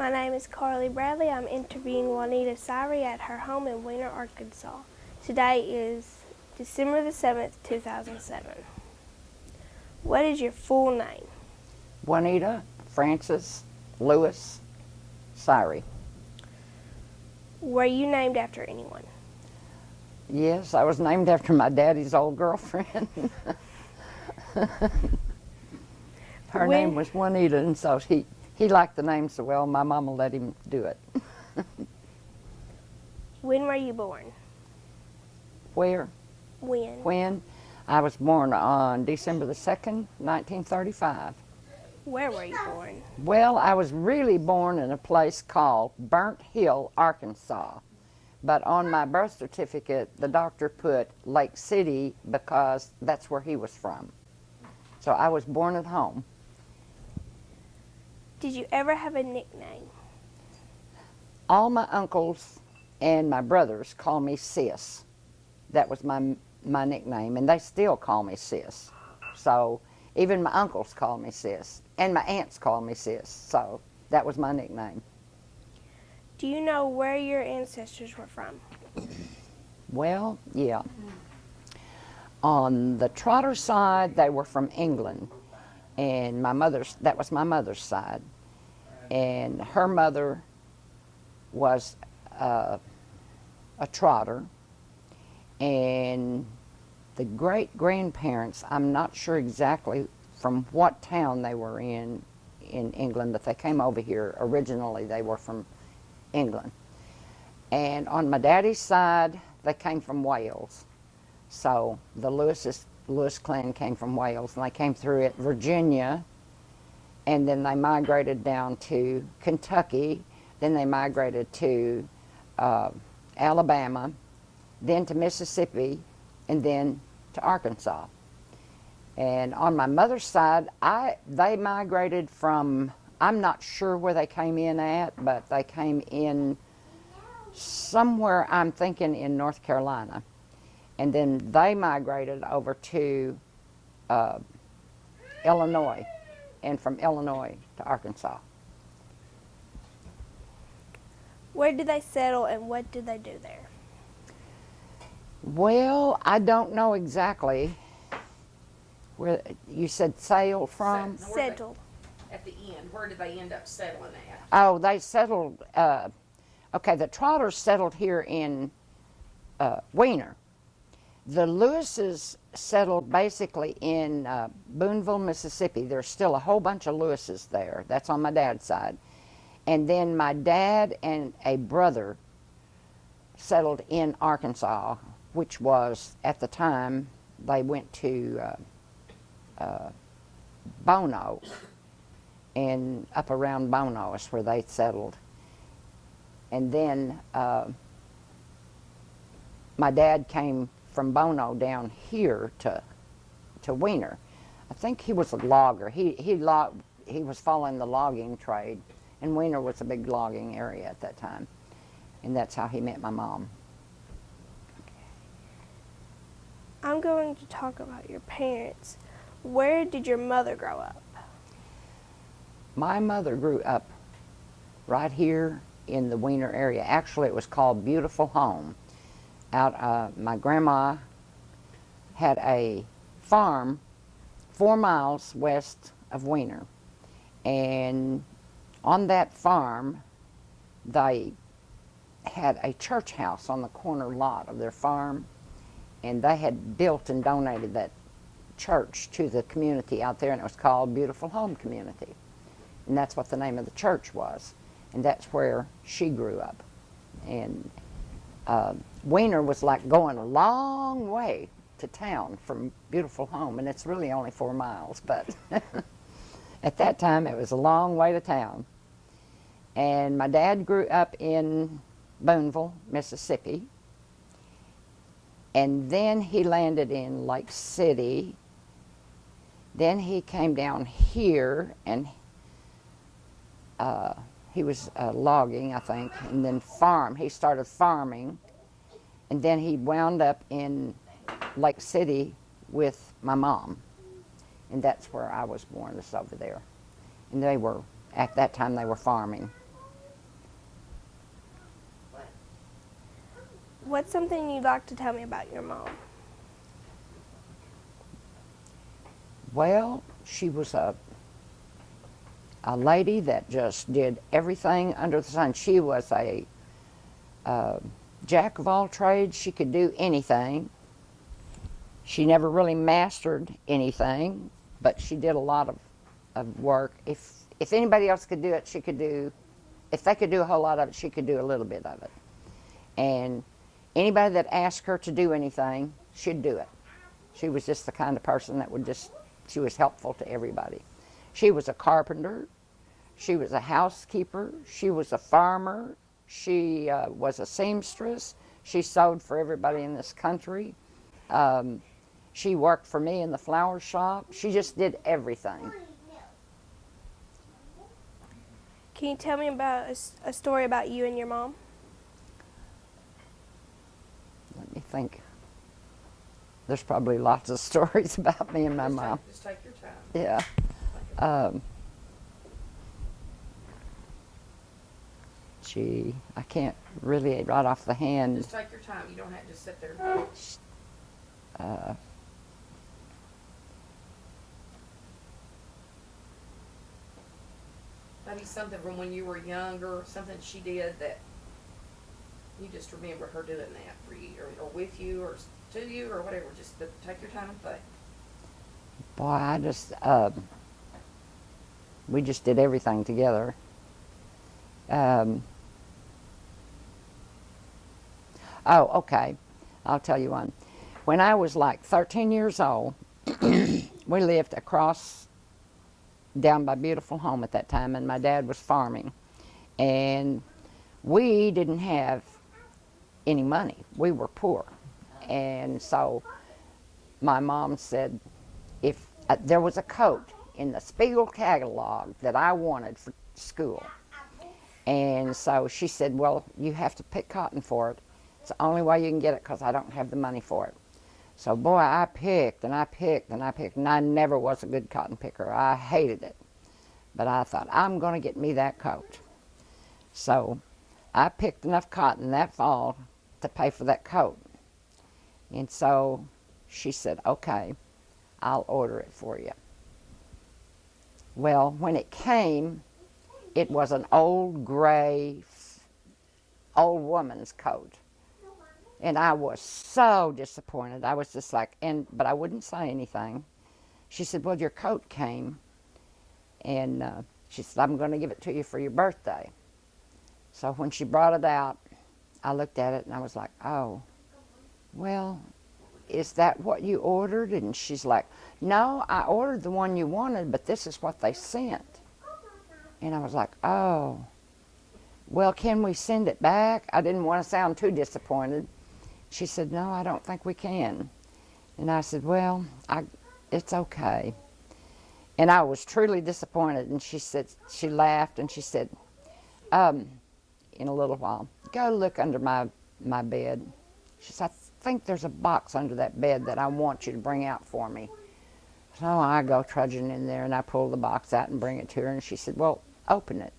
My name is Carly Bradley. I'm interviewing Juanita Syre at her home in Weiner, Arkansas. Today is December the 7th, 2007. What is your full name? Juanita Frances Lewis Syre. Were you named after anyone? Yes, I was named after my daddy's old girlfriend. Her name was Juanita, and so he liked the name so well, my mama let him do it. When were you born? Where? When? When? I was born on December the 2nd, 1935. Where were you born? Well, I was really born in a place called Burnt Hill, Arkansas. But on my birth certificate, the doctor put Lake City because that's where he was from. So I was born at home. Did you ever have a nickname? All my uncles and my brothers call me Sis. That was my nickname, and they still call me Sis. So even my uncles call me Sis, and my aunts call me Sis. So that was my nickname. Do you know where your ancestors were from? Well, yeah. On the Trotter side, they were from England, and that was my mother's side. And her mother was a Trotter, and the great-grandparents, I'm not sure exactly from what town they were in England, but they came over here. Originally, they were from England. And on my daddy's side, they came from Wales. So the Lewis clan came from Wales, and they came through at Virginia, and then they migrated down to Kentucky, then they migrated to Alabama, then to Mississippi, and then to Arkansas. And on my mother's side, they migrated from, I'm not sure where they came in at, but they came in somewhere, I'm thinking in North Carolina. And then they migrated over to Illinois, and from Illinois to Arkansas. Where did they settle and what did they do there? Well, I don't know exactly where you said sailed from. Settled. At the end, where did they end up settling at? Oh, they settled, okay, the Trotters settled here in Weiner. The Lewises settled basically in Booneville, Mississippi. There's still a whole bunch of Lewises there. That's on my dad's side. And then my dad and a brother settled in Arkansas, which was, at the time, they went to Bono, and up around Bono is where they settled. And then my dad came from Bono down here to Weiner. I think he was a logger. He was following the logging trade, and Weiner was a big logging area at that time. And that's how he met my mom. I'm going to talk about your parents. Where did your mother grow up? My mother grew up right here in the Weiner area. Actually, it was called Beautiful Home. My grandma had a farm 4 miles west of Weiner, and on that farm they had a church house on the corner lot of their farm, and they had built and donated that church to the community out there, and it was called Beautiful Home Community, and that's what the name of the church was, and that's where she grew up. And Weiner was like going a long way to town from Beautiful Home, and it's really only 4 miles, but at that time it was a long way to town. And my dad grew up in Booneville, Mississippi, and then he landed in Lake City. Then he came down here, and he was logging, I think, and then he started farming, and then he wound up in Lake City with my mom, and that's where I was born, is over there. And they were, at that time, they were farming. What's something you'd like to tell me about your mom? Well, she was a lady that just did everything under the sun. She was a jack of all trades. She could do anything. She never really mastered anything, but she did a lot of work. If anybody else could do it, she could do. If they could do a whole lot of it, she could do a little bit of it. And anybody that asked her to do anything, she'd do it. She was just the kind of person that would just, she was helpful to everybody. She was a carpenter. She was a housekeeper. She was a farmer. She was a seamstress. She sewed for everybody in this country. She worked for me in the flower shop. She just did everything. Can you tell me about a story about you and your mom? Let me think. There's probably lots of stories about me and my Just mom. Just take your time. Yeah. Gee, I can't really right off the hand. Just take your time. You don't have to just sit there. Maybe something from when you were younger, something she did that you just remember her doing that for you, or with you, or to you, or whatever. Just take your time and think. Boy, I just, we just did everything together. Oh, okay. I'll tell you one. When I was like 13 years old, we lived across down by Beautiful Home at that time, and my dad was farming. And we didn't have any money. We were poor. And so my mom said, if there was a coat in the Spiegel catalog that I wanted for school. And so she said, well, you have to pick cotton for it. It's the only way you can get it because I don't have the money for it. So, boy, I picked and I picked and I picked, and I never was a good cotton picker. I hated it. But I thought, I'm going to get me that coat. So I picked enough cotton that fall to pay for that coat. And so she said, okay, I'll order it for you. Well, when it came, it was an old gray, old woman's coat. And I was so disappointed. I was just like, but I wouldn't say anything. She said, well, your coat came. And she said, I'm going to give it to you for your birthday. So when she brought it out, I looked at it and I was like, oh, well, is that what you ordered? And she's like, no, I ordered the one you wanted, but this is what they sent. And I was like, oh, well, can we send it back? I didn't want to sound too disappointed. She said, no, I don't think we can. And I said, well, it's okay. And I was truly disappointed. And she said, she laughed and she said, in a little while, go look under my bed. She said, I think there's a box under that bed that I want you to bring out for me. So I go trudging in there and I pull the box out and bring it to her. And she said, well, open it.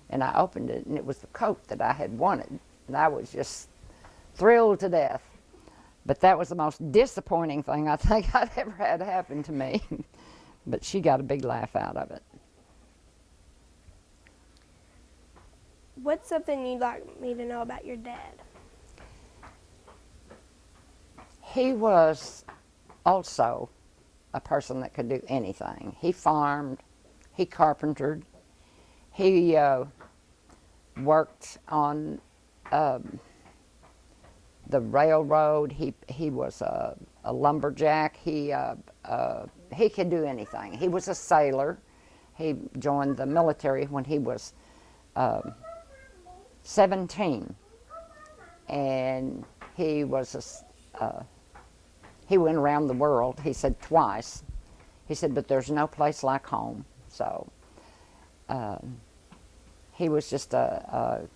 And I opened it, and it was the coat that I had wanted. And I was just thrilled to death. But that was the most disappointing thing I think I'd ever had happen to me. But she got a big laugh out of it. What's something you'd like me to know about your dad? He was also a person that could do anything. He farmed, he carpentered, he worked on the railroad. He was a lumberjack. He could do anything. He was a sailor. He joined the military when he was 17, and he was he went around the world. He said twice. He said, but there's no place like home. So he was just a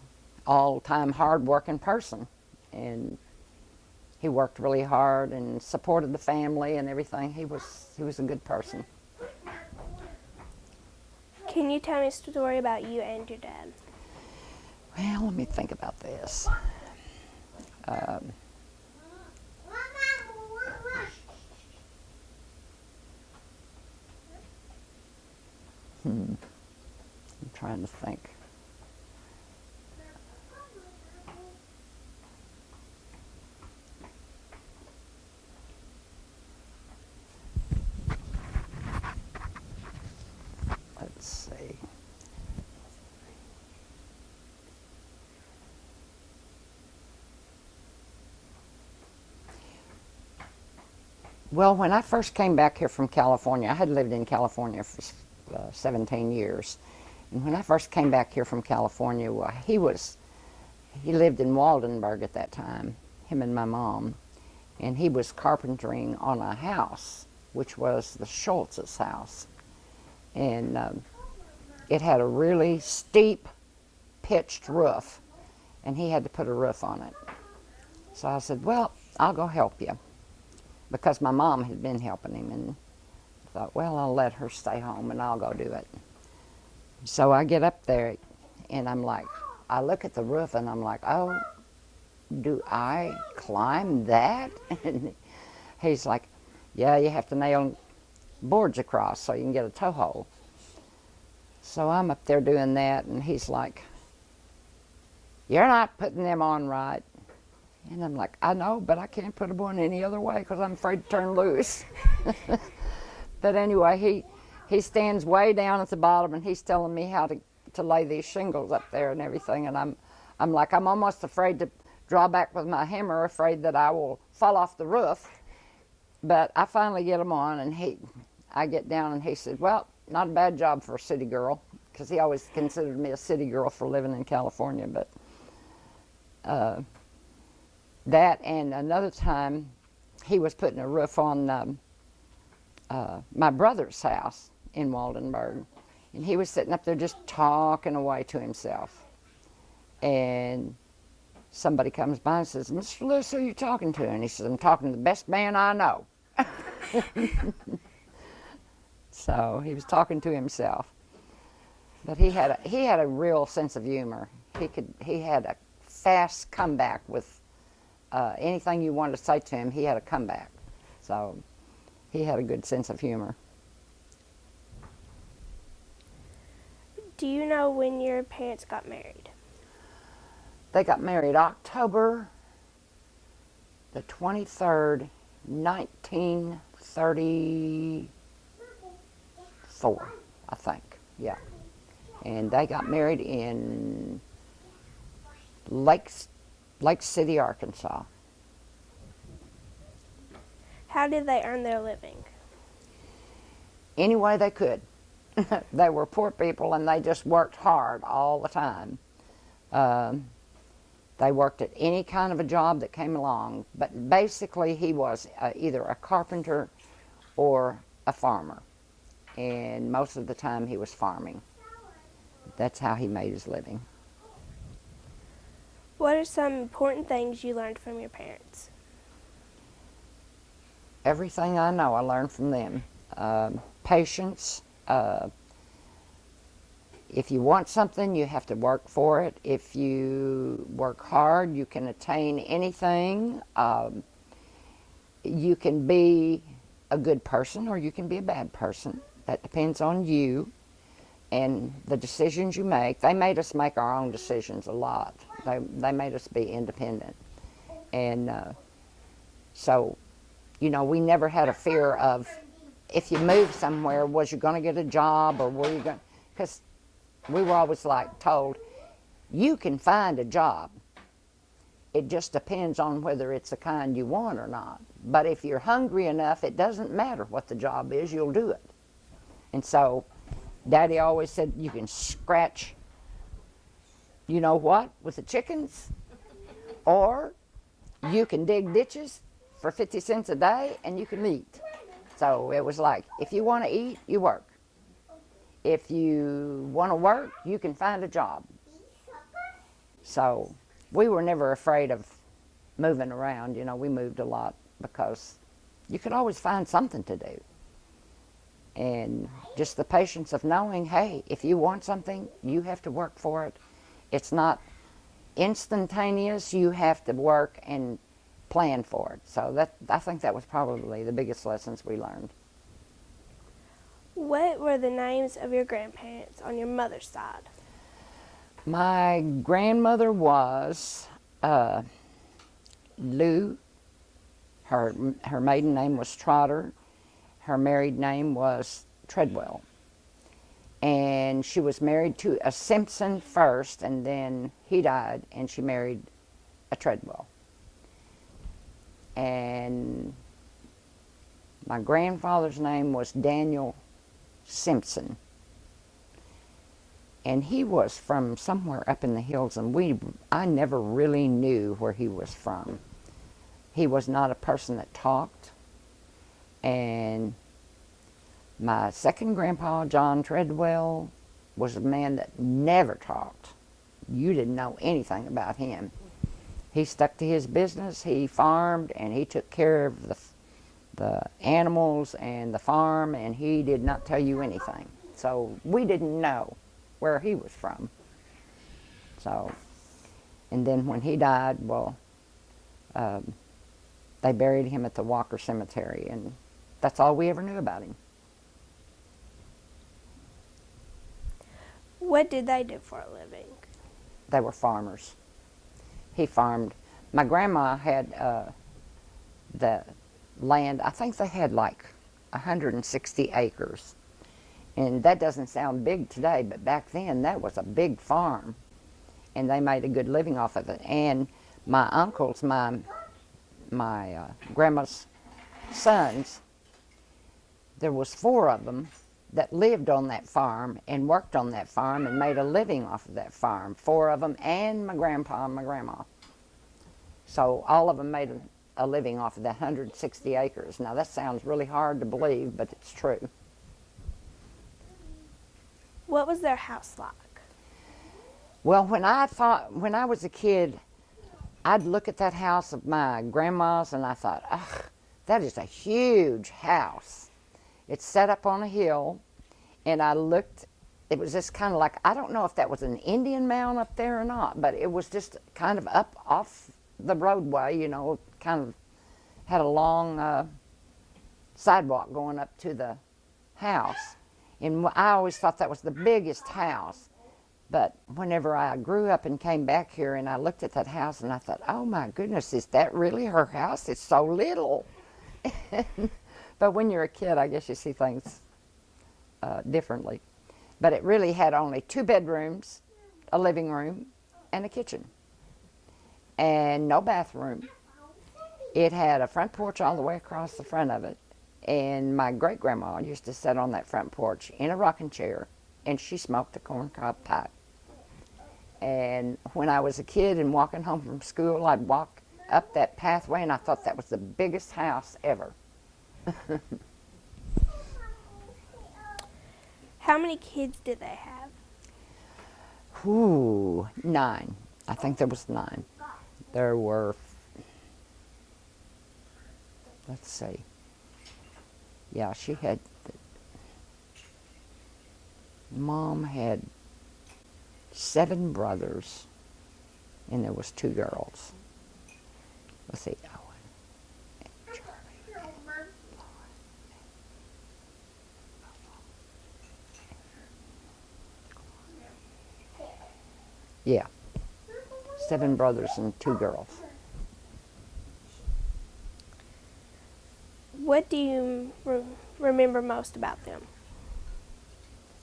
all-time hard-working person, and he worked really hard and supported the family and everything. He was a good person. Can you tell me a story about you and your dad? Well, let me think about this. I'm trying to think. Let's see. Well, when I first came back here from California, I had lived in California for 17 years. And when I first came back here from California, well, he lived in Waldenburg at that time, him and my mom. And he was carpentering on a house, which was the Schultz's house. And it had a really steep, pitched roof, and he had to put a roof on it. So I said, well, I'll go help you, because my mom had been helping him, and I thought, well, I'll let her stay home and I'll go do it. So I get up there, and I look at the roof, and I'm like, oh, do I climb that? And he's like, yeah, you have to nail boards across so you can get a toe hole. So I'm up there doing that, and he's like, you're not putting them on right. And I'm like, I know, but I can't put them on any other way because I'm afraid to turn loose. But anyway, he stands way down at the bottom, and he's telling me how to lay these shingles up there and everything. And I'm like, I'm almost afraid to draw back with my hammer, afraid that I will fall off the roof. But I finally get them on, and I get down, and he said, well, not a bad job for a city girl, because he always considered me a city girl for living in California. But that, and another time, he was putting a roof on my brother's house in Waldenburg, and he was sitting up there just talking away to himself. And somebody comes by and says, Mr. Lewis, who are you talking to? And he says, I'm talking to the best man I know. So he was talking to himself. But he had a real sense of humor. He had a fast comeback with anything you wanted to say to him. He had a comeback. So he had a good sense of humor. Do you know when your parents got married? They got married October the 23rd, 1934, I think. Yeah. And they got married in Lake City, Arkansas. How did they earn their living? Any way they could. They were poor people, and they just worked hard all the time. They worked at any kind of a job that came along, but basically he was either a carpenter or a farmer, and most of the time he was farming. That's how he made his living. What are some important things you learned from your parents? Everything I know I learned from them. Patience. If you want something, you have to work for it. If you work hard, you can attain anything. You can be a good person, or you can be a bad person. That depends on you and the decisions you make. They made us make our own decisions a lot. They made us be independent. And so, you know, we never had a fear of, if you moved somewhere, was you going to get a job, or were you going, because we were always told, you can find a job. It just depends on whether it's the kind you want or not. But if you're hungry enough, it doesn't matter what the job is, you'll do it. And so Daddy always said, you can scratch, you know what, with the chickens, or you can dig ditches for 50 cents a day and you can eat. So it was like, if you want to eat, you work. If you want to work, you can find a job. So we were never afraid of moving around. You know, we moved a lot because you could always find something to do. And just the patience of knowing, hey, if you want something, you have to work for it. It's not instantaneous. You have to work and plan for it. So I think that was probably the biggest lessons we learned. What were the names of your grandparents on your mother's side? My grandmother was Lou. Her maiden name was Trotter. Her married name was Treadwell. And she was married to a Simpson first, and then he died, and she married a Treadwell. And my grandfather's name was Daniel Simpson. And he was from somewhere up in the hills, and I never really knew where he was from. He was not a person that talked. And my second grandpa, John Treadwell, was a man that never talked. You didn't know anything about him. He stuck to his business. He farmed, and he took care of the animals and the farm, and he did not tell you anything. So we didn't know where he was from. So, and then when he died, well, they buried him at the Walker Cemetery, and that's all we ever knew about him. What did they do for a living? They were farmers. He farmed. My grandma had the land, I think they had like 160 acres. And that doesn't sound big today, but back then that was a big farm. And they made a good living off of it. And my uncles, my grandma's sons, there was 4 of them that lived on that farm and worked on that farm and made a living off of that farm. 4 of them, and my grandpa and my grandma. So all of them made a living off of that 160 acres. Now that sounds really hard to believe, but it's true. What was their house like? Well, when I was a kid, I'd look at that house of my grandma's and I thought, ugh, that is a huge house. It's set up on a hill, and I looked, it was just kind of like, I don't know if that was an Indian mound up there or not, but it was just kind of up off the roadway, you know, kind of had a long sidewalk going up to the house. And I always thought that was the biggest house. But whenever I grew up and came back here and I looked at that house and I thought, oh my goodness, is that really her house? It's so little. But when you're a kid, I guess you see things differently. But it really had only 2 bedrooms, a living room, and a kitchen. And no bathroom. It had a front porch all the way across the front of it. And my great-grandma used to sit on that front porch in a rocking chair, and she smoked a corncob pipe. And when I was a kid and walking home from school, I'd walk up that pathway, and I thought that was the biggest house ever. How many kids did they have? Ooh, 9. I think there was 9. There were, let's see. Yeah, she had, Mom had 7 brothers, and there was 2 girls. Let's see, Owen and Charlie and Lloyd. Yeah, 7 brothers and 2 girls. What do you remember most about them?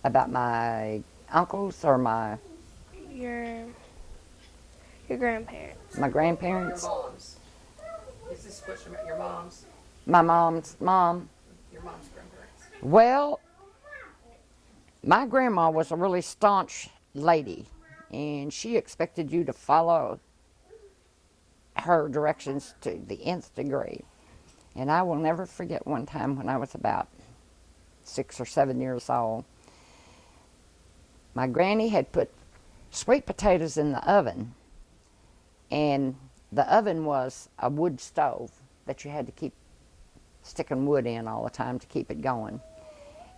About my uncles or Your grandparents. my grandparents? Your moms. Is this a question about your moms? My mom's mom. Your mom's grandparents. Well, my grandma was a really staunch lady, and she expected you to follow her directions to the nth degree. And I will never forget one time when I was about 6 or 7 years old. My granny had put sweet potatoes in the oven, and the oven was a wood stove that you had to keep sticking wood in all the time to keep it going.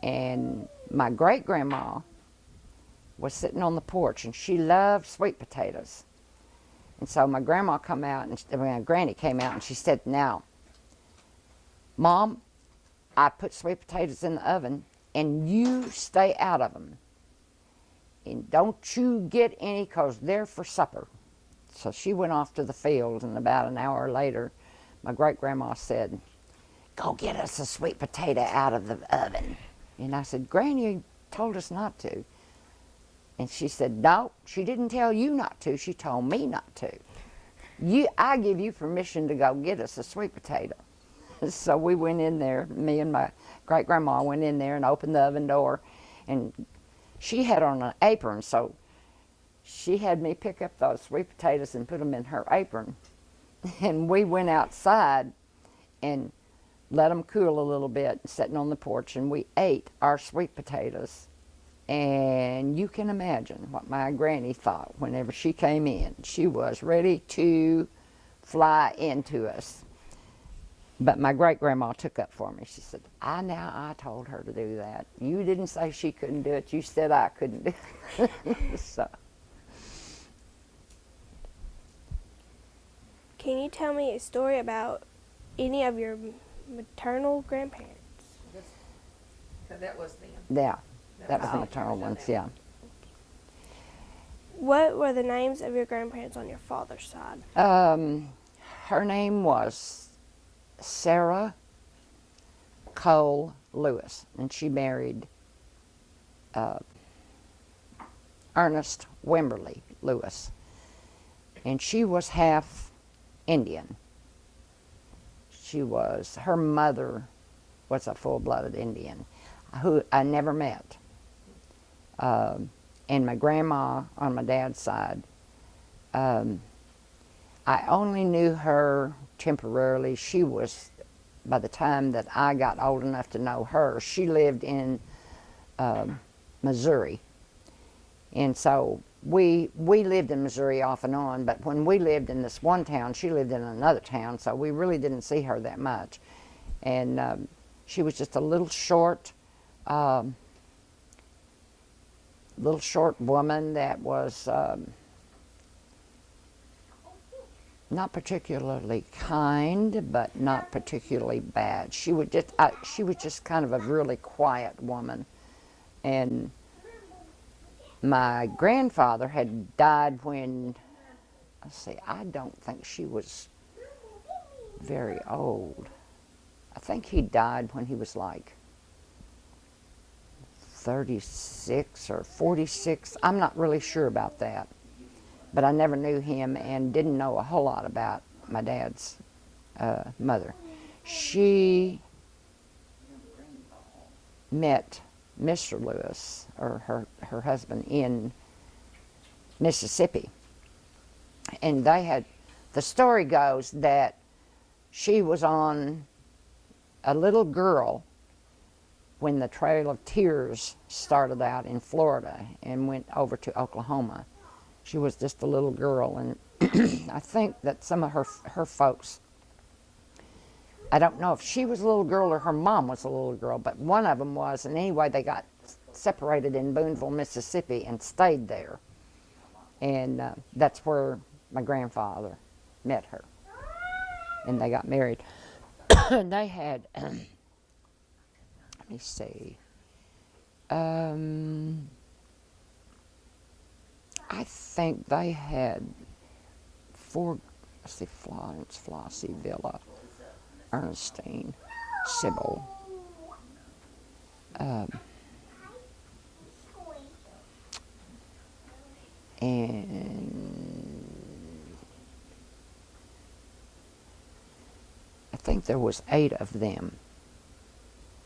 And my great-grandma was sitting on the porch, and she loved sweet potatoes. And so my grandma come out, and my granny came out, and she said, "Now, Mom, I put sweet potatoes in the oven, and you stay out of them. And don't you get any, because they're for supper." So she went off to the field, and about an hour later, my great-grandma said, "Go get us a sweet potato out of the oven." And I said, "Granny told us not to." And she said, "No, she didn't tell you not to. She told me not to. I give you permission to go get us a sweet potato." So we went in there, me and my great-grandma went in there and opened the oven door. And she had on an apron, so she had me pick up those sweet potatoes and put them in her apron. And we went outside and let them cool a little bit, sitting on the porch, and we ate our sweet potatoes. And you can imagine what my granny thought whenever she came in. She was ready to fly into us. But my great-grandma took up for me. She said, I told her to do that. You didn't say she couldn't do it. You said I couldn't do it." So. Can you tell me a story about any of your maternal grandparents? Because that was them. Yeah, that was the Oh. maternal ones, yeah. What were the names of your grandparents on your father's side? Her name was Sarah Cole Lewis, and she married Ernest Wimberly Lewis, and she was half Indian. Her mother was a full-blooded Indian who I never met. And my grandma on my dad's side, I only knew her temporarily. She was, by the time that I got old enough to know her, she lived in Missouri. And so we lived in Missouri off and on, but when we lived in this one town, she lived in another town, so we really didn't see her that much. And she was just a little short woman that was not particularly kind, but not particularly bad. She was just kind of a really quiet woman. And my grandfather had died when, let's see, I don't think she was very old. I think he died when he was like 36 or 46. I'm not really sure about that. But I never knew him and didn't know a whole lot about my dad's mother. She met Mr. Lewis, or her husband, in Mississippi. And the story goes that she was on a little girl when the Trail of Tears started out in Florida and went over to Oklahoma. She was just a little girl, and I think that some of her folks, I don't know if she was a little girl or her mom was a little girl, but one of them was, and anyway, they got separated in Booneville, Mississippi, and stayed there. And that's where my grandfather met her, and they got married. They had, let me see, I think they had 4, let's see, Florence, Flossie, Villa, Ernestine, Sybil, and I think there was 8 of them.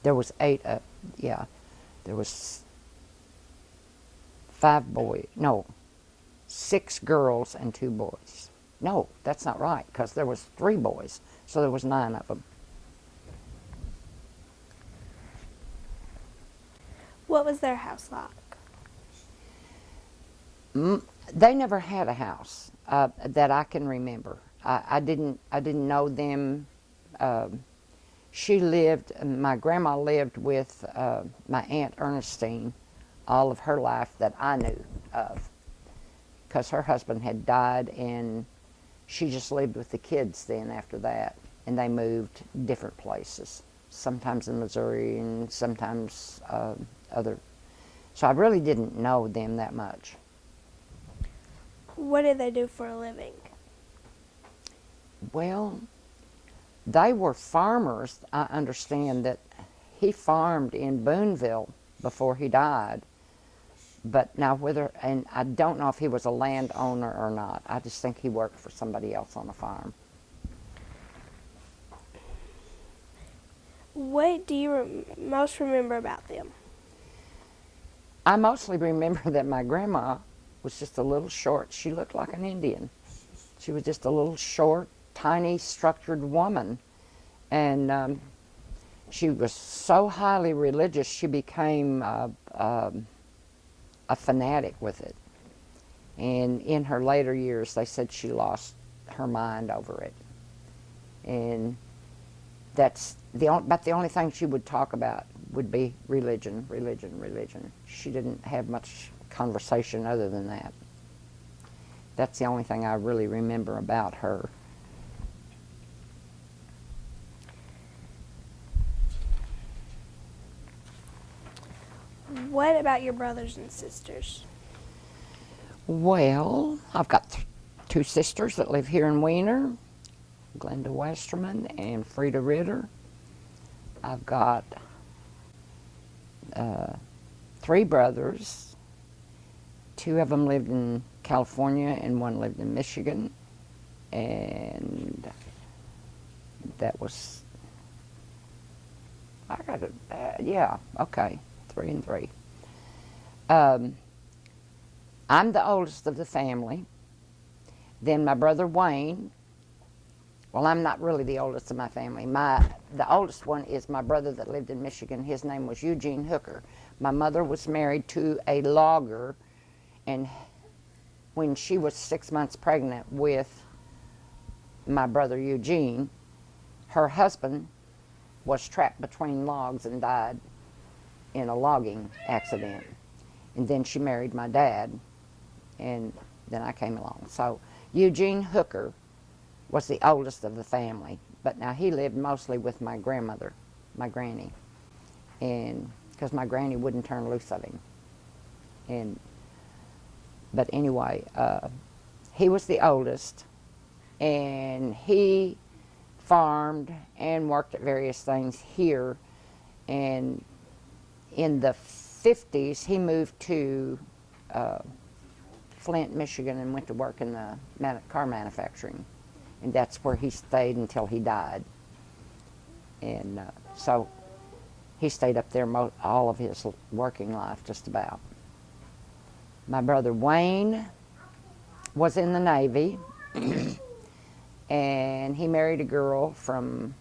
There was 8, yeah, there was 5 boys, no, 6 girls and 2 boys. No, that's not right, because there was 3 boys, so there was 9 of them. What was their house like? They never had a house that I can remember. I didn't know them. My grandma lived with my Aunt Ernestine all of her life that I knew of, because her husband had died, and she just lived with the kids then after that, and they moved different places, sometimes in Missouri and sometimes other. So I really didn't know them that much. What did they do for a living? Well, they were farmers. I understand that he farmed in Boonville before he died. But now and I don't know if he was a landowner or not. I just think he worked for somebody else on a farm. What do you most remember about them? I mostly remember that my grandma was just a little short. She looked like an Indian. She was just a little short, tiny, structured woman. And she was so highly religious, she became a fanatic with it. And in her later years, they said she lost her mind over it. And that's but the only thing she would talk about would be religion, religion, religion. She didn't have much conversation other than that. That's the only thing I really remember about her. What about your brothers and sisters? Well, I've got two sisters that live here in Weiner, Glenda Westerman and Frida Ritter. I've got 3 brothers. 2 of them lived in California and 1 lived in Michigan. And that was, I got it, yeah, okay, 3 and 3. I'm the oldest of the family. Then my brother Wayne, well, I'm not really the oldest of my family. The oldest one is my brother that lived in Michigan. His name was Eugene Hooker. My mother was married to a logger, and when she was 6 months pregnant with my brother Eugene, her husband was trapped between logs and died in a logging accident. And then she married my dad, and then I came along. So Eugene Hooker was the oldest of the family, but now he lived mostly with my grandmother, my granny, and because my granny wouldn't turn loose of him. But anyway, he was the oldest, and he farmed and worked at various things here. And in the 50s, he moved to Flint, Michigan, and went to work in the car manufacturing. And that's where he stayed until he died. And so he stayed up there all of his working life, just about. My brother Wayne was in the Navy, and he married a girl from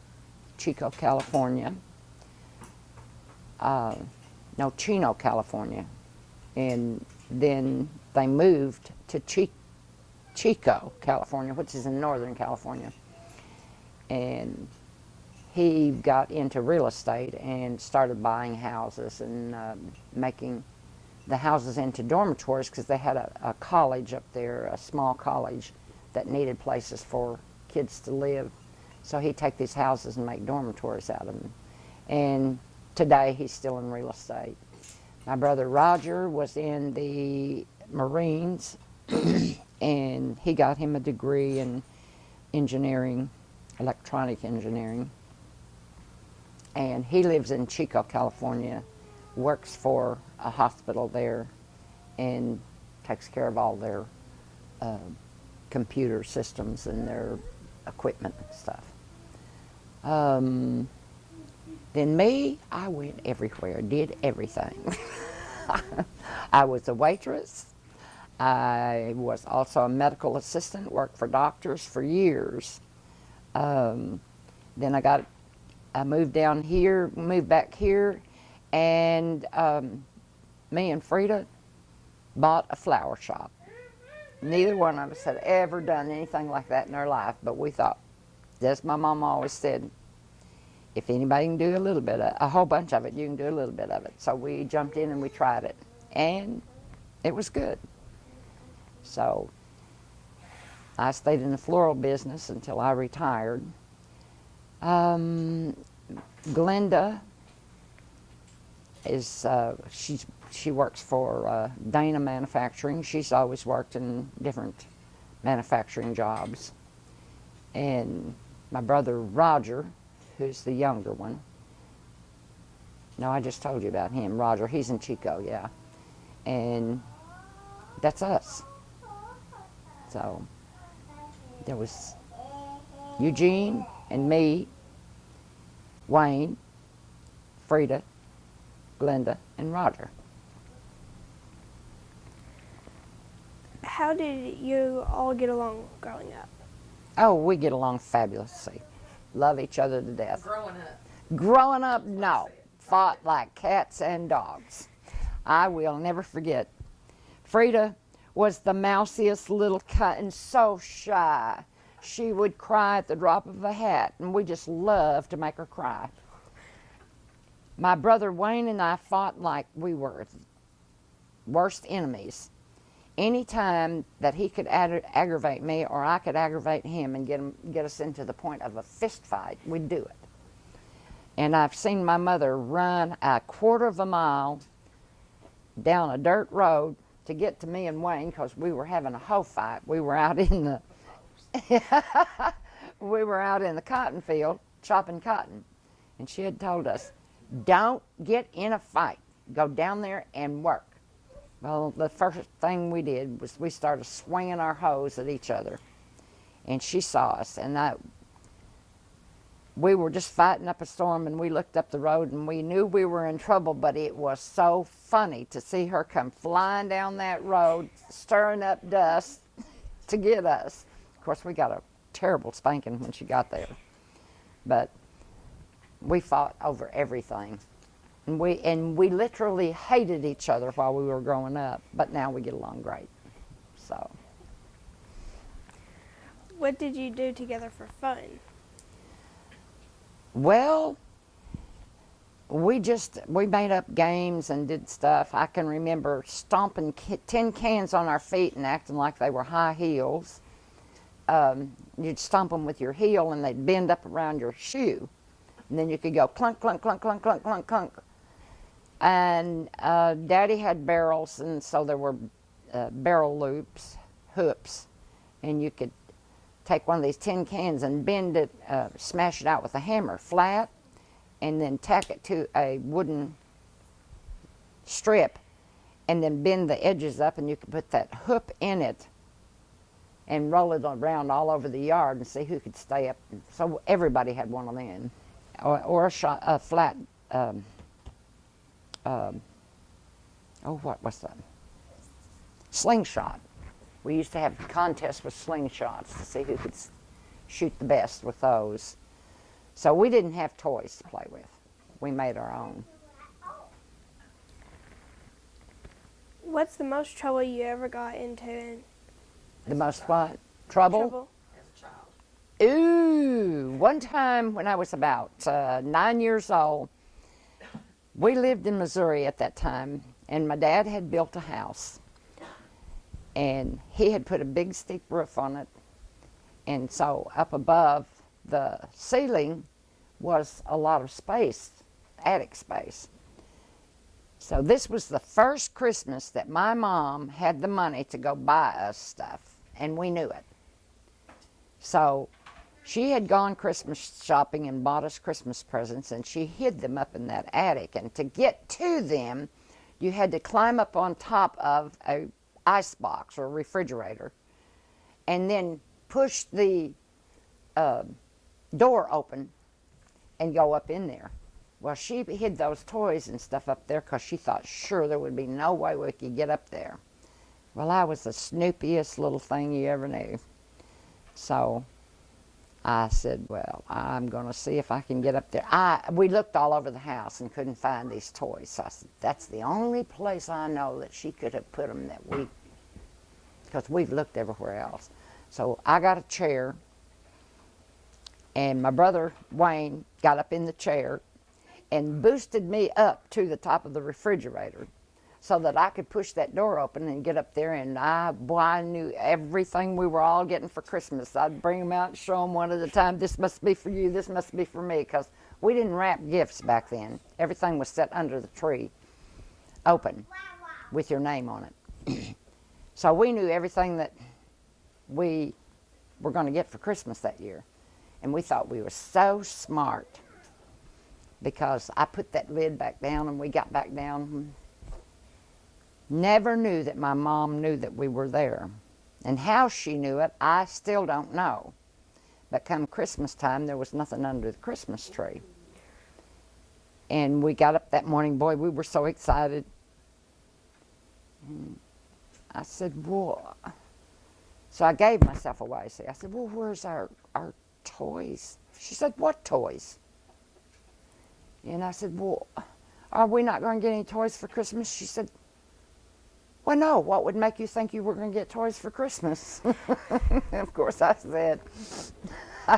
Chico, California. No, Chino, California. And then they moved to Chico, California, which is in Northern California. And he got into real estate and started buying houses and making the houses into dormitories, because they had a college up there, a small college that needed places for kids to live. So he'd take these houses and make dormitories out of them. And today he's still in real estate. My brother Roger was in the Marines, and he got him a degree in engineering, electronic engineering. And he lives in Chico, California, works for a hospital there, and takes care of all their computer systems and their equipment and stuff. Then me, I went everywhere, did everything. I was a waitress. I was also a medical assistant, worked for doctors for years. Then I moved down here, moved back here, and me and Frida bought a flower shop. Neither one of us had ever done anything like that in our life, but we thought, as my mom always said, if anybody can do a whole bunch of it, you can do a little bit of it. So we jumped in and we tried it, and it was good. So I stayed in the floral business until I retired. Glenda is she works for Dana Manufacturing. She's always worked in different manufacturing jobs. And my brother Roger, who's the younger one. No, I just told you about him. Roger, he's in Chico, yeah. And that's us. So there was Eugene and me, Wayne, Frida, Glenda, and Roger. How did you all get along growing up? Oh, we get along fabulously. Love each other to death. Growing up. Growing up, no. Fought like cats and dogs. I will never forget. Frida was the mousiest little cut and so shy. She would cry at the drop of a hat, and we just loved to make her cry. My brother Wayne and I fought like we were worst enemies. Any time that he could aggravate me or I could aggravate him and get us into the point of a fist fight, we'd do it. And I've seen my mother run a quarter of a mile down a dirt road to get to me and Wayne because we were having a hoe fight. We were out in the cotton field chopping cotton, and she had told us, "Don't get in a fight. Go down there and work." Well, the first thing we did was we started swinging our hoes at each other, and she saw us, and we were just fighting up a storm, and we looked up the road, and we knew we were in trouble, but it was so funny to see her come flying down that road, stirring up dust to get us. Of course, we got a terrible spanking when she got there, but we fought over everything. And we literally hated each other while we were growing up, but now we get along great. So. What did you do together for fun? Well, we made up games and did stuff. I can remember stomping tin cans on our feet and acting like they were high heels. You'd stomp them with your heel and they'd bend up around your shoe. And then you could go clunk, clunk, clunk, clunk, clunk, clunk, clunk. And Daddy had barrels, and so there were barrel loops, hoops, and you could take one of these tin cans and bend it, smash it out with a hammer flat, and then tack it to a wooden strip, and then bend the edges up, and you could put that hoop in it and roll it around all over the yard and see who could stay up. So everybody had one of them, or a flat. What was that? Slingshot. We used to have contests with slingshots to see who could shoot the best with those. So we didn't have toys to play with. We made our own. What's the most trouble you ever got into? The most what? Trouble? As a child. Ooh, one time when I was about 9 years old, we lived in Missouri at that time, and my dad had built a house, and he had put a big steep roof on it, and so up above the ceiling was a lot of space, attic space. So this was the first Christmas that my mom had the money to go buy us stuff, and we knew it. So she had gone Christmas shopping and bought us Christmas presents, and she hid them up in that attic. And to get to them, you had to climb up on top of a ice box or a refrigerator, and then push the door open and go up in there. Well, she hid those toys and stuff up there because she thought sure there would be no way we could get up there. Well, I was the snoopiest little thing you ever knew. So I said, well, I'm going to see if I can get up there. We looked all over the house and couldn't find these toys. So I said, that's the only place I know that she could have put them because we've looked everywhere else. So I got a chair, and my brother Wayne got up in the chair and boosted me up to the top of the refrigerator so that I could push that door open and get up there. And I knew everything we were all getting for Christmas. I'd bring them out and show them one at a time. This must be for you. This must be for me. Because we didn't wrap gifts back then. Everything was set under the tree, open, with your name on it. So we knew everything that we were going to get for Christmas that year. And we thought we were so smart, because I put that lid back down and we got back down. Never knew that my mom knew that we were there. And how she knew it, I still don't know. But come Christmas time, there was nothing under the Christmas tree. And we got up that morning, boy, we were so excited. And I said, well, so I gave myself away. See, I said, well, where's our toys? She said, what toys? And I said, well, are we not going to get any toys for Christmas? She said, well, no, what would make you think you were going to get toys for Christmas? Of course, I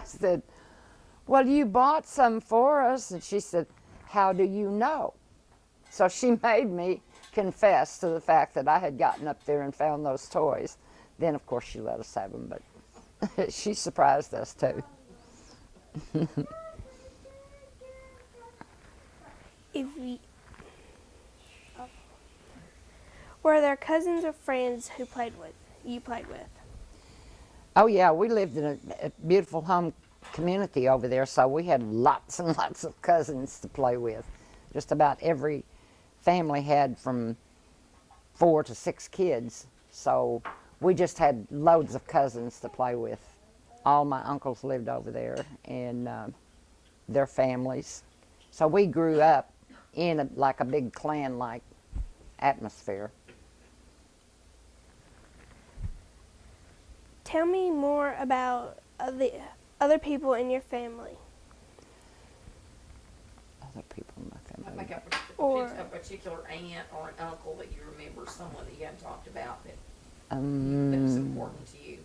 said, well, you bought some for us. And she said, how do you know? So she made me confess to the fact that I had gotten up there and found those toys. Then, of course, she let us have them, but she surprised us, too. Were there cousins or friends who you played with? Oh, yeah, we lived in a beautiful home community over there, so we had lots and lots of cousins to play with. Just about every family had from 4 to 6 kids, so we just had loads of cousins to play with. All my uncles lived over there, and their families. So we grew up in like a big clan-like atmosphere. Tell me more about the other people in your family. Other people in my family. Like Or- a particular aunt or an uncle that you remember, someone that you hadn't talked about that was important to you.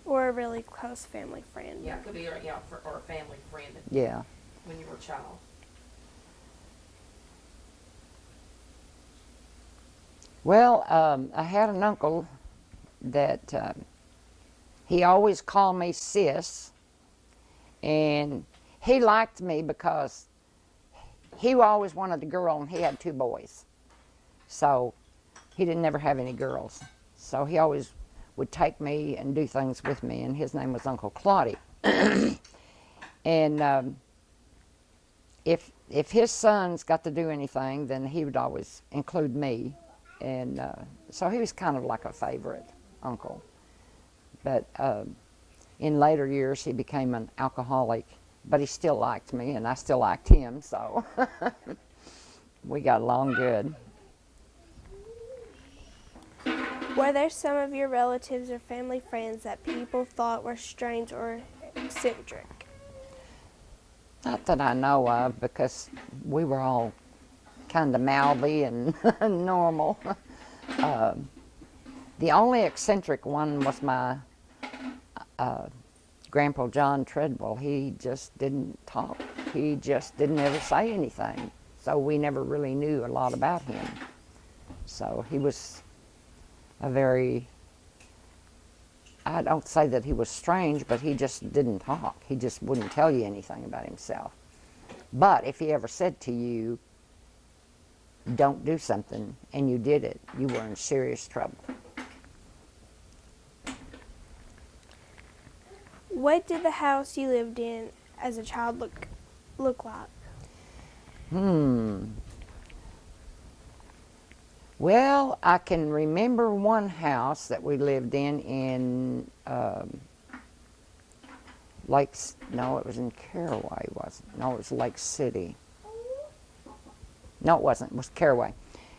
Or a really close family friend. Yeah, it could be or a family friend Yeah. when you were a child. Well, I had an uncle that he always called me sis, and he liked me because he always wanted a girl, and he had 2 boys. So he didn't never have any girls. So he always would take me and do things with me, and his name was Uncle Claudy. And if his sons got to do anything, then he would always include me. And so he was kind of like a favorite uncle. But in later years, he became an alcoholic. But he still liked me, and I still liked him, so we got along good. Were there some of your relatives or family friends that people thought were strange or eccentric? Not that I know of, because we were all kind of mouthy and normal. The only eccentric one was my Grandpa John Treadwell. He just didn't talk. He just didn't ever say anything. So we never really knew a lot about him. So he was a very, I don't say that he was strange, but he just didn't talk. He just wouldn't tell you anything about himself. But if he ever said to you, don't do something, and you did it, you were in serious trouble. What did the house you lived in as a child look like? Well, I can remember one house that we lived in no, it was in Caraway, wasn't it? No, it was Lake City. No, it wasn't. It was Caraway.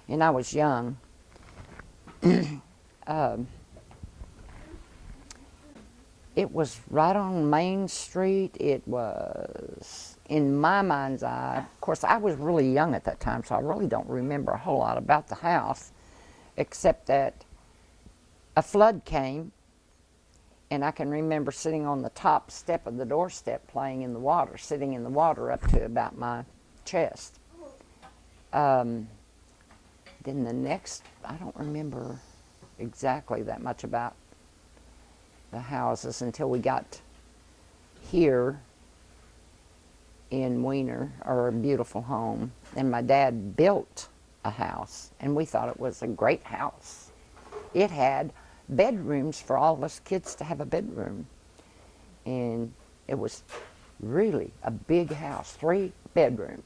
And I was young. It was right on Main Street. It was, in my mind's eye, of course, I was really young at that time, so I really don't remember a whole lot about the house, except that a flood came, and I can remember sitting on the top step of the doorstep playing in the water, sitting in the water up to about my chest. Then the next, I don't remember exactly that much about the houses until we got here in Weiner, our beautiful home. And my dad built a house, and we thought it was a great house. It had bedrooms for all of us kids to have a bedroom. And it was really a big house, 3 bedrooms.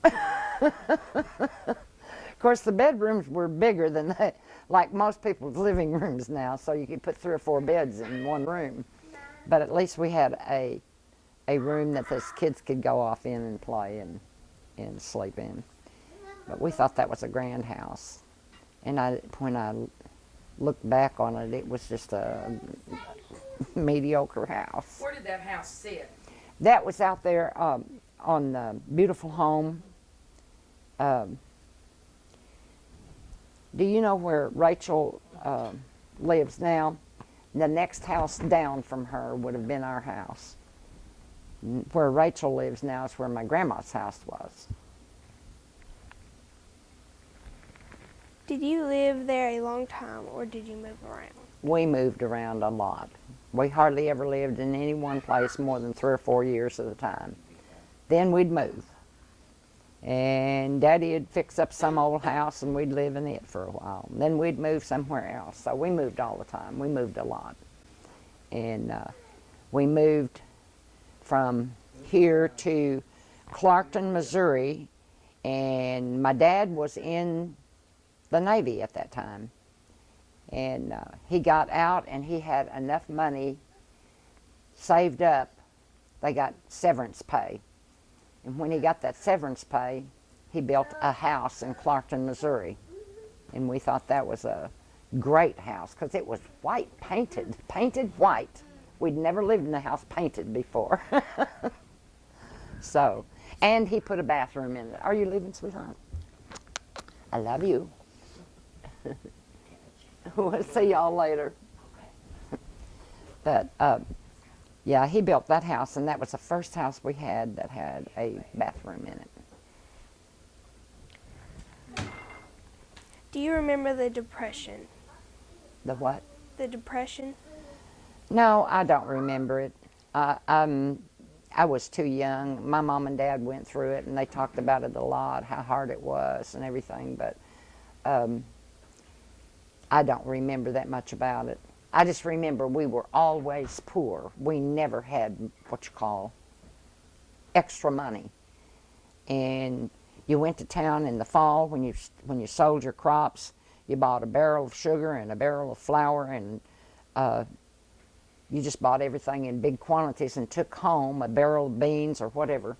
Of course, the bedrooms were bigger than that, like most people's living rooms now, so you could put 3 or 4 beds in one room. But at least we had a room that the kids could go off in and play and sleep in. But we thought that was a grand house. And when I look back on it, it was just a mediocre house. Where did that house sit? That was out there on the beautiful home. Do you know where Rachel lives now? The next house down from her would have been our house. Where Rachel lives now is where my grandma's house was. Did you live there a long time, or did you move around? We moved around a lot. We hardly ever lived in any one place more than 3 or 4 years at a time. Then we'd move. And Daddy would fix up some old house and we'd live in it for a while. And then we'd move somewhere else. So we moved all the time. We moved a lot. And we moved from here to Clarkton, Missouri. And my dad was in the Navy at that time. And he got out and he had enough money saved up. They got severance pay. And when he got that severance pay, he built a house in Clarkton, Missouri. And we thought that was a great house because it was white, painted white. We'd never lived in a house painted before. So, and he put a bathroom in it. Are you leaving, sweetheart? I love you. We'll see y'all later. But yeah, he built that house, and that was the first house we had that had a bathroom in it. Do you remember the Depression? The what? The Depression? No, I don't remember it. I was too young. My mom and dad went through it, and they talked about it a lot, how hard it was and everything, but I don't remember that much about it. I just remember we were always poor. We never had what you call extra money. And you went to town in the fall when you sold your crops. You bought a barrel of sugar and a barrel of flour, and you just bought everything in big quantities and took home a barrel of beans or whatever.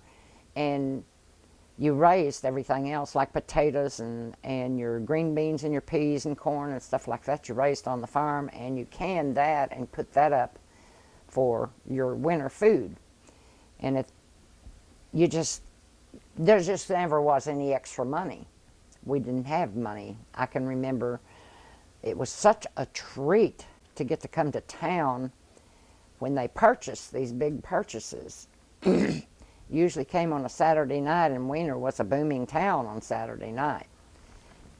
And you raised everything else, like potatoes and your green beans and your peas and corn and stuff like that. You raised on the farm, and you canned that and put that up for your winter food. And there just never was any extra money. We didn't have money. I can remember it was such a treat to get to come to town when they purchased these big purchases. Usually came on a Saturday night, and Weiner was a booming town on Saturday night.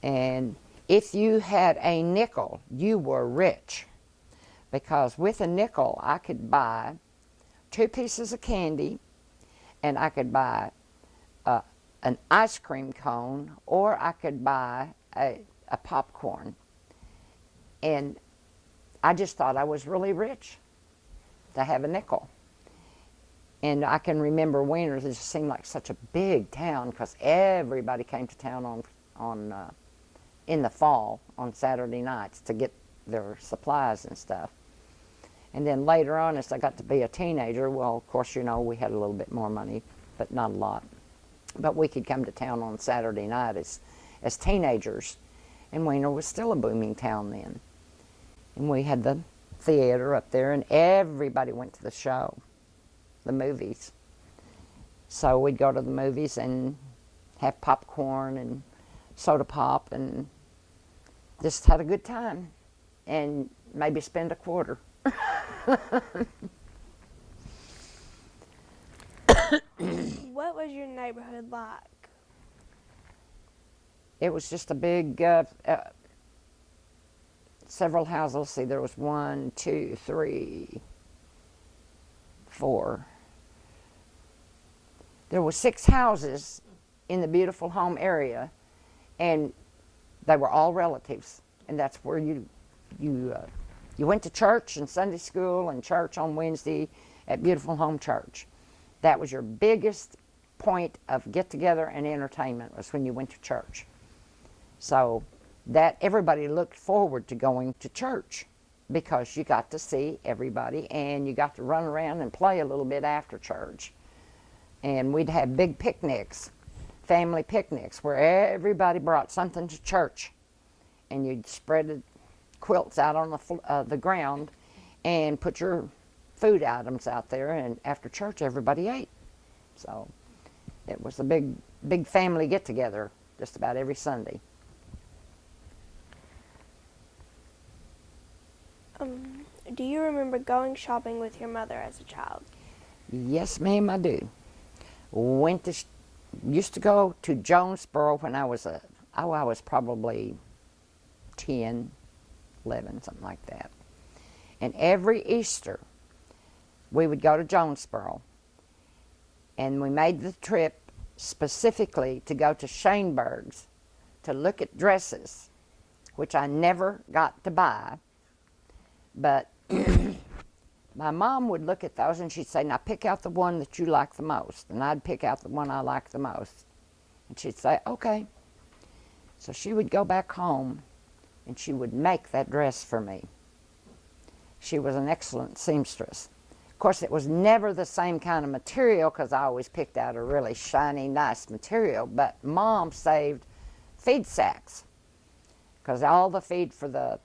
And if you had a nickel, you were rich, because with a nickel I could buy 2 pieces of candy, and I could buy an ice cream cone, or I could buy a popcorn. And I just thought I was really rich to have a nickel. And I can remember Weiner, it just seemed like such a big town because everybody came to town in the fall on Saturday nights to get their supplies and stuff. And then later on, as I got to be a teenager, well, of course, you know, we had a little bit more money, but not a lot. But we could come to town on Saturday night as teenagers, and Weiner was still a booming town then. And we had the theater up there, and everybody went to the show. The movies. So we'd go to the movies and have popcorn and soda pop and just had a good time and maybe spend a quarter. What was your neighborhood like? it was just a big, several houses. Let's see, there was 1, 2, 3, 4. There were 6 houses in the beautiful home area, and they were all relatives. And that's where you went to church and Sunday school and church on Wednesday at Beautiful Home Church. That was your biggest point of get together and entertainment, was when you went to church. So that everybody looked forward to going to church, because you got to see everybody and you got to run around and play a little bit after church. And we'd have big picnics, family picnics, where everybody brought something to church, and you'd spread the quilts out on the ground and put your food items out there, and after church everybody ate. So it was a big family get together just about every Sunday. Do you remember going shopping with your mother as a child? Yes, ma'am, I do. Used to go to Jonesboro when I was I was probably 10, 11, something like that. And every Easter we would go to Jonesboro, and we made the trip specifically to go to Shaneberg's to look at dresses, which I never got to buy, but my mom would look at those and she'd say, now pick out the one that you like the most. And I'd pick out the one I liked the most. And she'd say, okay. So she would go back home and she would make that dress for me. She was an excellent seamstress. Of course, it was never the same kind of material, because I always picked out a really shiny, nice material, but Mom saved feed sacks, because all the feed for the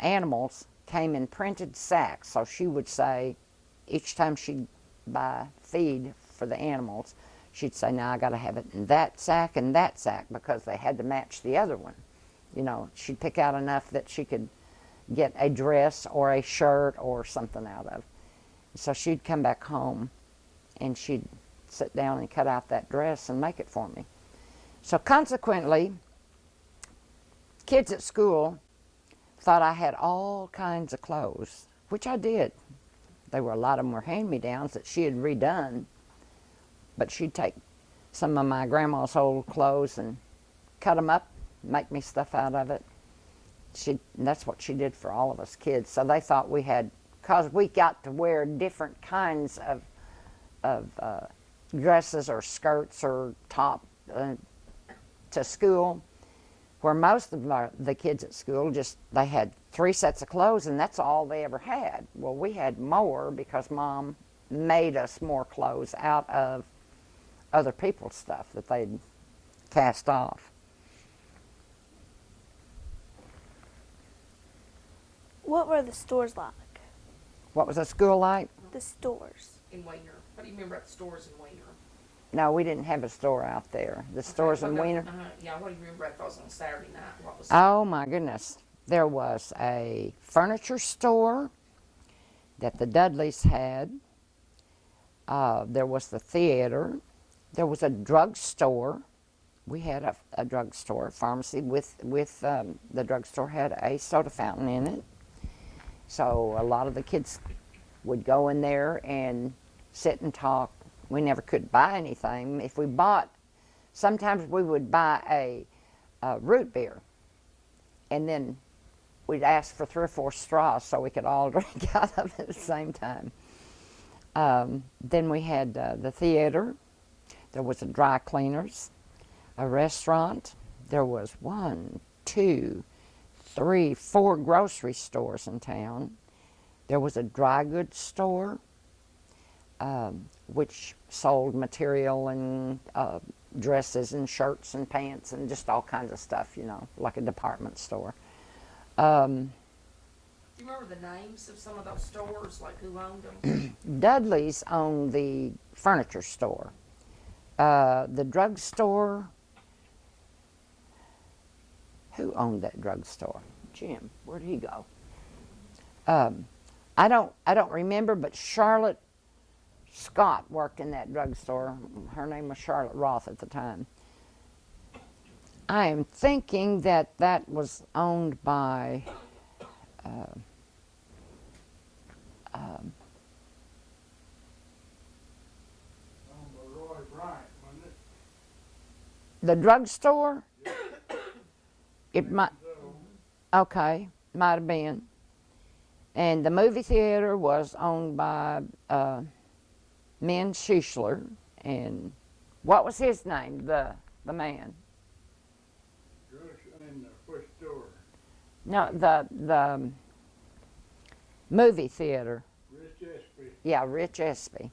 animals came in printed sacks. So she would say, each time she'd buy feed for the animals, she'd say, now I got to have it in that sack and that sack, because they had to match the other one. You know, she'd pick out enough that she could get a dress or a shirt or something out of. So she'd come back home and she'd sit down and cut out that dress and make it for me. So consequently, kids at school thought I had all kinds of clothes, which I did. A lot of them were hand-me-downs that she had redone, but she'd take some of my grandma's old clothes and cut them up, make me stuff out of it. That's what she did for all of us kids. So they thought we had, because we got to wear different kinds of dresses or skirts or top to school, where most of the kids at school they had 3 sets of clothes and that's all they ever had. Well, we had more because Mom made us more clothes out of other people's stuff that they'd cast off. What were the stores like? What was the school like? The stores. In Wiener. What do you remember about the stores in Wiener? No, we didn't have a store out there. The stores in Wiener? Yeah, what do you remember about those on Saturday night? What was Oh my goodness. There was a furniture store that the Dudleys had. There was the theater. There was a drugstore. We had a drugstore, pharmacy with the drugstore had a soda fountain in it. So a lot of the kids would go in there and sit and talk. We never could buy anything. If we bought, sometimes we would buy a root beer, and then we'd ask for 3 or 4 straws so we could all drink out of it at the same time. Then we had the theater. There was a dry cleaners, a restaurant. There was 1, 2, 3, 4 grocery stores in town. There was a dry goods store, which sold material and dresses and shirts and pants and just all kinds of stuff, you know, like a department store. Do you remember the names of some of those stores, like who owned them? Dudley's owned the furniture store. The drugstore, who owned that drugstore? Jim, where'd he go? I don't remember, but Charlotte Scott worked in that drugstore. Her name was Charlotte Roth at the time. I am thinking that that was owned by Roy Bryant, wasn't it? the drugstore. It might, okay, might have been. And the movie theater was owned by Min Schischler. And what was his name, the man? In the first store. No, the movie theater. Rich Espy. Yeah, Rich Espy.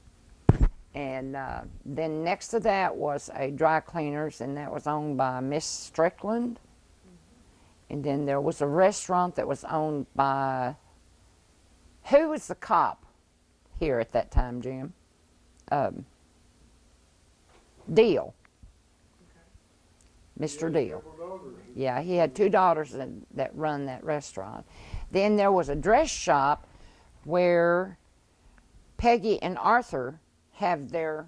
And then next to that was a dry cleaners, and that was owned by Miss Strickland. And then there was a restaurant that was owned by, who was the cop here at that time, Jim? Deal. Mr. Deal. Yeah, he had 2 daughters that run that restaurant. Then there was a dress shop where Peggy and Arthur have their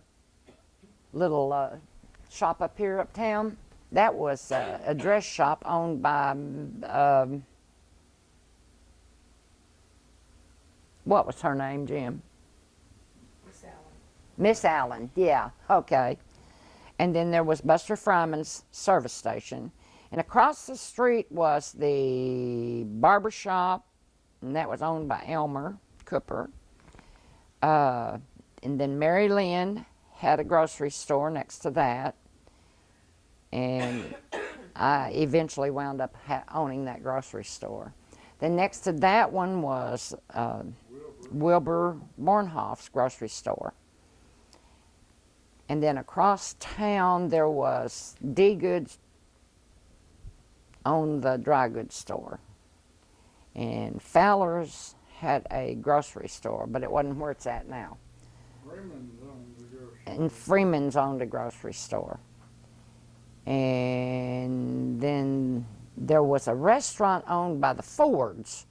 little shop up here uptown. That was a dress shop owned by, what was her name, Jim? Miss Allen. Miss Allen, yeah, okay. And then there was Buster Fryman's service station. And across the street was the barber shop, and that was owned by Elmer Cooper. And then Mary Lynn had a grocery store next to that. And I eventually wound up owning that grocery store. Then next to that one was Wilbur Bornhoff's grocery store. And then across town there was D. Goods owned the dry goods store. And Fowler's had a grocery store, but it wasn't where it's at now. Freeman's owned the grocery. And Freeman's owned a grocery store. And then there was a restaurant owned by the Fords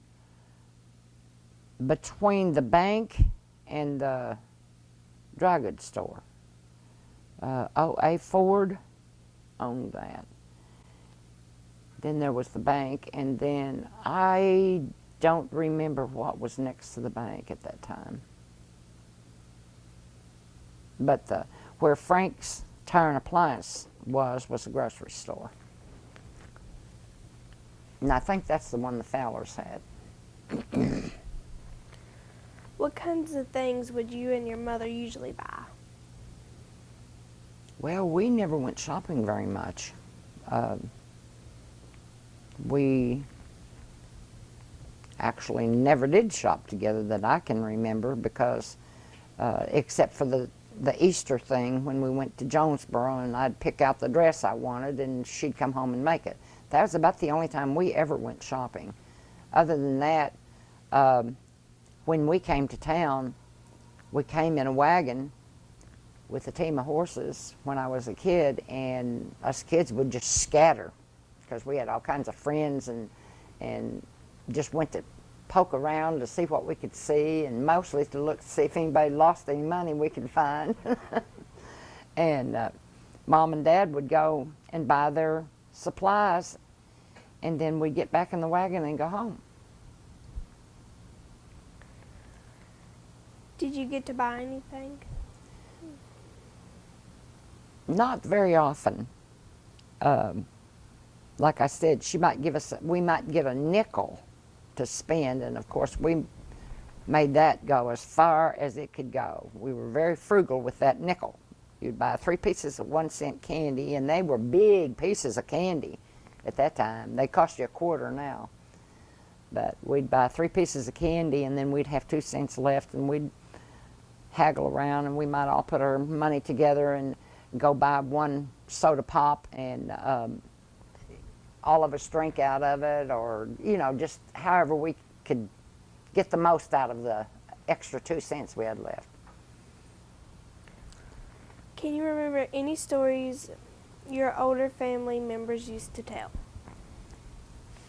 between the bank and the dry goods store. O.A. Ford owned that. Then there was the bank, and then I don't remember what was next to the bank at that time. But where Frank's Tire and Appliance was a grocery store. And I think that's the one the Fowlers had. What kinds of things would you and your mother usually buy? Well, we never went shopping very much. We actually never did shop together that I can remember because, except for the Easter thing when we went to Jonesboro and I'd pick out the dress I wanted and she'd come home and make it. That was about the only time we ever went shopping. Other than that, when we came to town, we came in a wagon with a team of horses when I was a kid, and us kids would just scatter because we had all kinds of friends and just went to poke around to see what we could see, and mostly to look to see if anybody lost any money we could find. And Mom and Dad would go and buy their supplies, and then we'd get back in the wagon and go home. Did you get to buy anything? Not very often. Like I said, we might get a nickel to spend, and of course we made that go as far as it could go. We were very frugal with that nickel. You'd buy 3 pieces of 1-cent candy, and they were big pieces of candy at that time. They cost you $0.25 now. But we'd buy 3 pieces of candy, and then we'd have 2 cents left, and we'd haggle around, and we might all put our money together and go buy 1 soda pop, and all of us drink out of it, or, you know, just however we could get the most out of the extra 2 cents we had left. Can you remember any stories your older family members used to tell?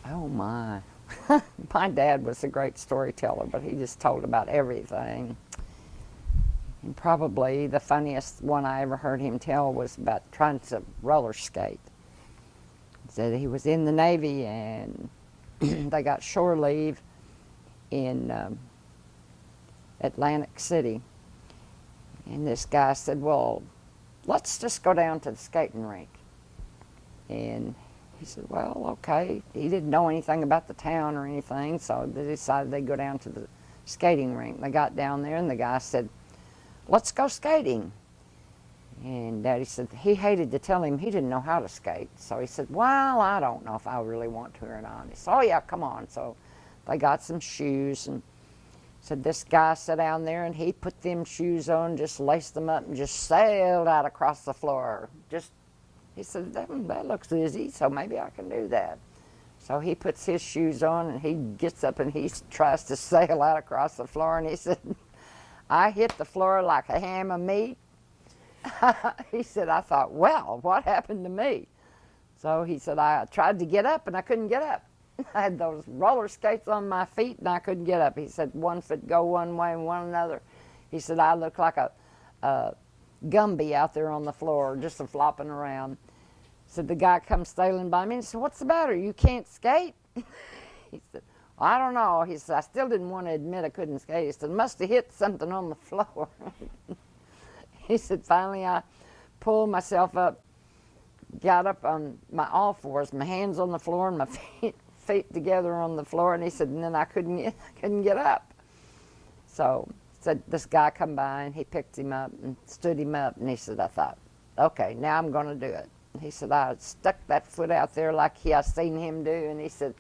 Oh my. My dad was a great storyteller, but he just told about everything. And probably the funniest one I ever heard him tell was about trying to roller skate. Said he was in the Navy and they got shore leave in Atlantic City. And this guy said, well, let's just go down to the skating rink. And he said, well, okay. He didn't know anything about the town or anything, so they decided they'd go down to the skating rink. They got down there, and the guy said, let's go skating. And Daddy said he hated to tell him he didn't know how to skate. So he said, well, I don't know if I really want to or not. He said, oh, yeah, come on. So they got some shoes, and said this guy sat down there, and he put them shoes on, just laced them up, and just sailed out across the floor. He said, that looks easy, so maybe I can do that. So he puts his shoes on, and he gets up, and he tries to sail out across the floor, and he said, I hit the floor like a ham of meat. He said, I thought, well, what happened to me? So he said, I tried to get up, and I couldn't get up. I had those roller skates on my feet, and I couldn't get up. He said, one foot go one way and one another. He said, I looked like a Gumby out there on the floor, just flopping around. Said the guy comes sailing by me and said, what's the matter? You can't skate? He said, well, I don't know. He said, I still didn't want to admit I couldn't skate. He said, must have hit something on the floor. He said, finally I pulled myself up, got up on my all fours, my hands on the floor and my feet together on the floor, and he said, and then I couldn't get up. So said this guy come by, and he picked him up and stood him up, and he said, I thought, okay, now I'm going to do it. He said, I stuck that foot out there like I seen him do, and he said,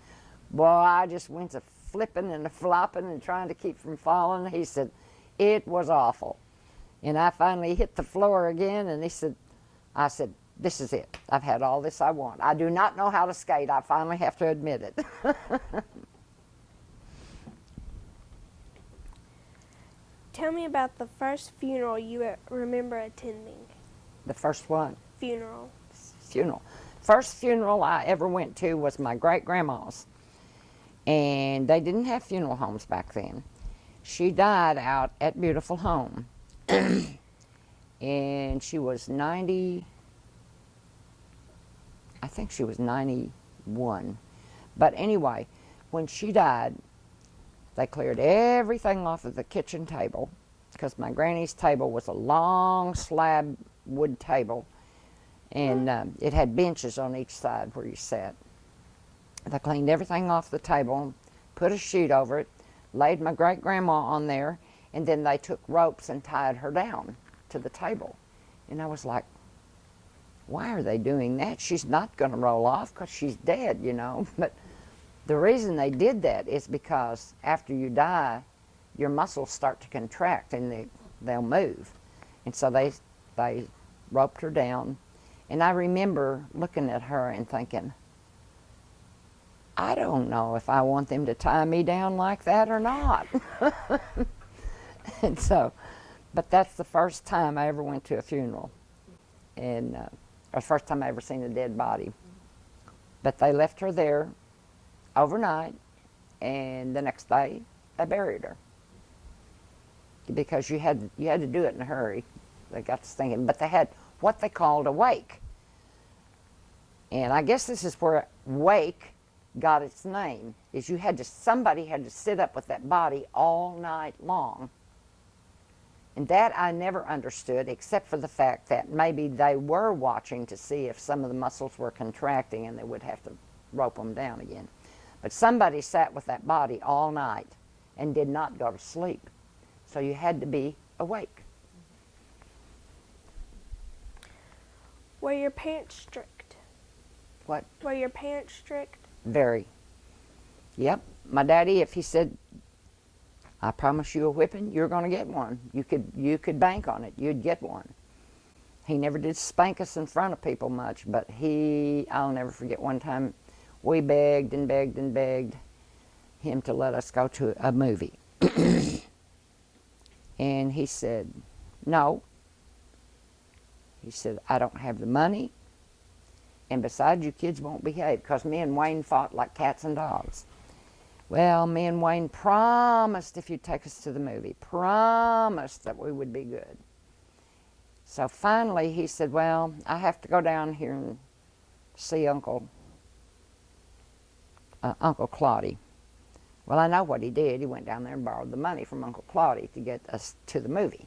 boy, I just went to flipping and flopping and trying to keep from falling. He said, it was awful. And I finally hit the floor again, and I said, this is it. I've had all this I want. I do not know how to skate. I finally have to admit it. Tell me about the first funeral you remember attending. The first one? Funeral. First funeral I ever went to was my great-grandma's. And they didn't have funeral homes back then. She died out at Beautiful Home. And she was 90, I think she was 91. But anyway, when she died, they cleared everything off of the kitchen table, because my granny's table was a long slab wood table, and it had benches on each side where you sat. They cleaned everything off the table, put a sheet over it, laid my great-grandma on there, and then they took ropes and tied her down to the table. And I was like, why are they doing that? She's not going to roll off because she's dead, you know. But the reason they did that is because after you die, your muscles start to contract and they'll move. And so they roped her down. And I remember looking at her and thinking, I don't know if I want them to tie me down like that or not. And so, but that's the first time I ever went to a funeral. And or the first time I ever seen a dead body. But they left her there overnight, and the next day they buried her. Because you had to do it in a hurry. They got to thinking, but they had what they called a wake. And I guess this is where wake got its name, is somebody had to sit up with that body all night long. And that I never understood, except for the fact that maybe they were watching to see if some of the muscles were contracting and they would have to rope them down again. But somebody sat with that body all night and did not go to sleep. So you had to be awake. Were your parents strict? What? Were your parents strict? Very. Yep. My daddy, if he said, I promise you a whipping, you're going to get one. You could bank on it. You'd get one. He never did spank us in front of people much, but I'll never forget one time we begged and begged and begged him to let us go to a movie. And he said, no. He said, I don't have the money, and besides, you kids won't behave, because me and Wayne fought like cats and dogs. Well, me and Wayne promised if you'd take us to the movie, promised that we would be good. So finally he said, well, I have to go down here and see Uncle Uncle Claudia. Well, I know what he did. He went down there and borrowed the money from Uncle Claudia to get us to the movie.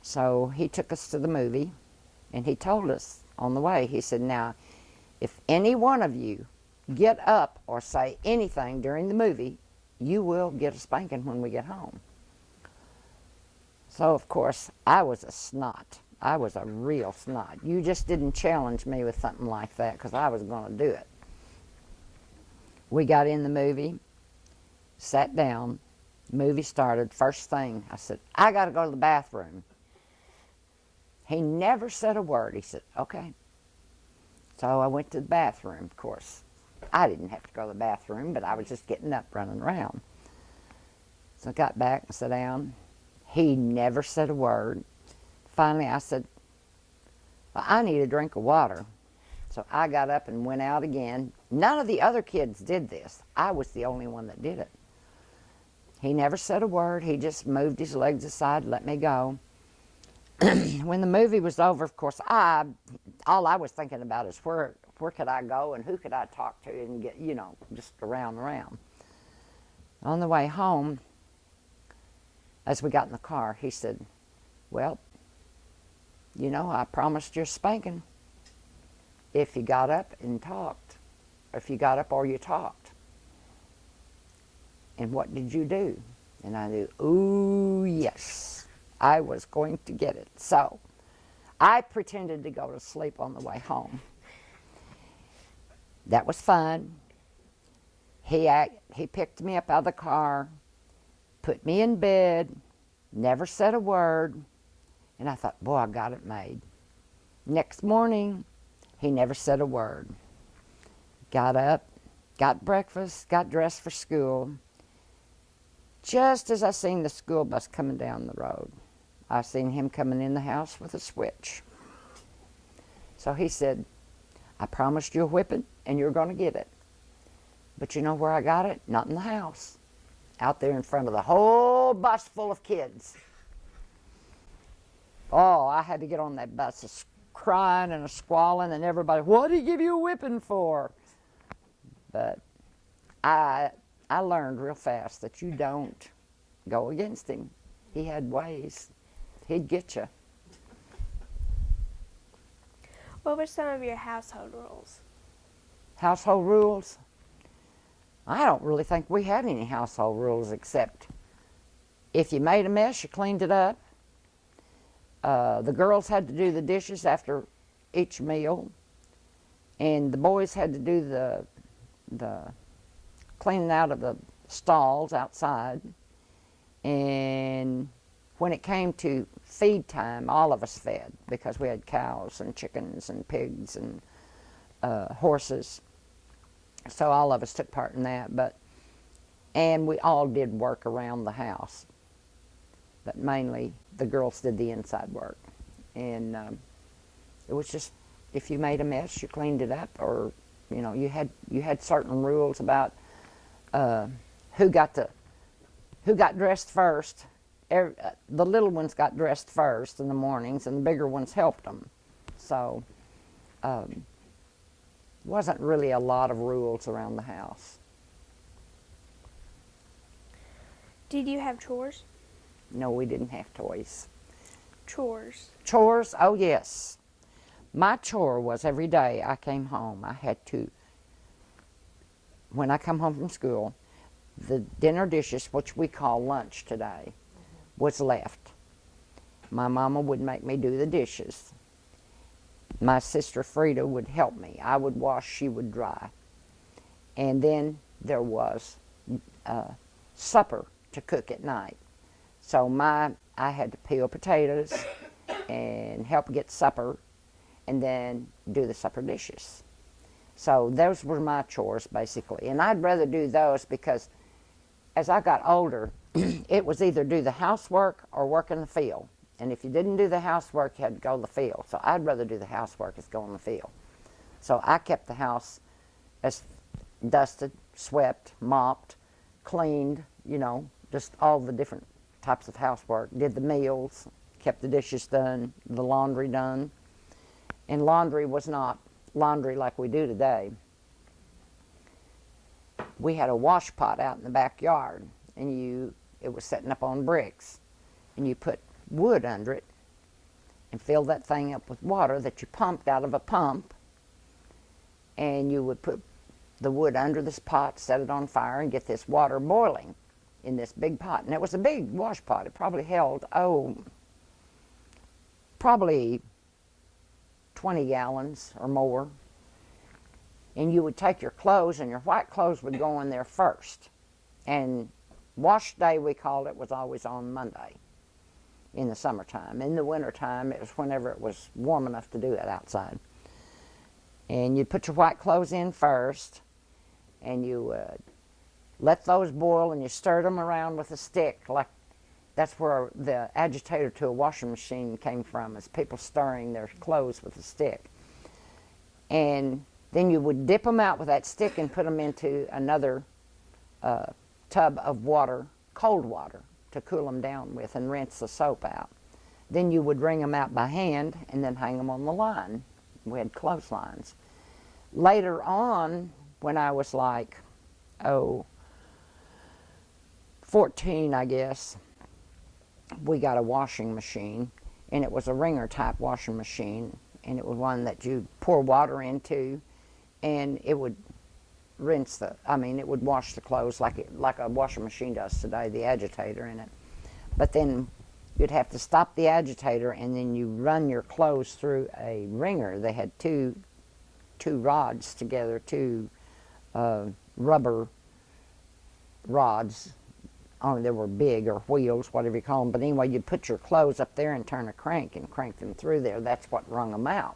So he took us to the movie, and he told us on the way, he said, now, if any one of you get up or say anything during the movie, you will get a spanking when we get home. So, of course, I was a snot. I was a real snot. You just didn't challenge me with something like that because I was going to do it. We got in the movie, sat down, movie started. First thing, I said, I got to go to the bathroom. He never said a word. He said, okay. So I went to the bathroom, of course. I didn't have to go to the bathroom, but I was just getting up, running around. So I got back and sat down. He never said a word. Finally, I said, well, I need a drink of water. So I got up and went out again. None of the other kids did this. I was the only one that did it. He never said a word. He just moved his legs aside, let me go. When the movie was over, of course, all I was thinking about is where could I go and who could I talk to and get, just around and around. On the way home, as we got in the car, he said, well, I promised you a spanking if you got up and talked, or if you got up or you talked. And what did you do? And I knew, ooh, yes, I was going to get it. So I pretended to go to sleep on the way home. That was fun. He picked me up out of the car, put me in bed, never said a word, and I thought, boy, I got it made. Next morning, he never said a word. Got up, got breakfast, got dressed for school. Just as I seen the school bus coming down the road, I seen him coming in the house with a switch. So he said, I promised you a whipping, and you're going to get it. But you know where I got it? Not in the house. Out there in front of the whole bus full of kids. Oh, I had to get on that bus crying and squalling, and everybody, what did he give you a whipping for? But I learned real fast that you don't go against him. He had ways. He'd get you. What were some of your household rules? Household rules? I don't really think we had any household rules except if you made a mess, you cleaned it up. The girls had to do the dishes after each meal, and the boys had to do the cleaning out of the stalls outside. And when it came to feed time, all of us fed because we had cows and chickens and pigs and horses. So all of us took part in that, and we all did work around the house. But mainly the girls did the inside work. And it was just, if you made a mess, you cleaned it up, or you had certain rules about who got dressed first. The little ones got dressed first in the mornings, and the bigger ones helped them. So wasn't really a lot of rules around the house. Did you have chores? No, we didn't have toys. Chores. Chores? Oh, yes. My chore was every day I came home, I had to, when I come home from school, the dinner dishes, which we call lunch today, was left. My mama would make me do the dishes. My sister Frida would help me. I would wash, she would dry. And then there was supper to cook at night. So I had to peel potatoes and help get supper and then do the supper dishes. So those were my chores basically. And I'd rather do those because as I got older, it was either do the housework or work in the field. And if you didn't do the housework, you had to go to the field. So I'd rather do the housework as go in the field. So I kept the house as dusted, swept, mopped, cleaned, just all the different types of housework. Did the meals, kept the dishes done, the laundry done. And laundry was not laundry like we do today. we had a wash pot out in the backyard, and it was setting up on bricks, and you put wood under it and filled that thing up with water that you pumped out of a pump, and you would put the wood under this pot, set it on fire, and get this water boiling in this big pot. And it was a big wash pot. It probably held, probably 20 gallons or more. And you would take your clothes, and your white clothes would go in there first. And wash day, we called it, was always on Monday in the summertime. In the wintertime, it was whenever it was warm enough to do that outside. And you'd put your white clothes in first, and you let those boil, and you stirred them around with a stick. Like that's where the agitator to a washing machine came from, is people stirring their clothes with a stick. And then you would dip them out with that stick and put them into another tub of water, cold water, to cool them down with, and rinse the soap out. Then you would wring them out by hand and then hang them on the line. We had clotheslines. Later on, when I was like, 14, I guess, we got a washing machine, and it was a wringer type washing machine, and it was one that you pour water into, and it would it would wash the clothes like a washing machine does today, the agitator in it. But then you'd have to stop the agitator, and then you run your clothes through a wringer. They had two rods together, two rubber rods. Only they were big, or wheels, whatever you call them. But anyway, you'd put your clothes up there and turn a crank and crank them through there. That's what wrung them out.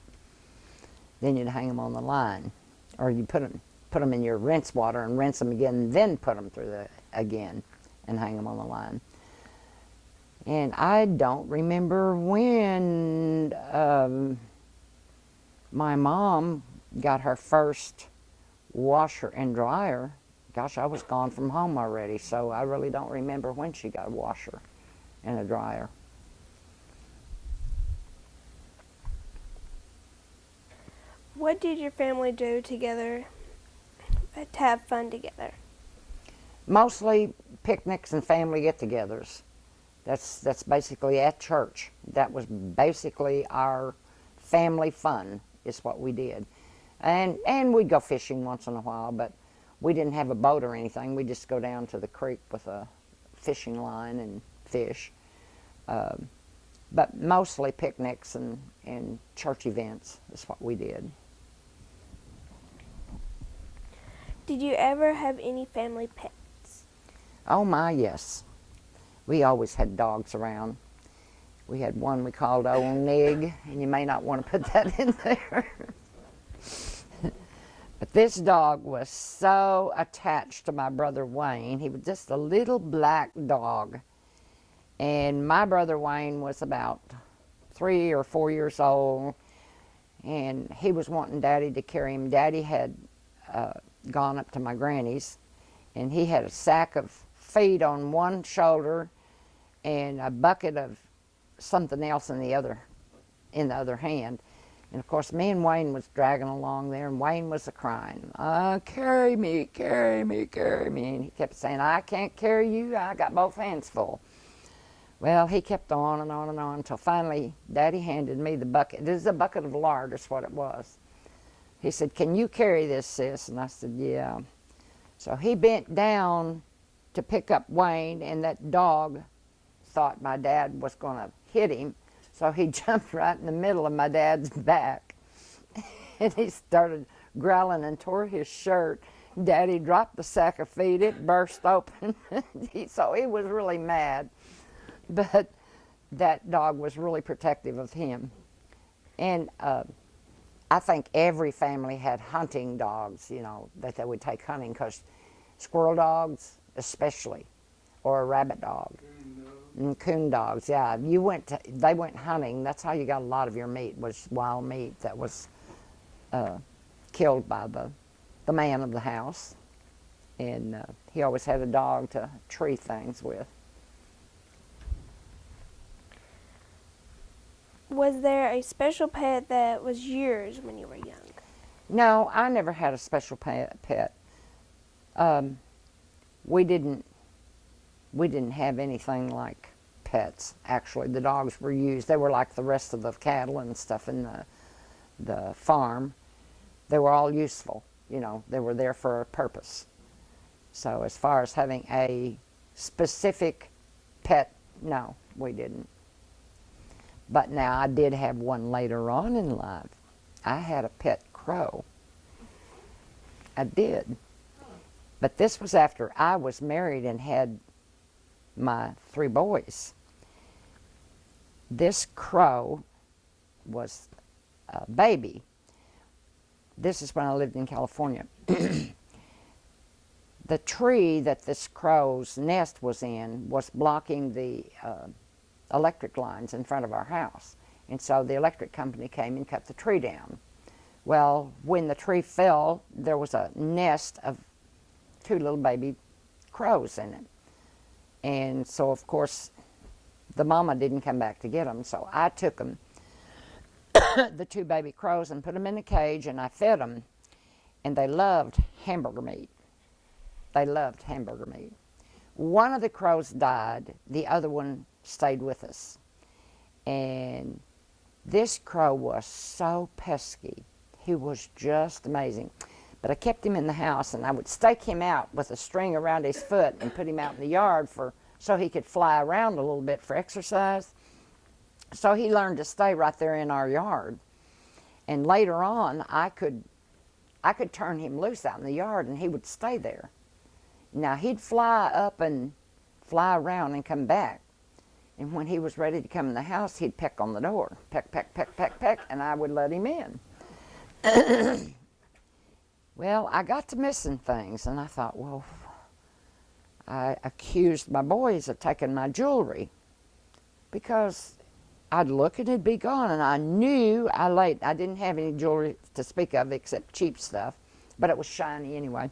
Then you'd hang them on the line, or you put them in your rinse water and rinse them again, and then put them through again and hang them on the line. And I don't remember when my mom got her first washer and dryer. Gosh, I was gone from home already, so I really don't remember when she got a washer and a dryer. What did your family do together to have fun together? Mostly picnics and family get-togethers. That's basically at church. That was basically our family fun, is what we did. And we'd go fishing once in a while, but we didn't have a boat or anything. We'd just go down to the creek with a fishing line and fish. But mostly picnics and church events is what we did. Did you ever have any family pets? Oh my, yes. We always had dogs around. We had one we called Old Nig, and you may not want to put that in there. But this dog was so attached to my brother Wayne. He was just a little black dog. And my brother Wayne was about 3 or 4 years old, and he was wanting Daddy to carry him. Daddy had gone up to my granny's, and he had a sack of feed on one shoulder and a bucket of something else in the other hand. And of course, me and Wayne was dragging along there, and Wayne was a-crying, carry me, carry me, carry me. And he kept saying, I can't carry you, I got both hands full. Well, he kept on and on and on until finally Daddy handed me the bucket. This is a bucket of lard, is what it was. He said, can you carry this, sis? And I said, yeah. So he bent down to pick up Wayne, and that dog thought my dad was going to hit him. So he jumped right in the middle of my dad's back, and he started growling and tore his shirt. Daddy dropped the sack of feed. It burst open. So he was really mad. But that dog was really protective of him. And I think every family had hunting dogs, that they would take hunting, because squirrel dogs especially, or a rabbit dog. And coon dogs, yeah. They went hunting. That's how you got a lot of your meat, was wild meat that was killed by the man of the house. And he always had a dog to tree things with. Was there a special pet that was yours when you were young? No, I never had a special pet. We didn't have anything like pets. Actually, the dogs were used. They were like the rest of the cattle and stuff in the farm. They were all useful. You know, they were there for a purpose. So as far as having a specific pet, no, we didn't. But now I did have one later on in life. I had a pet crow. I did. But this was after I was married and had my 3 boys. This crow was a baby. This is when I lived in California. The tree that this crow's nest was in was blocking the electric lines in front of our house. And so the electric company came and cut the tree down. Well, when the tree fell, there was a nest of 2 little baby crows in it. And so, of course, the mama didn't come back to get them. So I took them, the 2 baby crows, and put them in a cage, and I fed them. And they loved hamburger meat. They loved hamburger meat. One of the crows died. The other one stayed with us. And this crow was so pesky. He was just amazing. But I kept him in the house, and I would stake him out with a string around his foot and put him out in the yard so he could fly around a little bit for exercise. So he learned to stay right there in our yard. And later on, I could turn him loose out in the yard, and he would stay there. Now, he'd fly up and fly around and come back. And when he was ready to come in the house, he'd peck on the door. Peck, peck, peck, peck, peck, and I would let him in. Well, I got to missing things, and I thought, well, I accused my boys of taking my jewelry because I'd look and it'd be gone, and I knew I didn't have any jewelry to speak of except cheap stuff, but it was shiny anyway.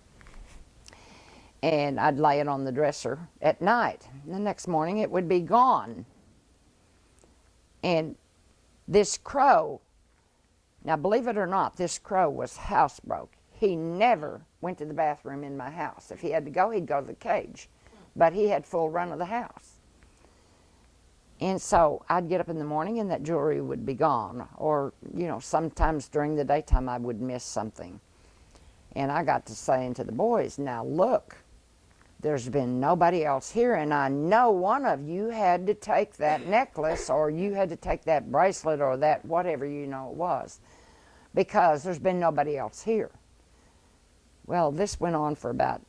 And I'd lay it on the dresser at night. The next morning it would be gone. And this crow, now believe it or not, this crow was housebroke. He never went to the bathroom in my house. If he had to go, he'd go to the cage. But he had full run of the house. And so I'd get up in the morning and that jewelry would be gone. Or, you know, sometimes during the daytime I would miss something. And I got to saying to the boys, now look, there's been nobody else here, and I know one of you had to take that necklace, or you had to take that bracelet, or that whatever you know it was, because there's been nobody else here. Well, this went on for about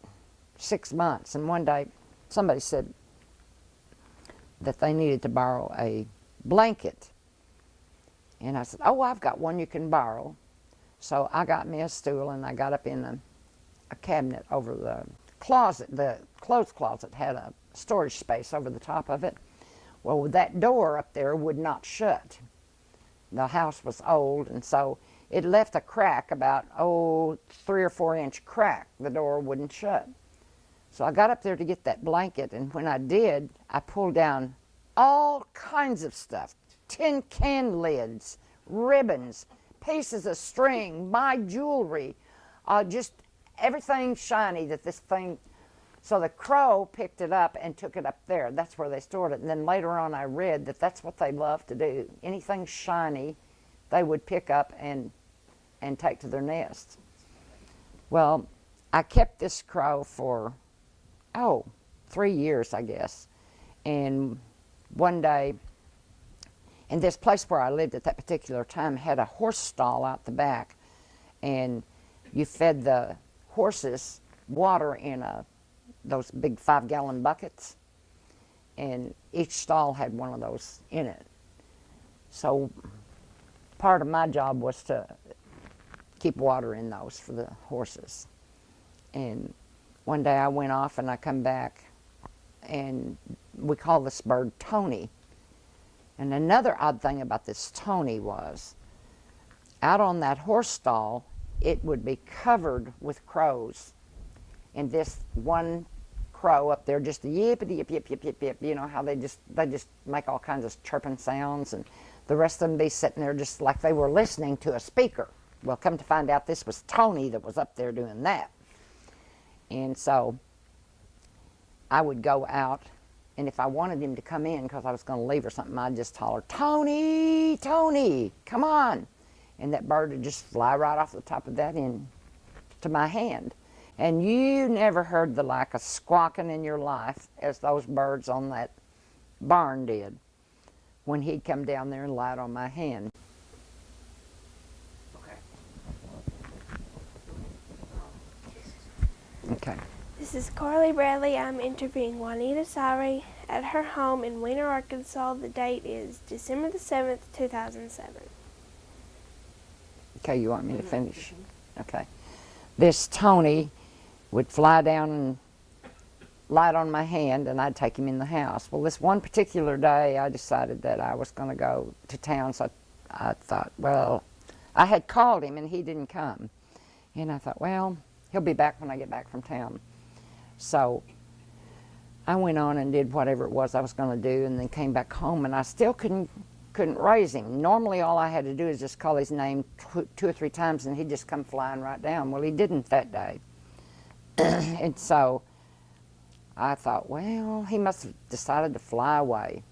6 months, and one day somebody said that they needed to borrow a blanket. And I said, oh, I've got one you can borrow. So I got me a stool, and I got up in a cabinet over the closet. The clothes closet had a storage space over the top of it. Well, that door up there would not shut. The house was old, and so it left a crack, about 3 or 4 inch crack. The door wouldn't shut. So I got up there to get that blanket, and when I did, I pulled down all kinds of stuff. Tin can lids, ribbons, pieces of string, my jewelry, just everything shiny that this thing. So the crow picked it up and took it up there. That's where they stored it. And then later on I read that that's what they love to do. Anything shiny they would pick up and take to their nests. Well, I kept this crow for 3 years, I guess. And one day, and this place where I lived at that particular time had a horse stall out the back, and you fed the horses water in those big 5-gallon buckets, and each stall had one of those in it. So part of my job was to keep water in those for the horses. And one day I went off and I come back, and we call this bird Tony. And another odd thing about this Tony was, out on that horse stall, it would be covered with crows. And this one crow up there just yippity yip yip yip yip yip, you know how they just make all kinds of chirping sounds, and the rest of them be sitting there just like they were listening to a speaker. Well, come to find out, this was Tony that was up there doing that. And so I would go out, and if I wanted him to come in because I was going to leave or something, I'd just holler, Tony, Tony, come on. And that bird would just fly right off the top of that end to my hand. And you never heard the like of squawking in your life as those birds on that barn did when he'd come down there and light on my hand. Okay. This is Carly Bradley. I'm interviewing Juanita Syre at her home in Weiner, Arkansas. The date is December the 7th, 2007. Okay, you want me to finish? Okay. This Tony would fly down and light on my hand, and I'd take him in the house. Well, this one particular day, I decided that I was going to go to town, so I thought, well, I had called him, and he didn't come. And I thought, well, he'll be back when I get back from town. So I went on and did whatever it was I was going to do, and then came back home, and I still couldn't raise him. Normally, all I had to do is just call his name 2 or 3 times, and he'd just come flying right down. Well, he didn't that day. And so I thought, well, he must have decided to fly away.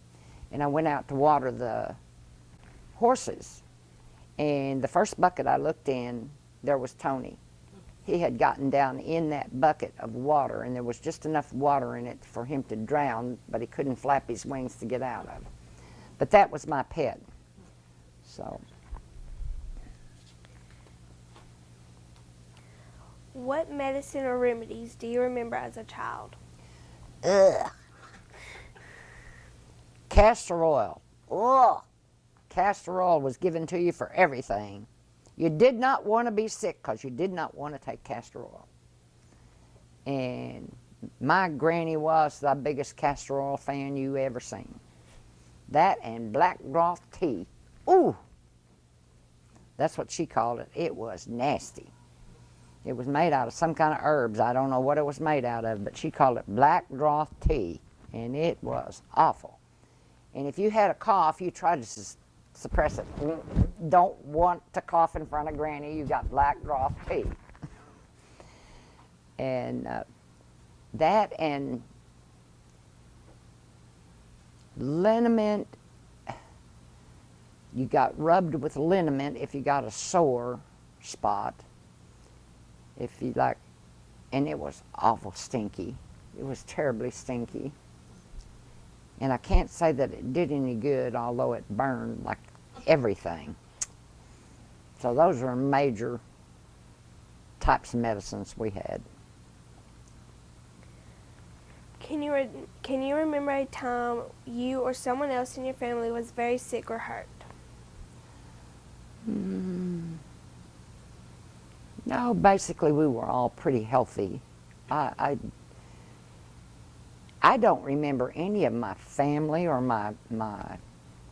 And I went out to water the horses. And the first bucket I looked in, there was Tony. He had gotten down in that bucket of water, and there was just enough water in it for him to drown, but he couldn't flap his wings to get out of. But that was my pet. So. What medicine or remedies do you remember as a child? Ugh. Castor oil. Ugh. Castor oil was given to you for everything. You did not want to be sick because you did not want to take castor oil. And my granny was the biggest castor oil fan you ever seen. That and black broth tea. Ooh! That's what she called it. It was nasty. It was made out of some kind of herbs. I don't know what it was made out of, but she called it black broth tea, and it was awful. And if you had a cough, you tried to suppress it. Don't want to cough in front of Granny. You got black broth tea. And that and liniment. You got rubbed with liniment if you got a sore spot. If you like, and it was awful stinky. It was terribly stinky. And I can't say that it did any good, although it burned like everything. So those were major types of medicines we had. Can you remember a time you or someone else in your family was very sick or hurt? No, basically we were all pretty healthy. I don't remember any of my family or my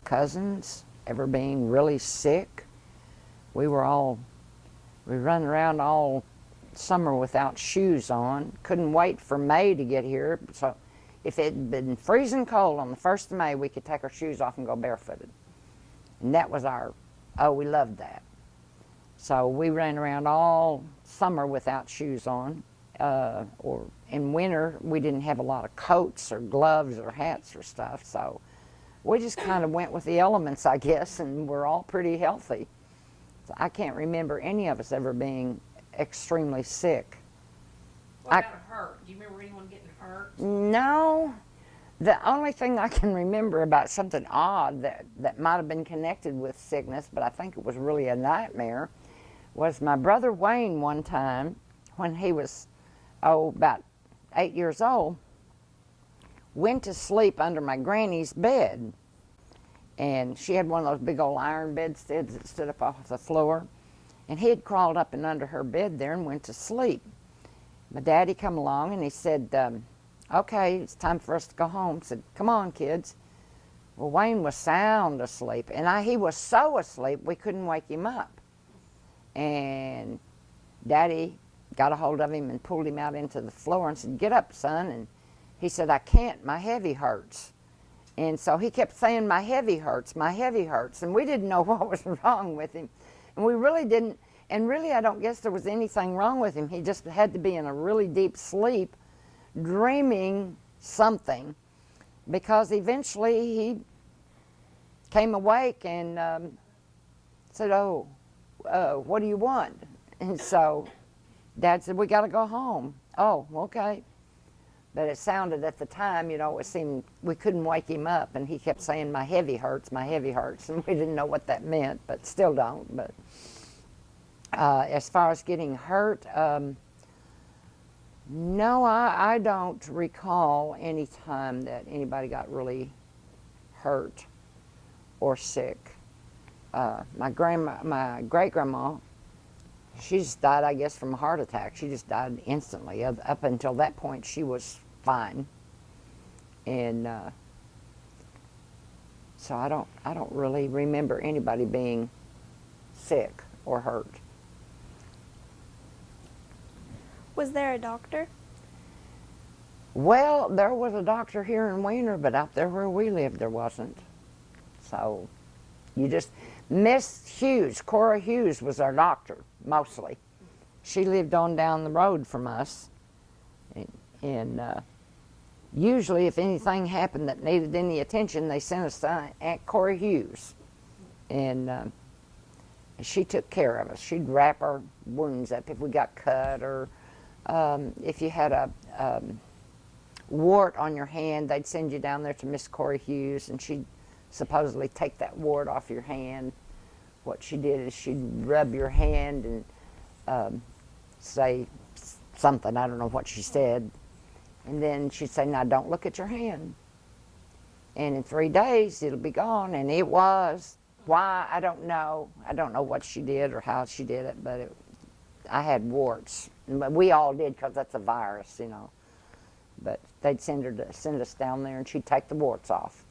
cousins ever being really sick. We run around all summer without shoes on. Couldn't wait for May to get here. So if it had been freezing cold on the 1st of May, we could take our shoes off and go barefooted. And that was we loved that. So we ran around all summer without shoes on. Or in winter, we didn't have a lot of coats or gloves or hats or stuff. So we just kind of went with the elements, I guess, and we're all pretty healthy. So I can't remember any of us ever being extremely sick. What about hurt? Do you remember anyone getting hurt? No. The only thing I can remember about something odd that might have been connected with sickness, but I think it was really a nightmare, was my brother Wayne one time when he was, about 8 years old, went to sleep under my granny's bed. And she had one of those big old iron bedsteads that stood up off the floor. And he had crawled up and under her bed there and went to sleep. My daddy come along and he said, okay, it's time for us to go home. Said, come on, kids. Well, Wayne was sound asleep. And he was so asleep we couldn't wake him up. And Daddy got a hold of him and pulled him out into the floor and said, get up, son. And he said, I can't, my heavy hurts. And so he kept saying, my heavy hurts, my heavy hurts. And we didn't know what was wrong with him. And we really didn't, And really, I don't guess there was anything wrong with him. He just had to be in a really deep sleep, dreaming something, because eventually he came awake and said, "Oh, what do you want?" And so Dad said, "We got to go home." "Oh, okay." But it sounded at the time, you know, it seemed we couldn't wake him up, and he kept saying, "My heavy hurts, my heavy hurts," and we didn't know what that meant, but still don't. But as far as getting hurt, no, I don't recall any time that anybody got really hurt or sick. My great grandma, she just died, I guess, from a heart attack. She just died instantly. Up until that point, she was fine, and so I don't really remember anybody being sick or hurt. Was there a doctor? Well, there was a doctor here in Weiner, but out there where we lived, there wasn't. So you just, Miss Hughes, Cora Hughes was our doctor, mostly. She lived on down the road from us. And usually if anything happened that needed any attention, they sent us to Aunt Cora Hughes. And she took care of us. She'd wrap our wounds up if we got cut, or if you had a wart on your hand, they'd send you down there to Miss Cora Hughes, and she'd supposedly take that wart off your hand. What she did is she'd rub your hand and say something, I don't know what she said, and then she'd say, "Now don't look at your hand, and in 3 days it'll be gone." And it was. Why, I don't know. I don't know what she did or how she did it, but I had warts. But we all did, because that's a virus, you know. But they'd send us down there, and she'd take the warts off.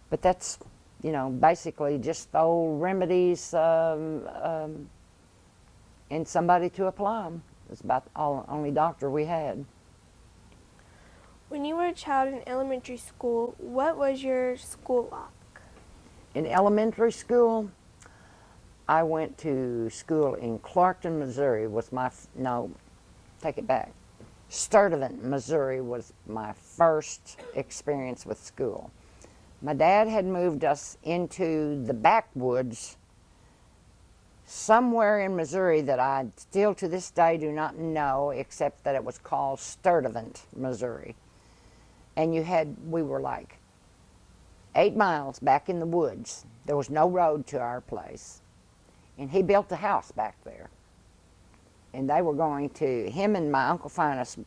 But that's, you know, basically just the old remedies and somebody to apply them. It's about the only doctor we had. When you were a child in elementary school, what was your school like? In elementary school, I went to school in Clarkton, Missouri. Take it back. Sturtevant, Missouri was my first experience with school. My dad had moved us into the backwoods somewhere in Missouri that I still to this day do not know, except that it was called Sturtevant, Missouri. And we were like 8 miles back in the woods. There was no road to our place. And he built a house back there. And him and my Uncle Finus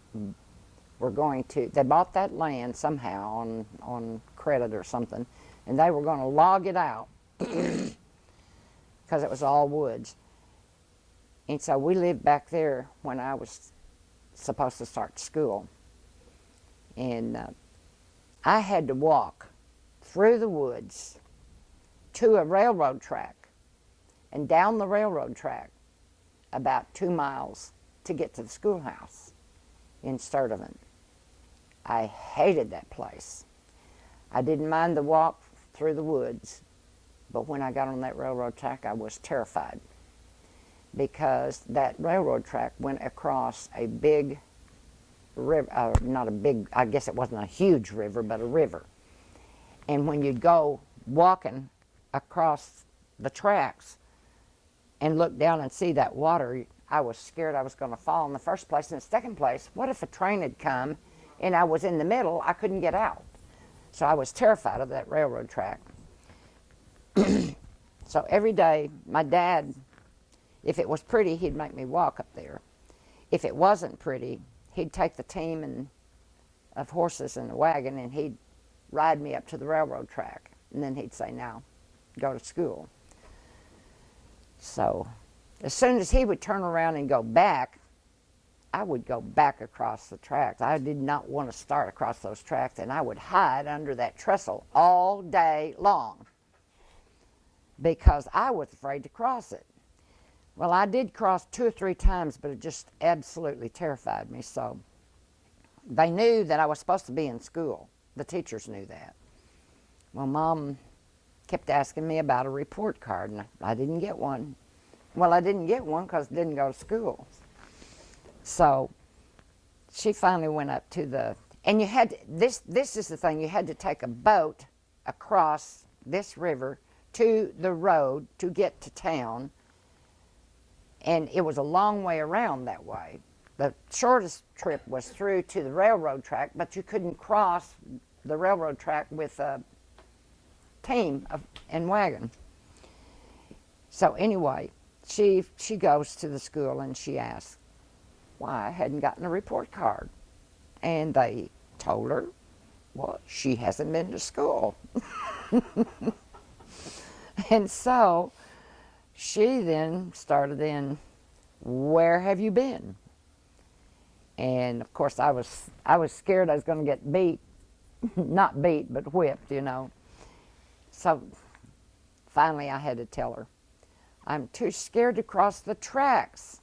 they bought that land somehow on credit or something, and they were going to log it out because it was all woods. And so we lived back there when I was supposed to start school. And I had to walk through the woods to a railroad track and down the railroad track about 2 miles to get to the schoolhouse in Sturtevant. I hated that place. I didn't mind the walk through the woods, but when I got on that railroad track, I was terrified, because that railroad track went across a big river, not a big, I guess it wasn't a huge river, but a river. And when you'd go walking across the tracks and look down and see that water, I was scared I was going to fall in the first place. In the second place, what if a train had come and I was in the middle? I couldn't get out. So I was terrified of that railroad track. So every day, my dad, if it was pretty, he'd make me walk up there. If it wasn't pretty, he'd take the team of horses in a wagon, and he'd ride me up to the railroad track. And then he'd say, "Now, go to school." So as soon as he would turn around and go back, I would go back across the tracks. I did not want to start across those tracks, and I would hide under that trestle all day long because I was afraid to cross it. Well, I did cross 2 or 3 times, but it just absolutely terrified me. So they knew that I was supposed to be in school. The teachers knew that. Well, Mom kept asking me about a report card, and I didn't get one. Well, I didn't get one because I didn't go to school. So she finally went up to the, and you had to, this is the thing, you had to take a boat across this river to the road to get to town, and it was a long way around that way. The shortest trip was through to the railroad track, but you couldn't cross the railroad track with a team and wagon. So anyway, she goes to the school and she asks why I hadn't gotten a report card. And they told her, well, she hasn't been to school. And so she then started in, where have you been? And of course I was scared I was going to get beat, not beat, but whipped, you know. So finally I had to tell her, I'm too scared to cross the tracks.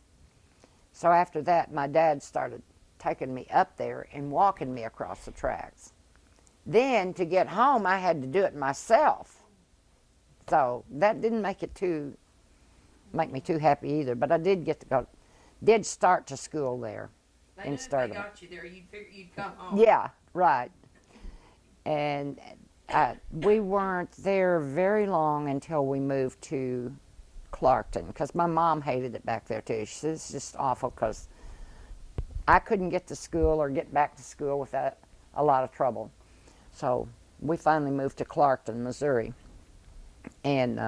So after that, my dad started taking me up there and walking me across the tracks. Then to get home, I had to do it myself. So that didn't make me too happy either. But I did get to go, did start to school there. They knew if they got you there, you'd figure you'd come home. Yeah, right. And we weren't there very long until we moved to Clarkton, because my mom hated it back there too. She said it's just awful because I couldn't get to school or get back to school without a lot of trouble. So we finally moved to Clarkton, Missouri, and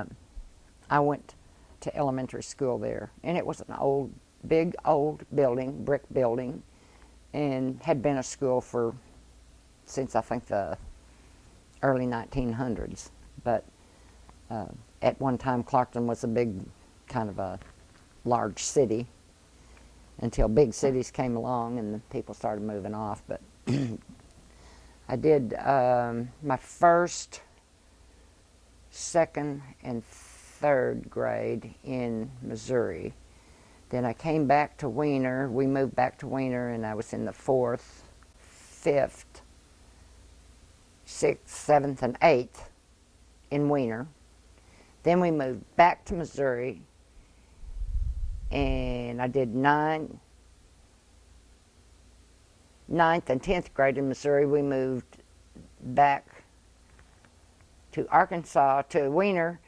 I went to elementary school there, and it was an big old building, brick building, and had been a school since I think the early 1900s. But at one time, Clarkton was a big, kind of a large city until big cities came along and the people started moving off. But I did my first, second, and third grade in Missouri. Then I came back to Weiner. We moved back to Weiner, and I was in the 4th, 5th, 6th, 7th, and 8th in Weiner. Then we moved back to Missouri, and I did 9th and 10th grade in Missouri. We moved back to Arkansas, to Weiner.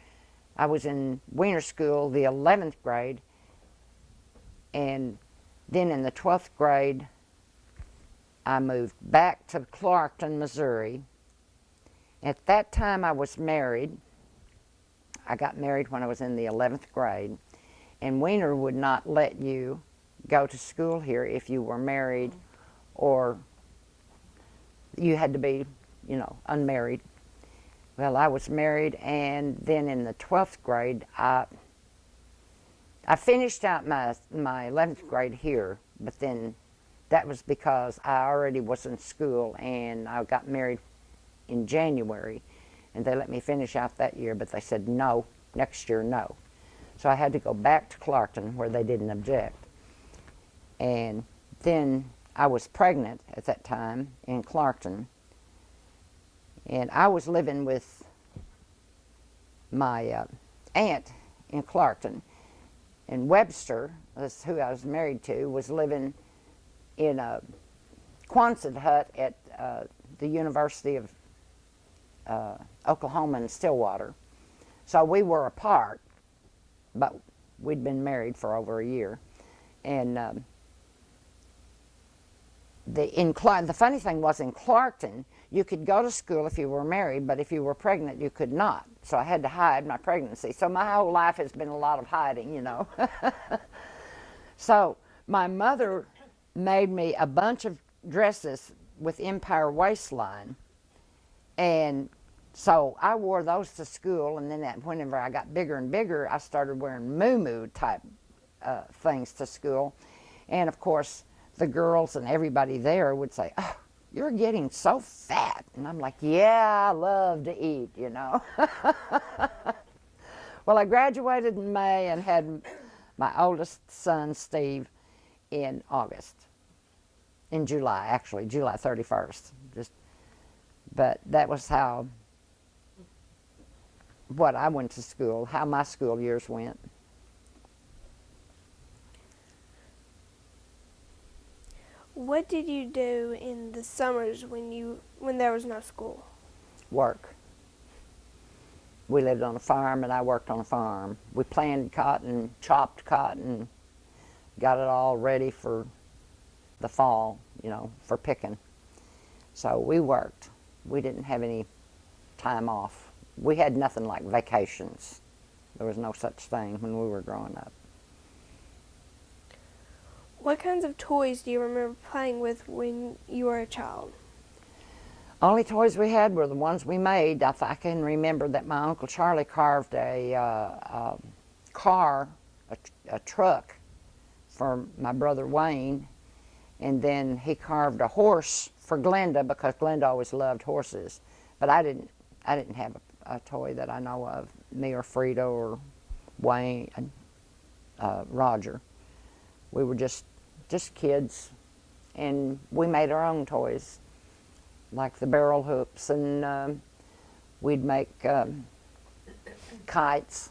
I was in Weiner school the 11th grade, and then in the 12th grade, I moved back to Clarkton, Missouri. At that time, I was married. I got married when I was in the 11th grade, and Weiner would not let you go to school here if you were married, or you had to be, unmarried. Well, I was married, and then in the 12th grade, I finished out my 11th grade here, but then that was because I already was in school, and I got married in January. And they let me finish out that year, but they said no, next year no. So I had to go back to Clarkton where they didn't object. And then I was pregnant at that time in Clarkton. And I was living with my aunt in Clarkton. And Webster, that's who I was married to, was living in a Quonset hut at the University of Oklahoma and Stillwater. So we were apart, but we'd been married for over a year. And the funny thing was, in Clarkton, you could go to school if you were married, but if you were pregnant, you could not. So I had to hide my pregnancy. So my whole life has been a lot of hiding, So my mother made me a bunch of dresses with empire waistline, and so I wore those to school. And then whenever I got bigger and bigger, I started wearing muumuu type things to school. And of course, the girls and everybody there would say, "Oh, you're getting so fat." And I'm like, "Yeah, I love to eat, Well, I graduated in May and had my oldest son, Steve, in July, actually, July 31st. But that was what I went to school, how my school years went. What did you do in the summers when there was no school? Work. We lived on a farm, and I worked on a farm. We planted cotton, chopped cotton, got it all ready for the fall, for picking. So we worked. We didn't have any time off. We had nothing like vacations. There was no such thing when we were growing up. What kinds of toys do you remember playing with when you were a child? Only toys we had were the ones we made. I can remember that my Uncle Charlie carved a car, a truck for my brother Wayne, and then he carved a horse for Glenda because Glenda always loved horses. But I didn't have a toy that I know of, me or Frida or Wayne, Roger. We were just kids, and we made our own toys, like the barrel hoops, and we'd make kites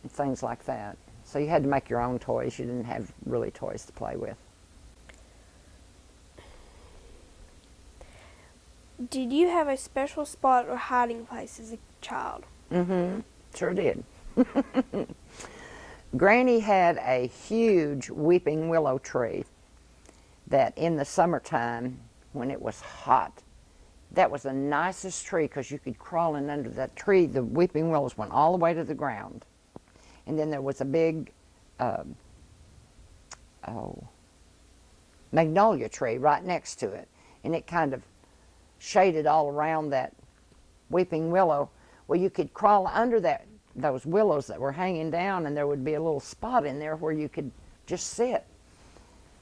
and things like that. So you had to make your own toys. You didn't have really toys to play with. Did you have a special spot or hiding place as a child? Mm-hmm. Sure did. Granny had a huge weeping willow tree that in the summertime, when it was hot, that was the nicest tree because you could crawl in under that tree. The weeping willows went all the way to the ground. And then there was a big magnolia tree right next to it. And it kind of shaded all around that weeping willow. Well, you could crawl under those willows that were hanging down, and there would be a little spot in there where you could just sit.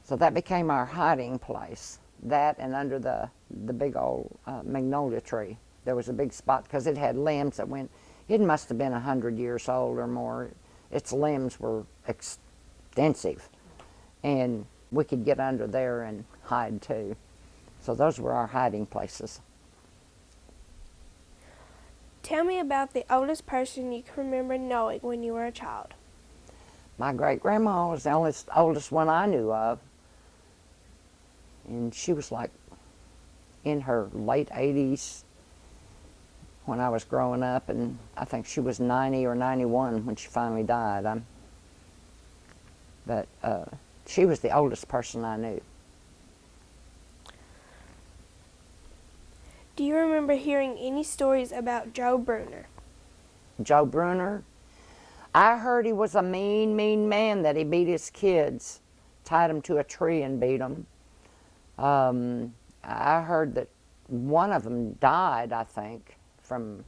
So that became our hiding place. That and under the big old magnolia tree. There was a big spot because it had limbs that went, it must have been 100 years old or more. Its limbs were extensive. And we could get under there and hide too. So those were our hiding places. Tell me about the oldest person you can remember knowing when you were a child. My great-grandma was the oldest one I knew of. And she was like in her late 80s when I was growing up, and I think she was 90 or 91 when she finally died. But she was the oldest person I knew. Do you remember hearing any stories about Joe Bruner? Joe Bruner? I heard he was a mean, mean man, that he beat his kids, tied them to a tree and beat them. I heard that one of them died, I think, from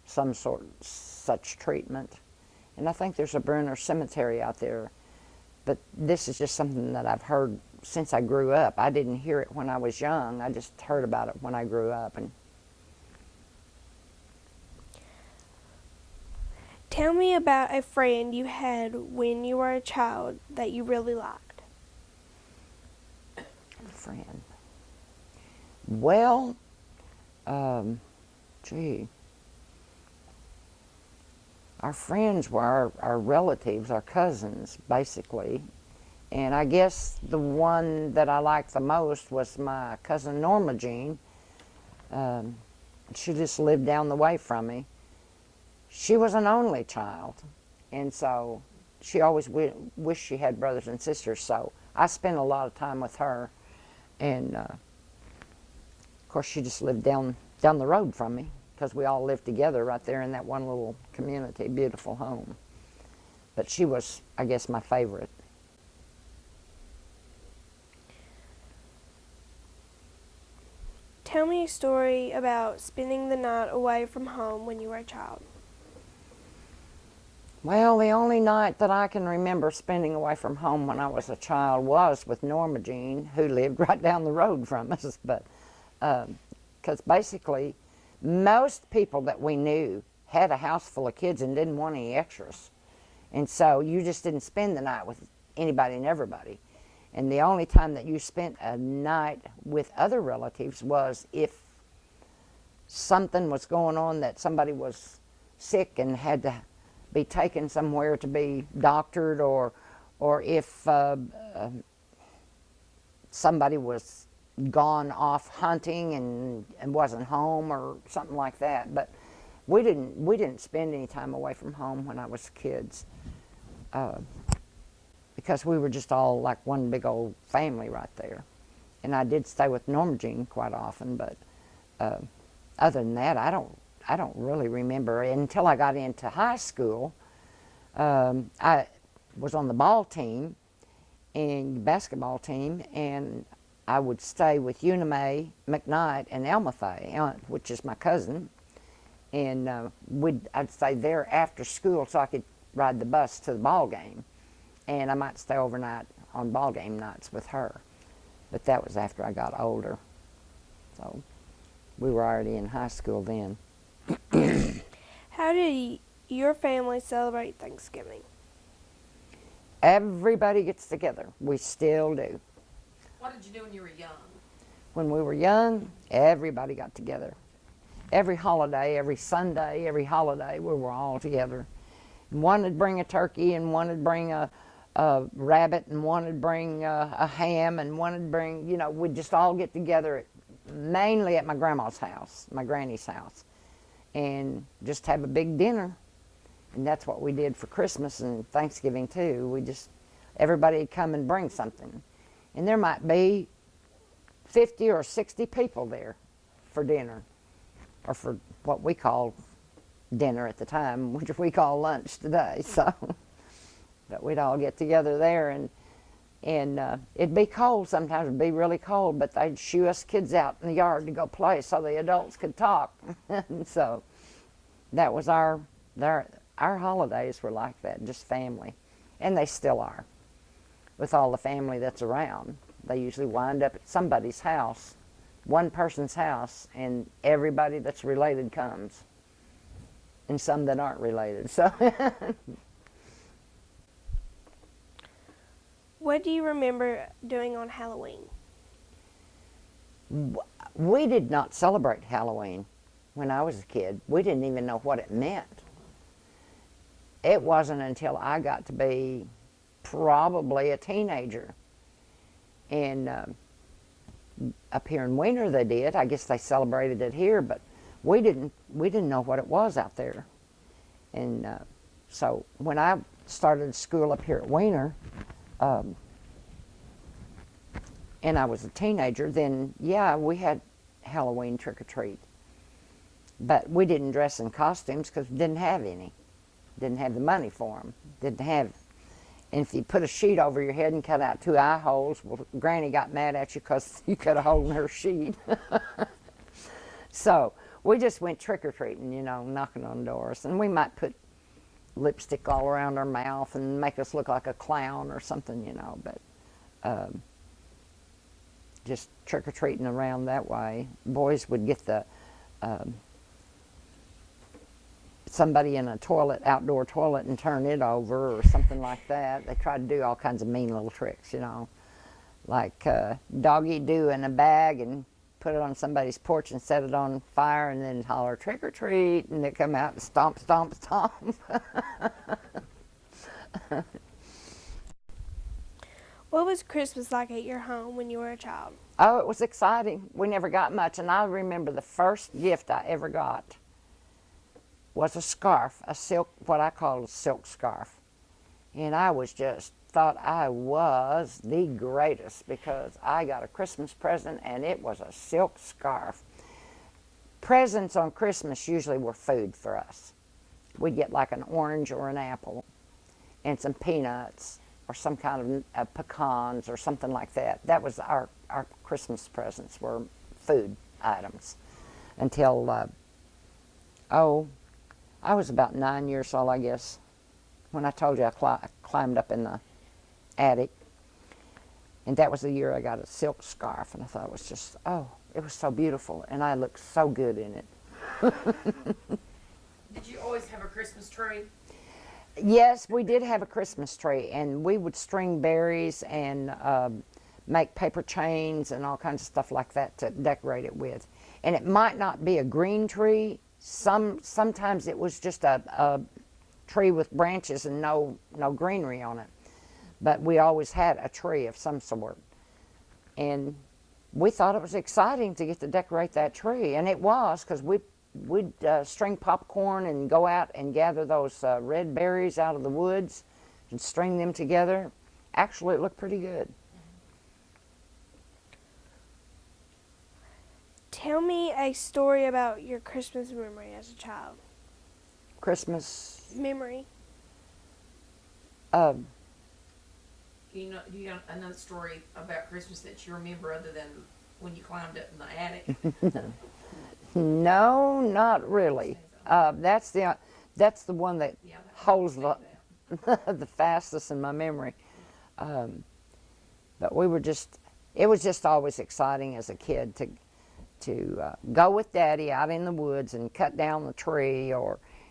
some such treatment. And I think there's a Bruner cemetery out there. But this is just something that I've heard since I grew up. I didn't hear it when I was young. I just heard about it when I grew up. And tell me about a friend you had when you were a child that you really liked. friend. Well, our friends were our relatives, our cousins, basically. And I guess the one that I liked the most was my cousin Norma Jean. She just lived down the way from me. She was an only child, and so she always wished she had brothers and sisters, so I spent a lot of time with her. And of course, she just lived down the road from me, because we all lived together right there in that one little community, beautiful home. But she was, I guess, my favorite. Tell me a story about spending the night away from home when you were a child. Well, the only night that I can remember spending away from home when I was a child was with Norma Jean, who lived right down the road from us. But because basically, most people that we knew had a house full of kids and didn't want any extras. And so you just didn't spend the night with anybody and everybody. And the only time that you spent a night with other relatives was if something was going on, that somebody was sick and had to be taken somewhere to be doctored, or if somebody was gone off hunting and wasn't home or something like that. But we didn't spend any time away from home when I was kids, because we were just all like one big old family right there. And I did stay with Norma Jean quite often, but other than that, I don't really remember until I got into high school. I was on the ball team and basketball team, and I would stay with Una Mae McKnight and Elma Faye, which is my cousin, and I'd stay there after school so I could ride the bus to the ball game, and I might stay overnight on ball game nights with her. But that was after I got older, so we were already in high school then. How did your family celebrate Thanksgiving? Everybody gets together. We still do. What did you do when you were young? When we were young, everybody got together. Every holiday, every Sunday, every holiday, we were all together. One would bring a turkey, and one would bring a rabbit, and one would bring a ham, and one would bring, we'd just all get together, mainly at my grandma's house, my granny's house, and just have a big dinner. And that's what we did for Christmas and Thanksgiving too. Everybody would come and bring something. And there might be 50 or 60 people there for dinner, or for what we called dinner at the time, which we call lunch today. So, but we'd all get together there, and it'd be cold sometimes. It'd be really cold, but they'd shoo us kids out in the yard to go play so the adults could talk. So that was our holidays were like that, just family, and they still are. With all the family that's around, they usually wind up at somebody's house, one person's house, and everybody that's related comes, and some that aren't related. So. What do you remember doing on Halloween? We did not celebrate Halloween when I was a kid. We didn't even know what it meant. It wasn't until I got to be probably a teenager, and up here in Weiner they did. I guess they celebrated it here, but we didn't know what it was out there. And so when I started school up here at Weiner, and I was a teenager, then yeah, we had Halloween trick-or-treat. But we didn't dress in costumes because we didn't have any. Didn't have the money for them. Didn't have. And if you put a sheet over your head and cut out 2 eye holes, well, Granny got mad at you because you cut a hole in her sheet. So we just went trick-or-treating, knocking on doors. And we might put lipstick all around our mouth and make us look like a clown or something, but just trick-or-treating around that way. Boys would get the somebody in a toilet, outdoor toilet, and turn it over or something like that. They tried to do all kinds of mean little tricks, like doggy do in a bag and put it on somebody's porch and set it on fire, and then holler trick or treat, and they come out and stomp, stomp, stomp. What was Christmas like at your home when you were a child? Oh, it was exciting. We never got much, and I remember the first gift I ever got was a scarf, a silk, what I call a silk scarf. And I was just thought I was the greatest because I got a Christmas present and it was a silk scarf. Presents on Christmas usually were food for us. We'd get like an orange or an apple and some peanuts or some kind of pecans or something like that. That was our Christmas presents, were food items until, I was about 9 years old, I guess, when I told you I climbed up in the attic. And that was the year I got a silk scarf, and I thought it was just, it was so beautiful, and I looked so good in it. Did you always have a Christmas tree? Yes, we did have a Christmas tree, and we would string berries and make paper chains and all kinds of stuff like that to decorate it with. And it might not be a green tree. Sometimes it was just a tree with branches and no greenery on it. But we always had a tree of some sort. And we thought it was exciting to get to decorate that tree, and it was, because we'd string popcorn and go out and gather those red berries out of the woods and string them together. Actually, it looked pretty good. Tell me a story about your Christmas memory as a child. Christmas, Memory. uh, You know, do you got another story about Christmas that you remember other than when you climbed up in the attic? no, not really. That's the one that Yeah, that holds that. the fastest in my memory. But it was just always exciting as a kid to go with Daddy out in the woods and cut down the tree,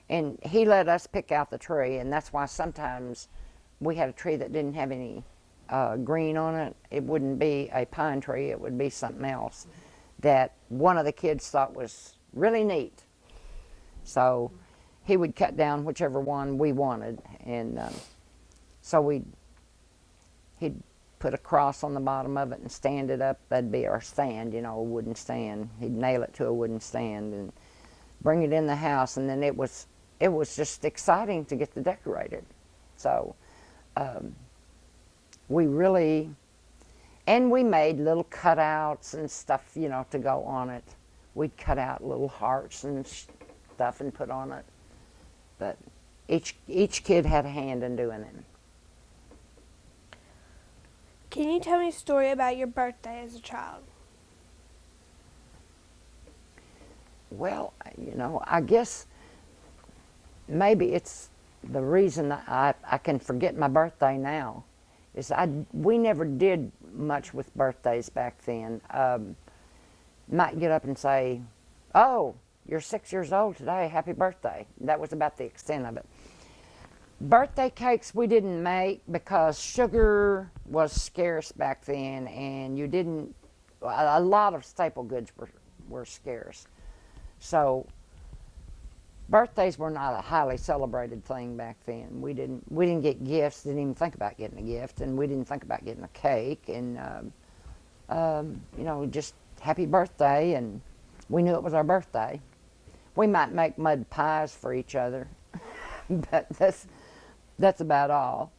and he let us pick out the tree, and that's why sometimes we had a tree that didn't have any green on it. It wouldn't be a pine tree, it would be something else that one of the kids thought was really neat. So he would cut down whichever one we wanted, and so he'd put a cross on the bottom of it and stand it up. That'd be our stand, a wooden stand. He'd nail it to a wooden stand and bring it in the house, and then it was just exciting to get to decorate it. So we made little cutouts and stuff, to go on it. We'd cut out little hearts and stuff and put on it. But each kid had a hand in doing it. Can you tell me a story about your birthday as a child? Well, I guess maybe it's the reason I can forget my birthday now is we never did much with birthdays back then. Might get up and say, "Oh, you're 6 years old today, happy birthday." That was about the extent of it. Birthday cakes we didn't make because sugar was scarce back then, and a lot of staple goods were scarce. So birthdays were not a highly celebrated thing back then. We didn't get gifts, didn't even think about getting a gift, and we didn't think about getting a cake, and just happy birthday, and we knew it was our birthday. We might make mud pies for each other, but that's about all.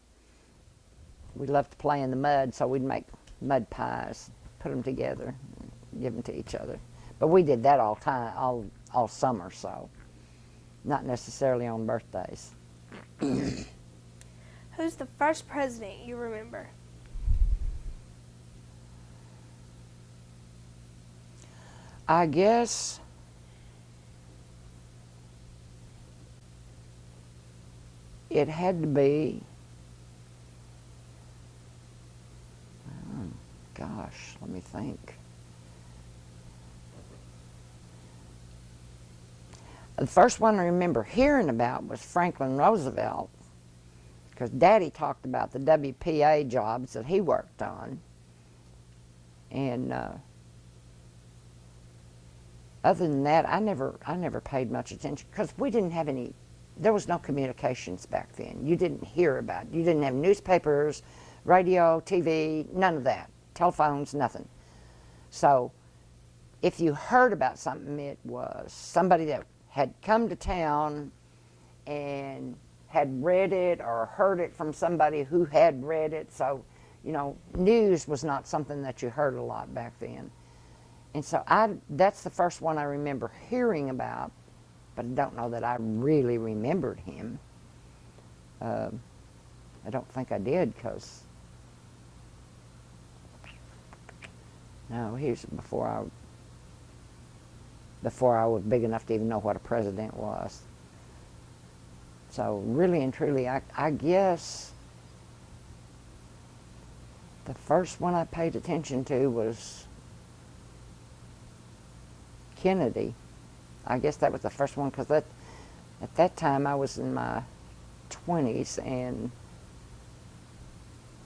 We loved to play in the mud, so we'd make mud pies, put them together, and give them to each other. But we did that all summer, so not necessarily on birthdays. Who's the first president you remember? I guess it had to be, gosh, let me think. The first one I remember hearing about was Franklin Roosevelt, because Daddy talked about the WPA jobs that he worked on. And other than that, I never paid much attention, because we didn't have any. There was no communications back then. You didn't hear about it. You didn't have newspapers, radio, TV, none of that. Telephones, nothing. So if you heard about something, it was somebody that had come to town and had read it or heard it from somebody who had read it. So, news was not something that you heard a lot back then. And so that's the first one I remember hearing about, but I don't know that I really remembered him. I don't think I did, because no, he was before I was big enough to even know what a president was. So really and truly, I guess the first one I paid attention to was Kennedy. I guess that was the first one, because at that time I was in my 20s, and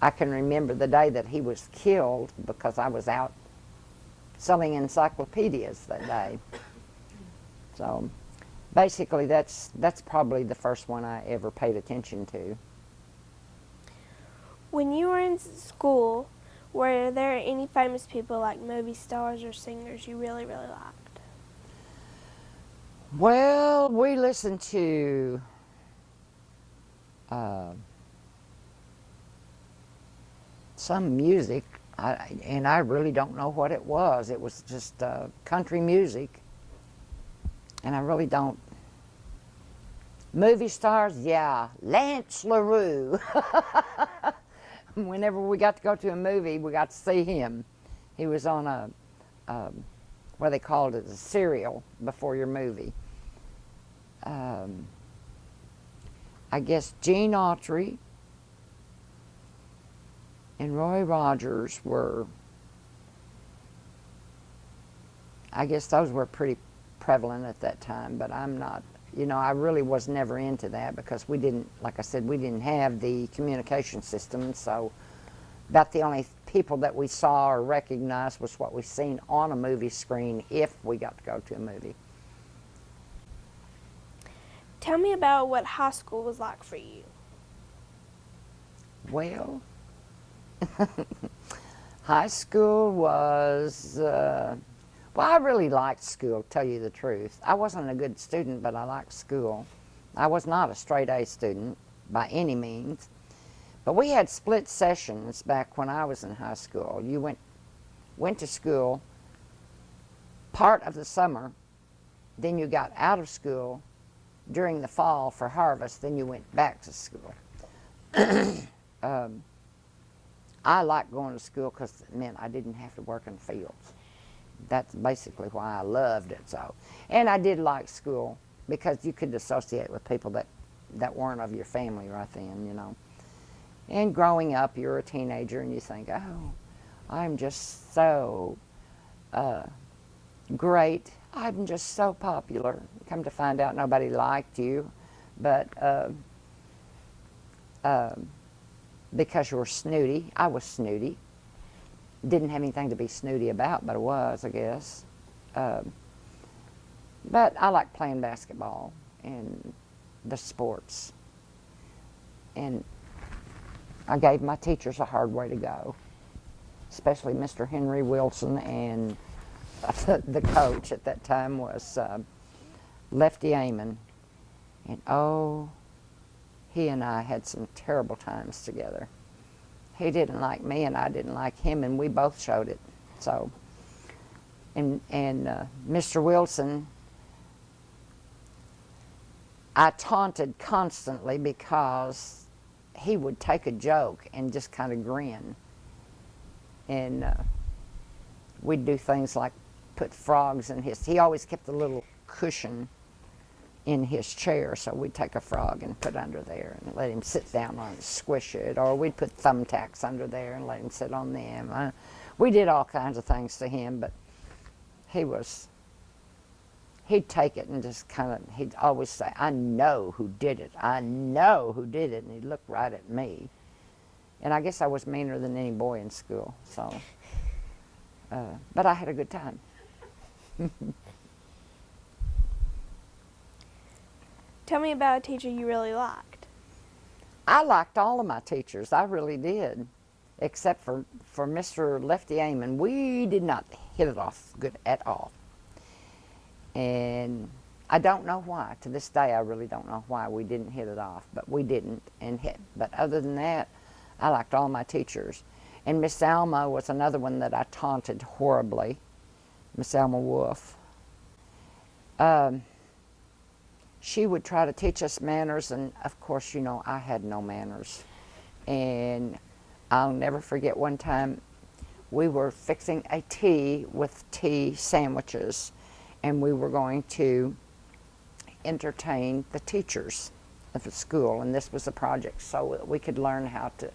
I can remember the day that he was killed because I was out selling encyclopedias that day. So basically that's probably the first one I ever paid attention to. When you were in school, Were there any famous people like movie stars or singers you really, really liked? Well, we listened to uh, some music, and I really don't know what it was. It was just country music, and I really don't. Movie stars, yeah, Lance LaRue. Whenever we got to go to a movie, we got to see him. He was on what they called it, a serial before your movie. I guess Gene Autry and Roy Rogers were, I guess those were pretty prevalent at that time, but I'm not, I really was never into that because we didn't, like I said, we didn't have the communication system, so about the only people that we saw or recognized was what we seen on a movie screen if we got to go to a movie. Tell me about what high school was like for you. Well, high school was, well, I really liked school, to tell you the truth. I wasn't a good student, but I liked school. I was not a straight A student by any means, but we had split sessions back when I was in high school. You went to school part of the summer, then you got out of school during the fall for harvest, then you went back to school. I liked going to school because it meant I didn't have to work in the fields. That's basically why I loved it. So, and I did like school because you could associate with people that weren't of your family right then, And growing up, you're a teenager and you think, oh, I'm just so great. I'm just so popular. Come to find out nobody liked you, but because you were snooty. I was snooty. Didn't have anything to be snooty about, but I was, I guess. But I liked playing basketball and the sports. And I gave my teachers a hard way to go, especially Mr. Henry Wilson, and the coach at that time was Lefty Amon. And oh, he and I had some terrible times together. He didn't like me and I didn't like him, and we both showed it. So, and Mr. Wilson, I taunted constantly because he would take a joke and just kind of grin. And we'd do things like put frogs in he always kept a little cushion in his chair, so we'd take a frog and put under there and let him sit down on it, squish it, or we'd put thumbtacks under there and let him sit on them. We did all kinds of things to him, but he'd take it and just he'd always say, I know who did it, I know who did it, and he'd look right at me. And I guess I was meaner than any boy in school, so, but I had a good time. Tell me about a teacher you really liked. I liked all of my teachers, I really did, except for Mr. Lefty Amon. We did not hit it off good at all. And I don't know why. To this day, I really don't know why we didn't hit it off, but we didn't. But other than that, I liked all my teachers. And Miss Alma was another one that I taunted horribly, Miss Alma Wolf. She would try to teach us manners, and of course, I had no manners. And I'll never forget one time we were fixing a tea with tea sandwiches, and we were going to entertain the teachers of the school, and this was a project so that we could learn how to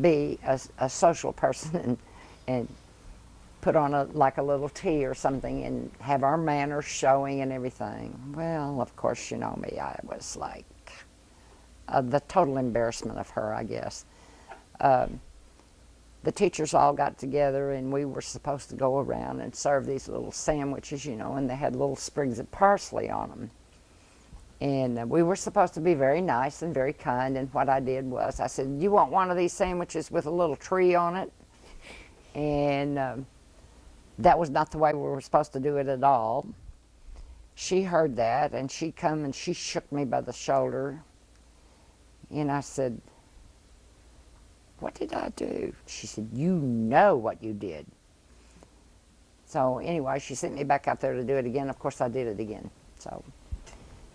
be a social person and put on a little tea or something and have our manners showing and everything. Well, of course, you know me, I was like the total embarrassment of her, I guess. The teachers all got together and we were supposed to go around and serve these little sandwiches, and they had little sprigs of parsley on them. And we were supposed to be very nice and very kind, and what I did was I said, "You want one of these sandwiches with a little tree on it?" And that was not the way we were supposed to do it at all. She heard that, and she come and she shook me by the shoulder, and I said, "What did I do?" She said, "You know what you did." So anyway, she sent me back out there to do it again. Of course, I did it again. So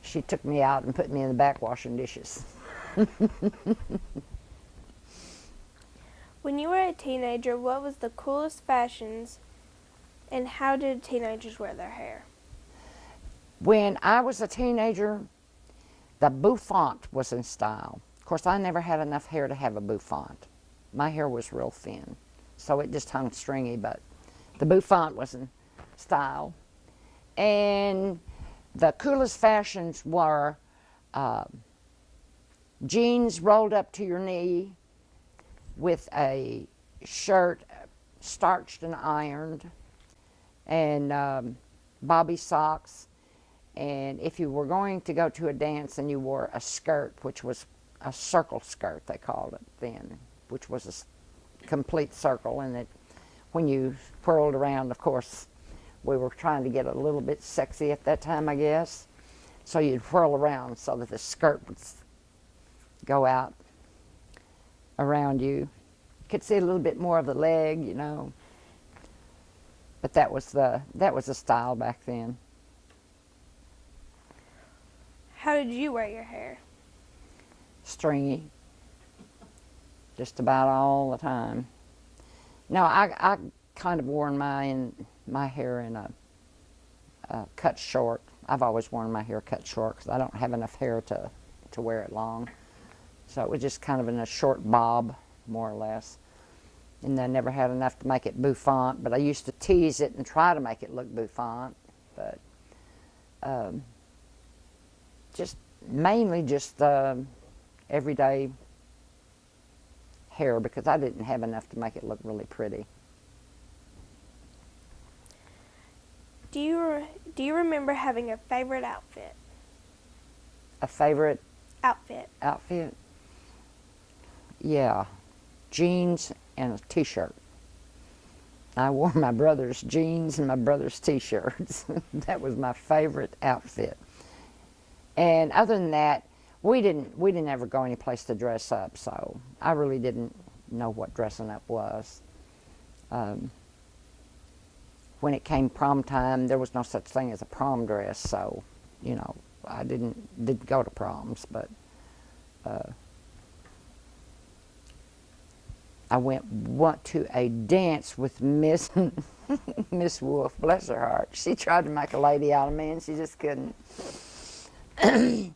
she took me out and put me in the back washing dishes. When you were a teenager, what was the coolest fashions and how did teenagers wear their hair? When I was a teenager, the bouffant was in style. Of course, I never had enough hair to have a bouffant. My hair was real thin, so it just hung stringy, but the bouffant was in style. And the coolest fashions were jeans rolled up to your knee with a shirt starched and ironed, and bobby socks. And if you were going to go to a dance and you wore a skirt, which was a circle skirt, they called it then, which was a complete circle, and it, when you twirled around, of course, we were trying to get a little bit sexy at that time, I guess. So you'd whirl around so that the skirt would go out around you. You could see a little bit more of the leg, you know. But that was the style back then. How did you wear your hair? Stringy, just about all the time. Now I kind of worn my hair in a cut short. I've always worn my hair cut short because I don't have enough hair to wear it long. So it was just kind of in a short bob, more or less. And I never had enough to make it bouffant, but I used to tease it and try to make it look bouffant. But just mainly just everyday hair, because I didn't have enough to make it look really pretty. Do you remember having a favorite outfit? A favorite Outfit. outfit? Yeah, jeans and a t-shirt. I wore my brother's jeans and my brother's t-shirts. That was my favorite outfit. And other than that, we didn't ever go any place to dress up, so I really didn't know what dressing up was. When it came prom time, there was no such thing as a prom dress, so, you know, I didn't go to proms, but I went to a dance with Miss Miss Wolf, bless her heart. She tried to make a lady out of me, and she just couldn't. It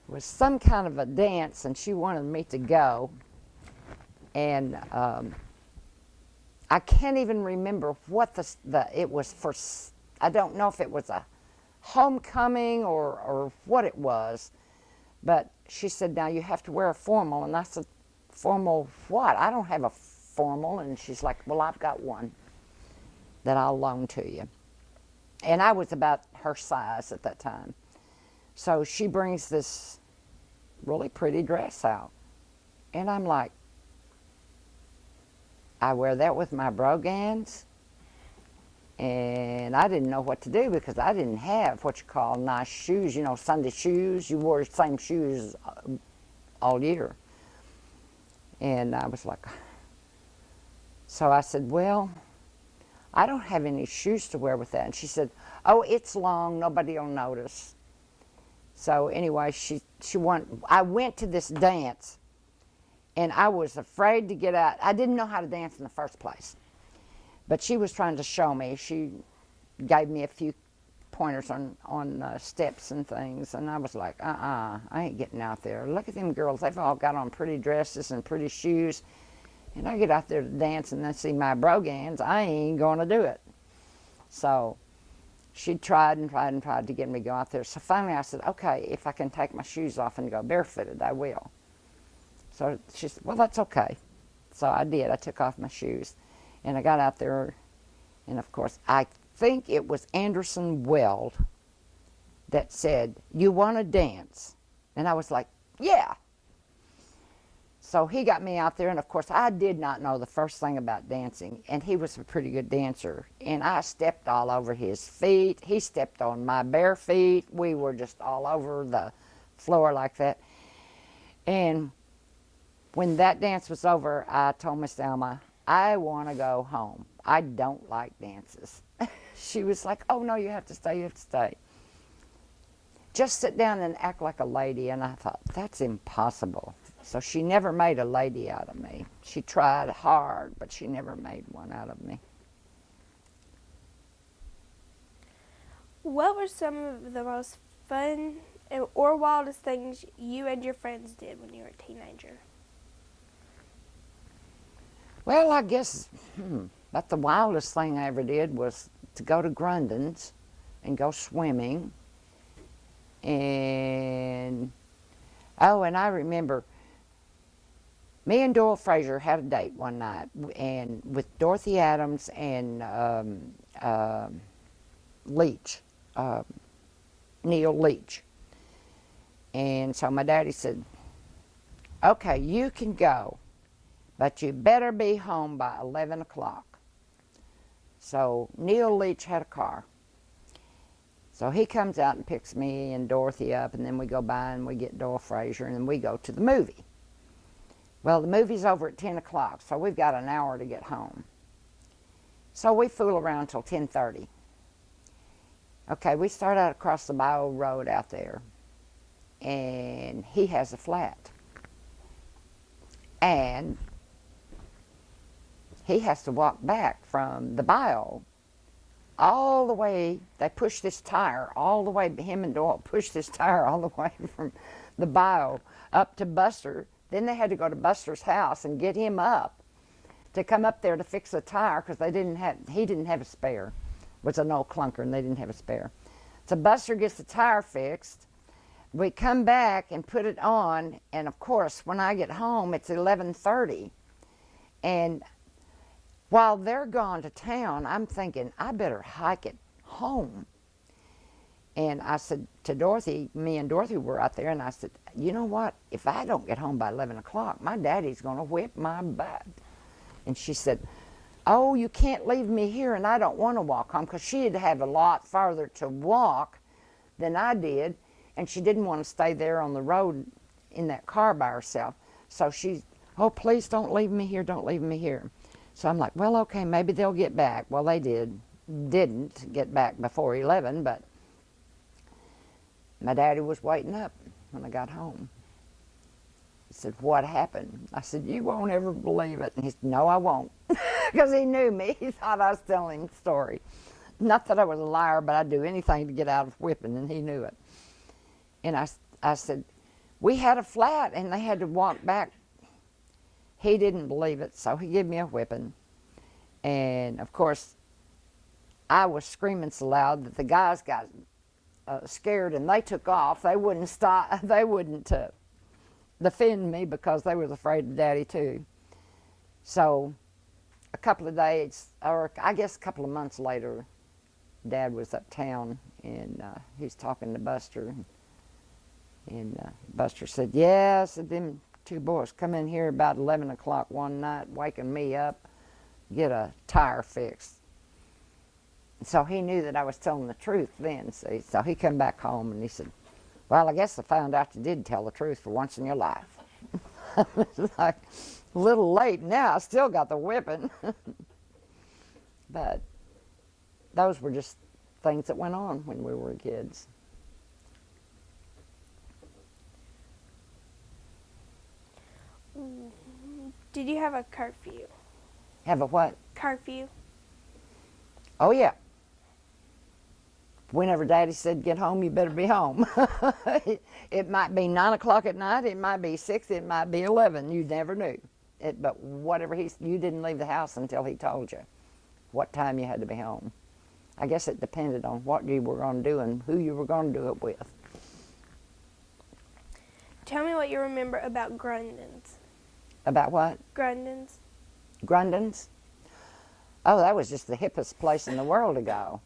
was some kind of a dance, and she wanted me to go, and I can't even remember what it was for. I don't know if it was a homecoming or what it was, but she said, "Now you have to wear a formal," and I said, "Formal what? I don't have a formal." And she's like, "Well, I've got one that I'll loan to you." And I was about her size at that time. So she brings this really pretty dress out. And I'm like, I wear that with my brogans? And I didn't know what to do because I didn't have what you call nice shoes, you know, Sunday shoes. You wore the same shoes all year. And I was like, so I said, "Well, I don't have any shoes to wear with that." And she said, "Oh, it's long, nobody will notice." So anyway, I went to this dance, and I was afraid to get out. I didn't know how to dance in the first place, but she was trying to show me. She gave me a few pointers on steps and things, and I was like, I ain't getting out there. Look at them girls. They've all got on pretty dresses and pretty shoes, and I get out there to dance and then see my brogans. I ain't going to do it. So she tried and tried and tried to get me to go out there. So finally I said, "Okay, if I can take my shoes off and go barefooted, I will." So she said, "Well, that's okay." So I did. I took off my shoes, and I got out there, and of course, I think it was Anderson Weld that said, "You want to dance?" And I was like, "Yeah." So he got me out there, and of course I did not know the first thing about dancing, and he was a pretty good dancer. And I stepped all over his feet. He stepped on my bare feet. We were just all over the floor like that. And when that dance was over, I told Miss Alma, "I want to go home. I don't like dances." She was like, "Oh, no, you have to stay, you have to stay. Just sit down and act like a lady." And I thought, that's impossible. So she never made a lady out of me. She tried hard, but she never made one out of me. What were some of the most fun or wildest things you and your friends did when you were a teenager? Well, I guess about the wildest thing I ever did was to go to Grundon's and go swimming. And, oh, and I remember me and Doyle Frazier had a date one night, and with Dorothy Adams and Leach, Neil Leach. And so my daddy said, "Okay, you can go, but you better be home by 11 o'clock. So Neil Leach had a car. So he comes out and picks me and Dorothy up, and then we go by and we get Doyle Frazier, and then we go to the movie. Well, the movie's over at 10 o'clock, so we've got an hour to get home. So we fool around till 10:30. Okay, we start out across the Bio Road out there, and he has a flat. And he has to walk back from the Bio all the way. They push this tire all the way, him and Doyle pushed this tire all the way from the Bio up to Buster. Then they had to go to Buster's house and get him up to come up there to fix the tire, because he didn't have a spare. It was an old clunker, and they didn't have a spare. So Buster gets the tire fixed. We come back and put it on, and of course, when I get home, it's 11:30. And while they're gone to town, I'm thinking, I better hike it home. And I said to Dorothy, me and Dorothy were out there, and I said, "You know what? If I don't get home by 11 o'clock, my daddy's going to whip my butt." And she said, "Oh, you can't leave me here, and I don't want to walk home," because she had had a lot farther to walk than I did, and she didn't want to stay there on the road in that car by herself. So she, "Oh, please don't leave me here, don't leave me here." So I'm like, well, okay, maybe they'll get back. Well, they didn't get back before 11, but my daddy was waiting up when I got home. He said, "What happened?" I said, "You won't ever believe it." And he said, "No, I won't," because he knew me. He thought I was telling him the story. Not that I was a liar, but I'd do anything to get out of whipping, and he knew it. And I said, "We had a flat, and they had to walk back." He didn't believe it, so he gave me a whipping. And, of course, I was screaming so loud that the guys got scared, and they took off. They wouldn't stop. They wouldn't defend me because they was afraid of Daddy, too. So a couple of days, or I guess a couple of months later, Dad was uptown, and he was talking to Buster. And Buster said, "Yeah," said, "them two boys come in here about 11 o'clock one night, waking me up, get a tire fixed." So he knew that I was telling the truth then, see. So he come back home and he said, "Well, I guess I found out you did tell the truth for once in your life." It's like, a little late now, I still got the whipping. But those were just things that went on when we were kids. Did you have a curfew? Have a what? Curfew. Oh, yeah. Whenever Daddy said, "Get home, you better be home." It might be 9 o'clock at night, it might be 6, it might be 11. You never knew. But whatever you didn't leave the house until he told you what time you had to be home. I guess it depended on what you were going to do and who you were going to do it with. Tell me what you remember about Grundon's. About what? Grundon's. Grundon's? Oh, that was just the hippest place in the world to go.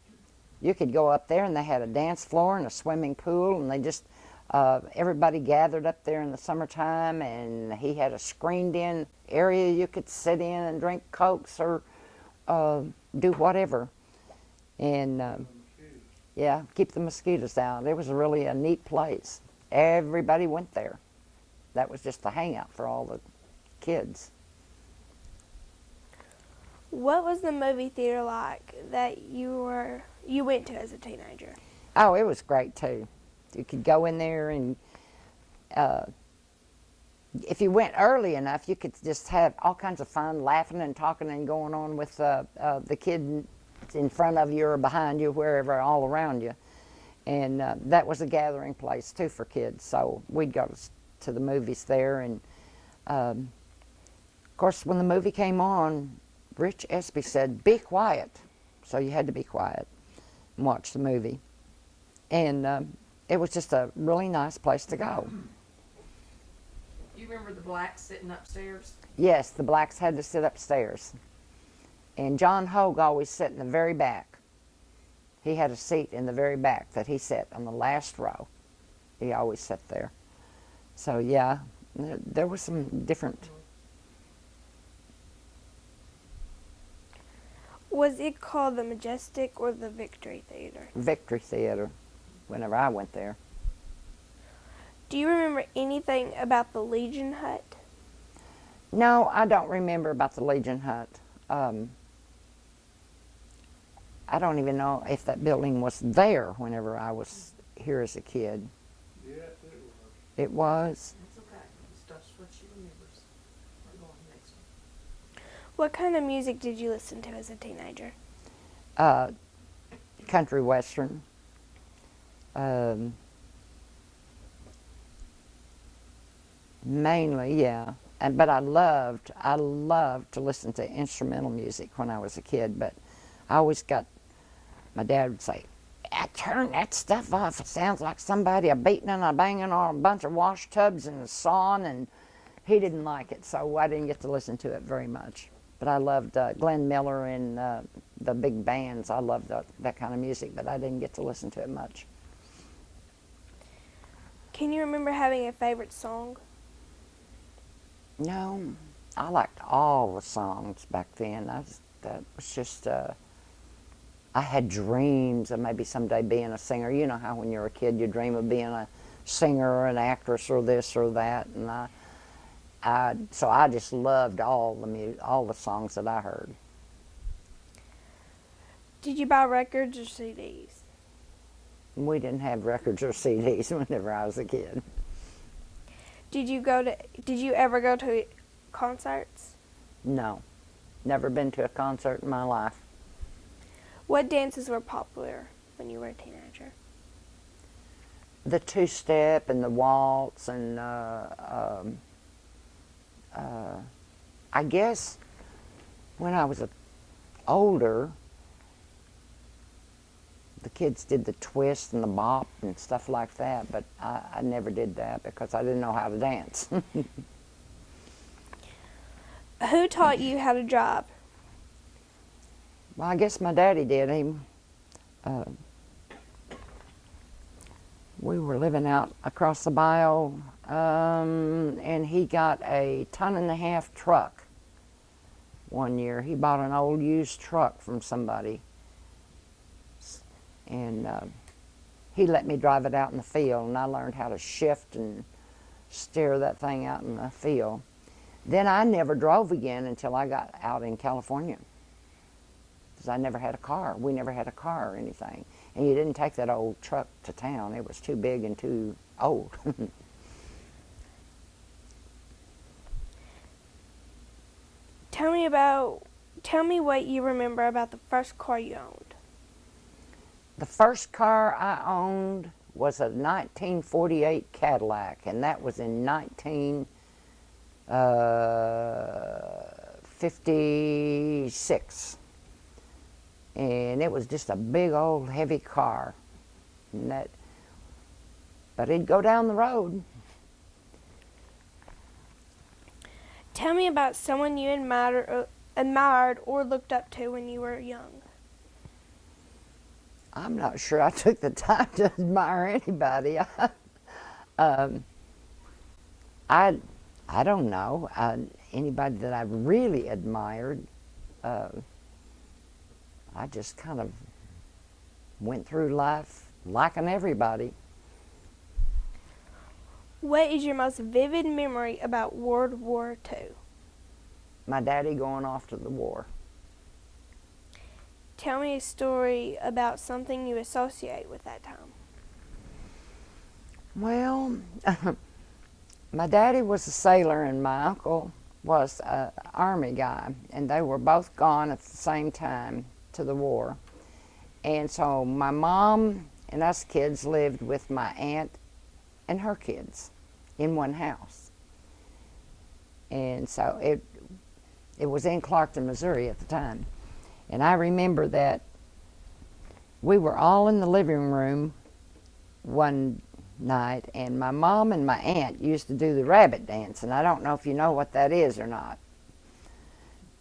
You could go up there and they had a dance floor and a swimming pool, and they just everybody gathered up there in the summertime, and he had a screened-in area you could sit in and drink Cokes or do whatever. And yeah, keep the mosquitoes out. It was really a neat place. Everybody went there. That was just the hangout for all the kids. What was the movie theater like that you went to as a teenager? Oh, it was great too. You could go in there, and if you went early enough, you could just have all kinds of fun, laughing and talking and going on with the kid in front of you or behind you, wherever, all around you. And that was a gathering place too for kids. So we'd go to the movies there, and of course, when the movie came on, Rich Espy said, "Be quiet." So you had to be quiet and watch the movie. And it was just a really nice place to go. You remember the blacks sitting upstairs? Yes, the blacks had to sit upstairs. And John Hogue always sat in the very back. He had a seat in the very back that he sat on the last row. He always sat there. So yeah, there was some different. Was it called the Majestic or the Victory Theater? Victory Theater, whenever I went there. Do you remember anything about the Legion Hut? No, I don't remember about the Legion Hut. I don't even know if that building was there whenever I was here as a kid. Yes, it was. It was. That's okay. Stuff's what she remembers. We're going next one. What kind of music did you listen to as a teenager? Country western. Mainly, yeah. But I loved to listen to instrumental music when I was a kid. But I always my dad would say, "Turn that stuff off. It sounds like somebody beating and a banging on a bunch of wash tubs and sawing," and he didn't like it, so I didn't get to listen to it very much. But I loved Glenn Miller and the big bands. I loved that kind of music, but I didn't get to listen to it much. Can you remember having a favorite song? No, I liked all the songs back then. That was just, I had dreams of maybe someday being a singer. You know how when you're a kid you dream of being a singer or an actress or this or that, and so I just loved all the songs that I heard. Did you buy records or CDs? We didn't have records or CDs whenever I was a kid. Did you ever go to concerts? No, never been to a concert in my life. What dances were popular when you were a teenager? The two-step and the waltz, and I guess when I was older, the kids did the twist and the bop and stuff like that, but I never did that because I didn't know how to dance. Who taught you how to drive? Well, I guess my daddy did. We were living out across the bayou, and he got a 1.5-ton truck one year. He bought an old used truck from somebody, and he let me drive it out in the field, and I learned how to shift and steer that thing out in the field. Then I never drove again until I got out in California, because I never had a car. We never had a car or anything. And you didn't take that old truck to town. It was too big and too old. Tell me what you remember about the first car you owned. The first car I owned was a 1948 Cadillac, and that was in 1956. And it was just a big old heavy car. But it'd go down the road. Tell me about someone you admired or looked up to when you were young. I'm not sure I took the time to admire anybody. um, I don't know. Anybody that I really admired, I just kind of went through life liking everybody. What is your most vivid memory about World War II? My daddy going off to the war. Tell me a story about something you associate with that time. Well, my daddy was a sailor and my uncle was an army guy, and they were both gone at the same time to the war. And so my mom and us kids lived with my aunt and her kids in one house. And so it was in Clarkton, Missouri at the time. And I remember that we were all in the living room one night, and my mom and my aunt used to do the rabbit dance, and I don't know if you know what that is or not.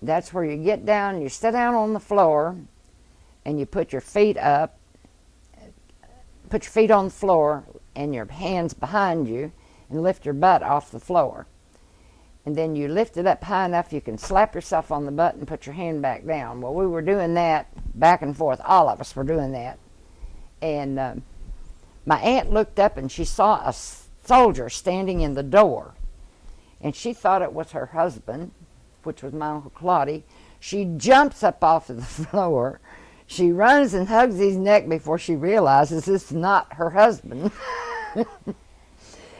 That's where you get down, you sit down on the floor, and you put your feet up, put your feet on the floor, and your hands behind you, and lift your butt off the floor. And then you lift it up high enough you can slap yourself on the butt and put your hand back down. Well, we were doing that back and forth. All of us were doing that. And my aunt looked up and she saw a soldier standing in the door. And she thought it was her husband, which was my Uncle Claude. She jumps up off of the floor. She runs and hugs his neck before she realizes it's not her husband.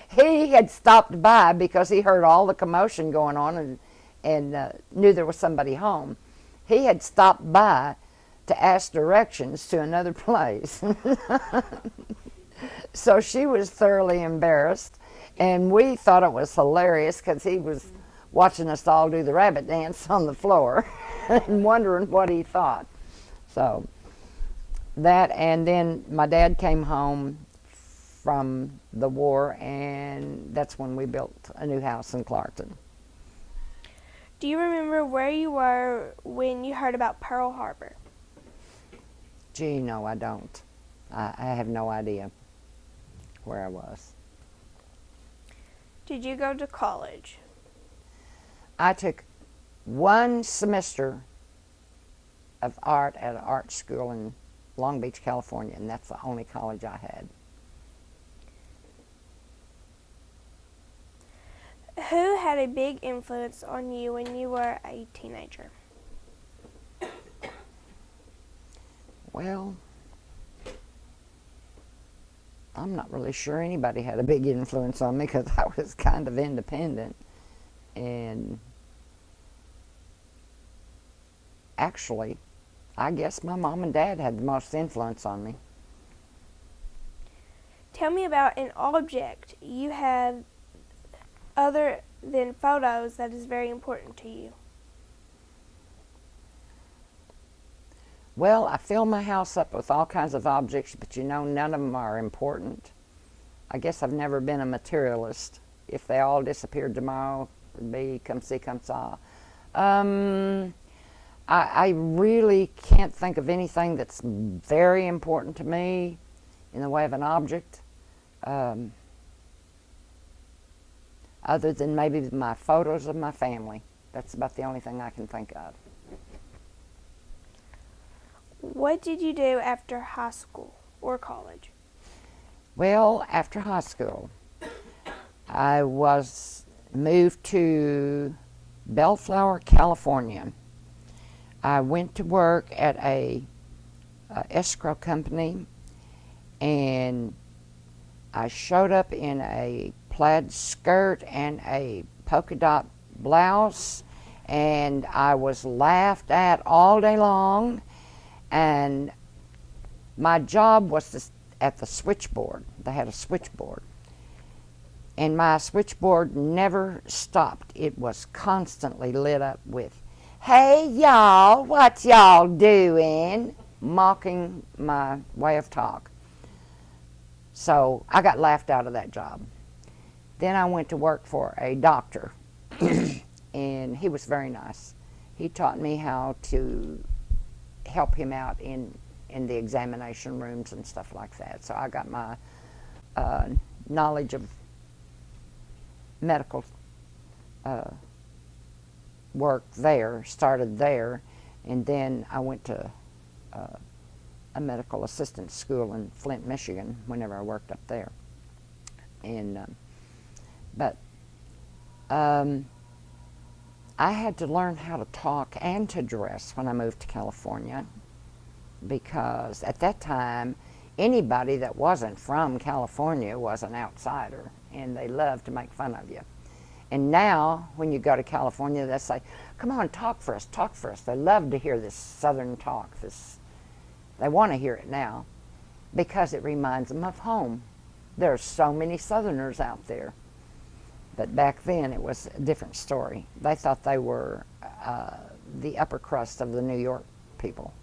He had stopped by because he heard all the commotion going on and knew there was somebody home. He had stopped by to ask directions to another place. So she was thoroughly embarrassed, and we thought it was hilarious because he was watching us all do the rabbit dance on the floor and wondering what he thought. So that, and then my dad came home from the war, and that's when we built a new house in Clarkton. Do you remember where you were when you heard about Pearl Harbor? Gee, no, I don't. I have no idea where I was. Did you go to college? I took one semester of art at an art school in Long Beach, California, and that's the only college I had. Who had a big influence on you when you were a teenager? Well, I'm not really sure anybody had a big influence on me because I was kind of independent. And actually, I guess my mom and dad had the most influence on me. Tell me about an object you have other than photos that is very important to you. Well, I fill my house up with all kinds of objects, but you know, none of them are important. I guess I've never been a materialist. If they all disappeared tomorrow, it'd be come see, come saw. I really can't think of anything that's very important to me in the way of an object, other than maybe my photos of my family. That's about the only thing I can think of. What did you do after high school or college? Well, after high school, I was moved to Bellflower, California. I went to work at a escrow company, and I showed up in a plaid skirt and a polka dot blouse, and I was laughed at all day long. And my job was at the switchboard. They had a switchboard. And my switchboard never stopped. It was constantly lit up with, "Hey y'all, what y'all doing?" mocking my way of talk. So I got laughed out of that job. Then I went to work for a doctor, and he was very nice. He taught me how to help him out in in the examination rooms and stuff like that. So I got my knowledge of medical work there, started there, and then I went to a medical assistant school in Flint, Michigan, whenever I worked up there. And I had to learn how to talk and to dress when I moved to California, because at that time, anybody that wasn't from California was an outsider, and they loved to make fun of you. And now, when you go to California, they say, "Come on, talk for us, talk for us." They love to hear this Southern talk. They want to hear it now because it reminds them of home. There are so many Southerners out there. But back then, it was a different story. They thought they were the upper crust of the New York people.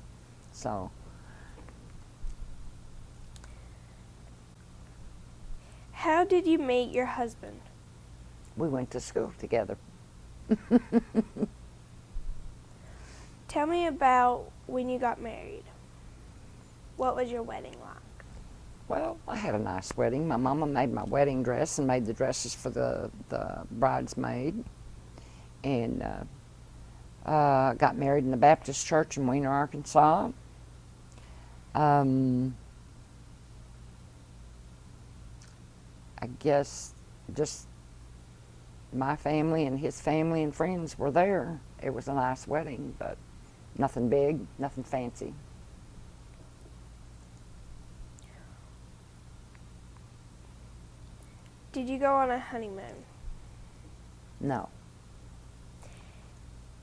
So. How did you meet your husband? We went to school together. Tell me about when you got married. What was your wedding like? Well, I had a nice wedding. My mama made my wedding dress and made the dresses for the bridesmaid. And got married in the Baptist church in Weiner, Arkansas. I guess just my family and his family and friends were there. It was a nice wedding, but nothing big, nothing fancy. Did you go on a honeymoon? No.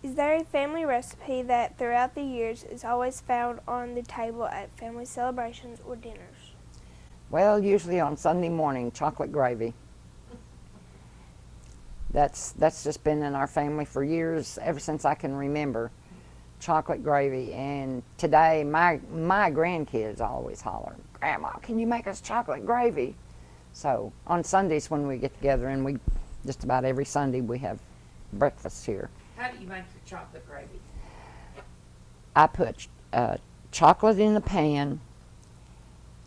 Is there a family recipe that throughout the years is always found on the table at family celebrations or dinners? Well, usually on Sunday morning, chocolate gravy. That's just been in our family for years, ever since I can remember. Chocolate gravy. And today, my grandkids always holler, "Grandma, can you make us chocolate gravy?" So on Sundays when we get together, and we just about every Sunday we have breakfast here. How do you make your chocolate gravy? I put chocolate in the pan,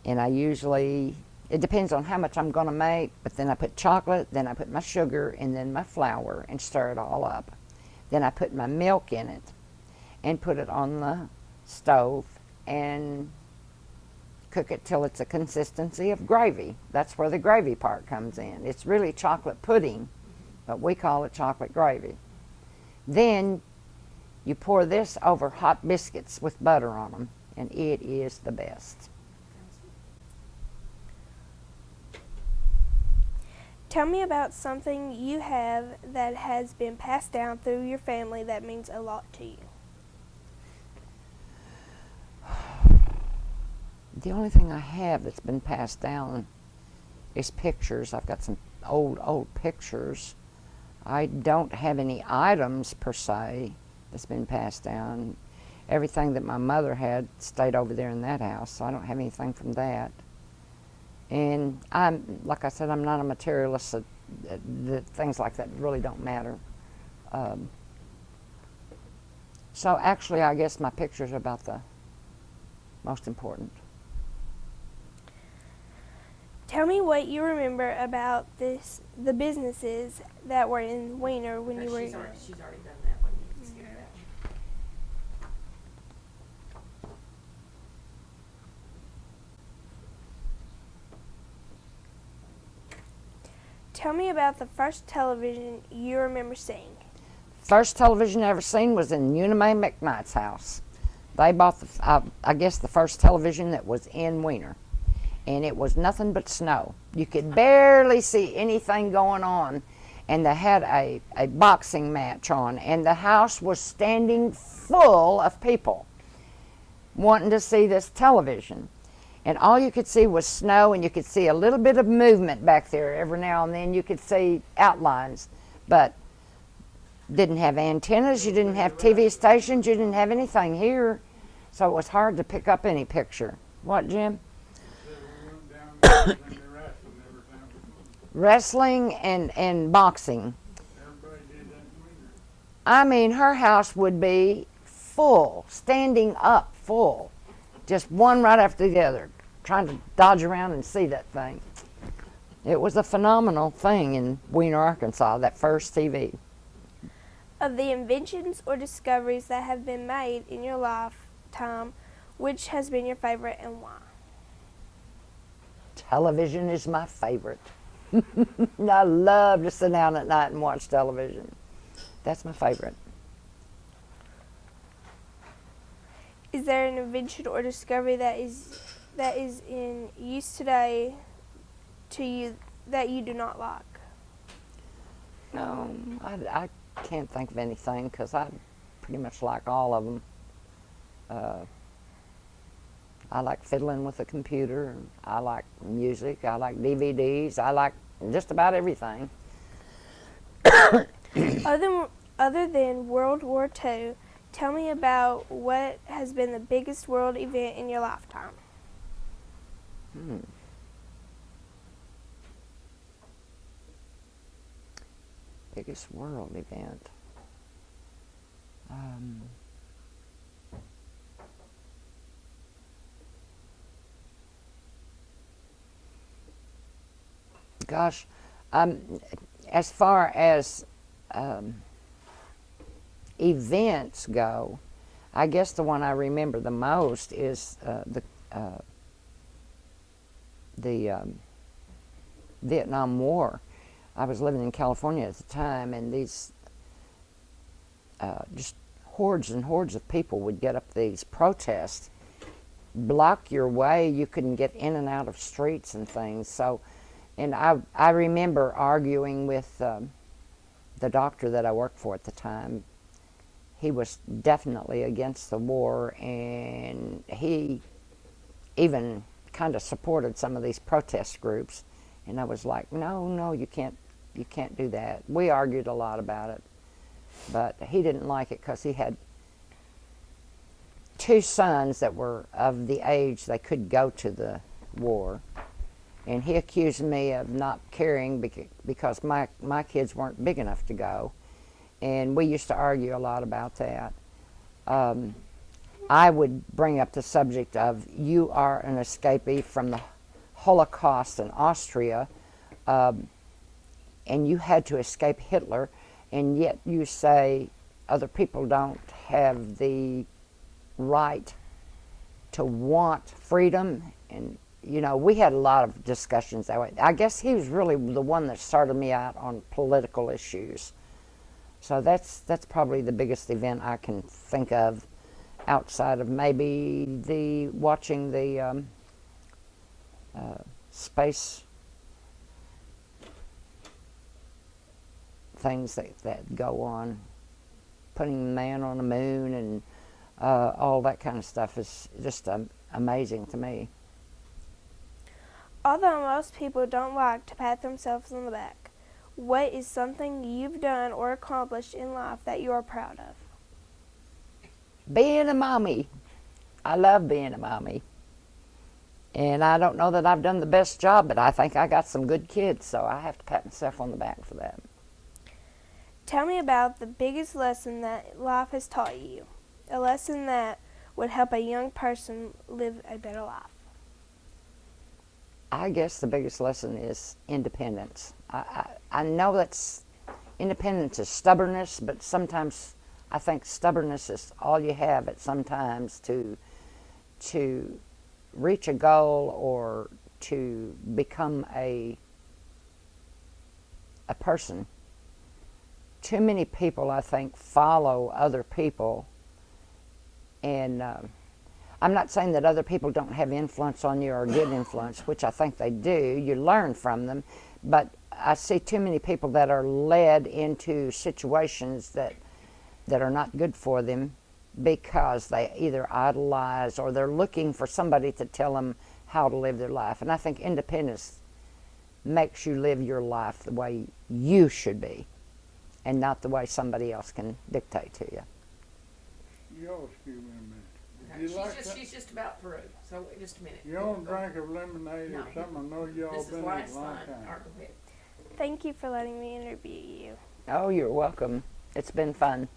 and I usually, it depends on how much I'm going to make, but then I put chocolate, then I put my sugar, and then my flour, and stir it all up. Then I put my milk in it and put it on the stove and cook it till it's a consistency of gravy. That's where the gravy part comes in. It's really chocolate pudding, but we call it chocolate gravy. Then you pour this over hot biscuits with butter on them, and it is the best. Tell me about something you have that has been passed down through your family that means a lot to you. The only thing I have that's been passed down is pictures. I've got some old pictures. I don't have any items per se that's been passed down. Everything that my mother had stayed over there in that house, so I don't have anything from that. And like I said, I'm not a materialist, so things like that really don't matter. So actually, I guess my pictures are about the most important. Tell me what you remember about the businesses that were in Weiner when you were She's young. already done that one. You can skip that one. Tell me about the first television you remember seeing. First television I ever seen was in Una Mae McKnight's house. They bought I guess the first television that was in Weiner. And it was nothing but snow. You could barely see anything going on. And they had a boxing match on, and the house was standing full of people wanting to see this television. And all you could see was snow, and you could see a little bit of movement back there. Every now and then you could see outlines, but didn't have antennas, you didn't have TV stations, you didn't have anything here. So it was hard to pick up any picture. What, Jim? Wrestling and boxing. I mean, her house would be full, standing up full. just one right after the other, trying to dodge around and see that thing. It was a phenomenal thing in Weiner, Arkansas, that first TV. Of the inventions or discoveries that have been made in your lifetime, which has been your favorite and why? Television is my favorite. I love to sit down at night and watch television. That's my favorite. Is there an invention or discovery that is in use today to you that you do not like? No, I can't think of anything because I pretty much like all of them. I like fiddling with a computer. I like music. I like DVDs. I like just about everything. Other than World War II, tell me about what has been the biggest world event in your lifetime. Biggest world event. Gosh, as far as events go, I guess the one I remember the most is the Vietnam War. I was living in California at the time, and these just hordes and hordes of people would get up these protests, block your way. You couldn't get in and out of streets and things. So, and I remember arguing with the doctor that I worked for at the time. He was definitely against the war, and he even kind of supported some of these protest groups. And I was like, no, you can't do that. We argued a lot about it, but he didn't like it because he had two sons that were of the age they could go to the war. And he accused me of not caring because my kids weren't big enough to go. And we used to argue a lot about that. I would bring up the subject of, you are an escapee from the Holocaust in Austria, and you had to escape Hitler, and yet you say other people don't have the right to want freedom. And you know, we had a lot of discussions that way. I guess he was really the one that started me out on political issues. So that's probably the biggest event I can think of, outside of maybe watching the space things that go on, putting man on the moon and all that kind of stuff is just amazing to me. Although most people don't like to pat themselves on the back, what is something you've done or accomplished in life that you are proud of? Being a mommy. I love being a mommy. And I don't know that I've done the best job, but I think I got some good kids, so I have to pat myself on the back for that. Tell me about the biggest lesson that life has taught you, a lesson that would help a young person live a better life. I guess the biggest lesson is independence. I know that's independence is stubbornness, but sometimes I think stubbornness is all you have at some times to reach a goal or to become a person. Too many people, I think, follow other people, and I'm not saying that other people don't have influence on you or good influence, which I think they do. You learn from them, but I see too many people that are led into situations that are not good for them because they either idolize or they're looking for somebody to tell them how to live their life. And I think independence makes you live your life the way you should be and not the way somebody else can dictate to you. Y'all excuse me a minute. Okay, You like that? she's just about through, so wait just a minute. You don't drink of lemonade No. or something? I know y'all This is been why here it's a long fun. time. All right, go ahead. Thank you for letting me interview you. Oh, you're welcome. It's been fun.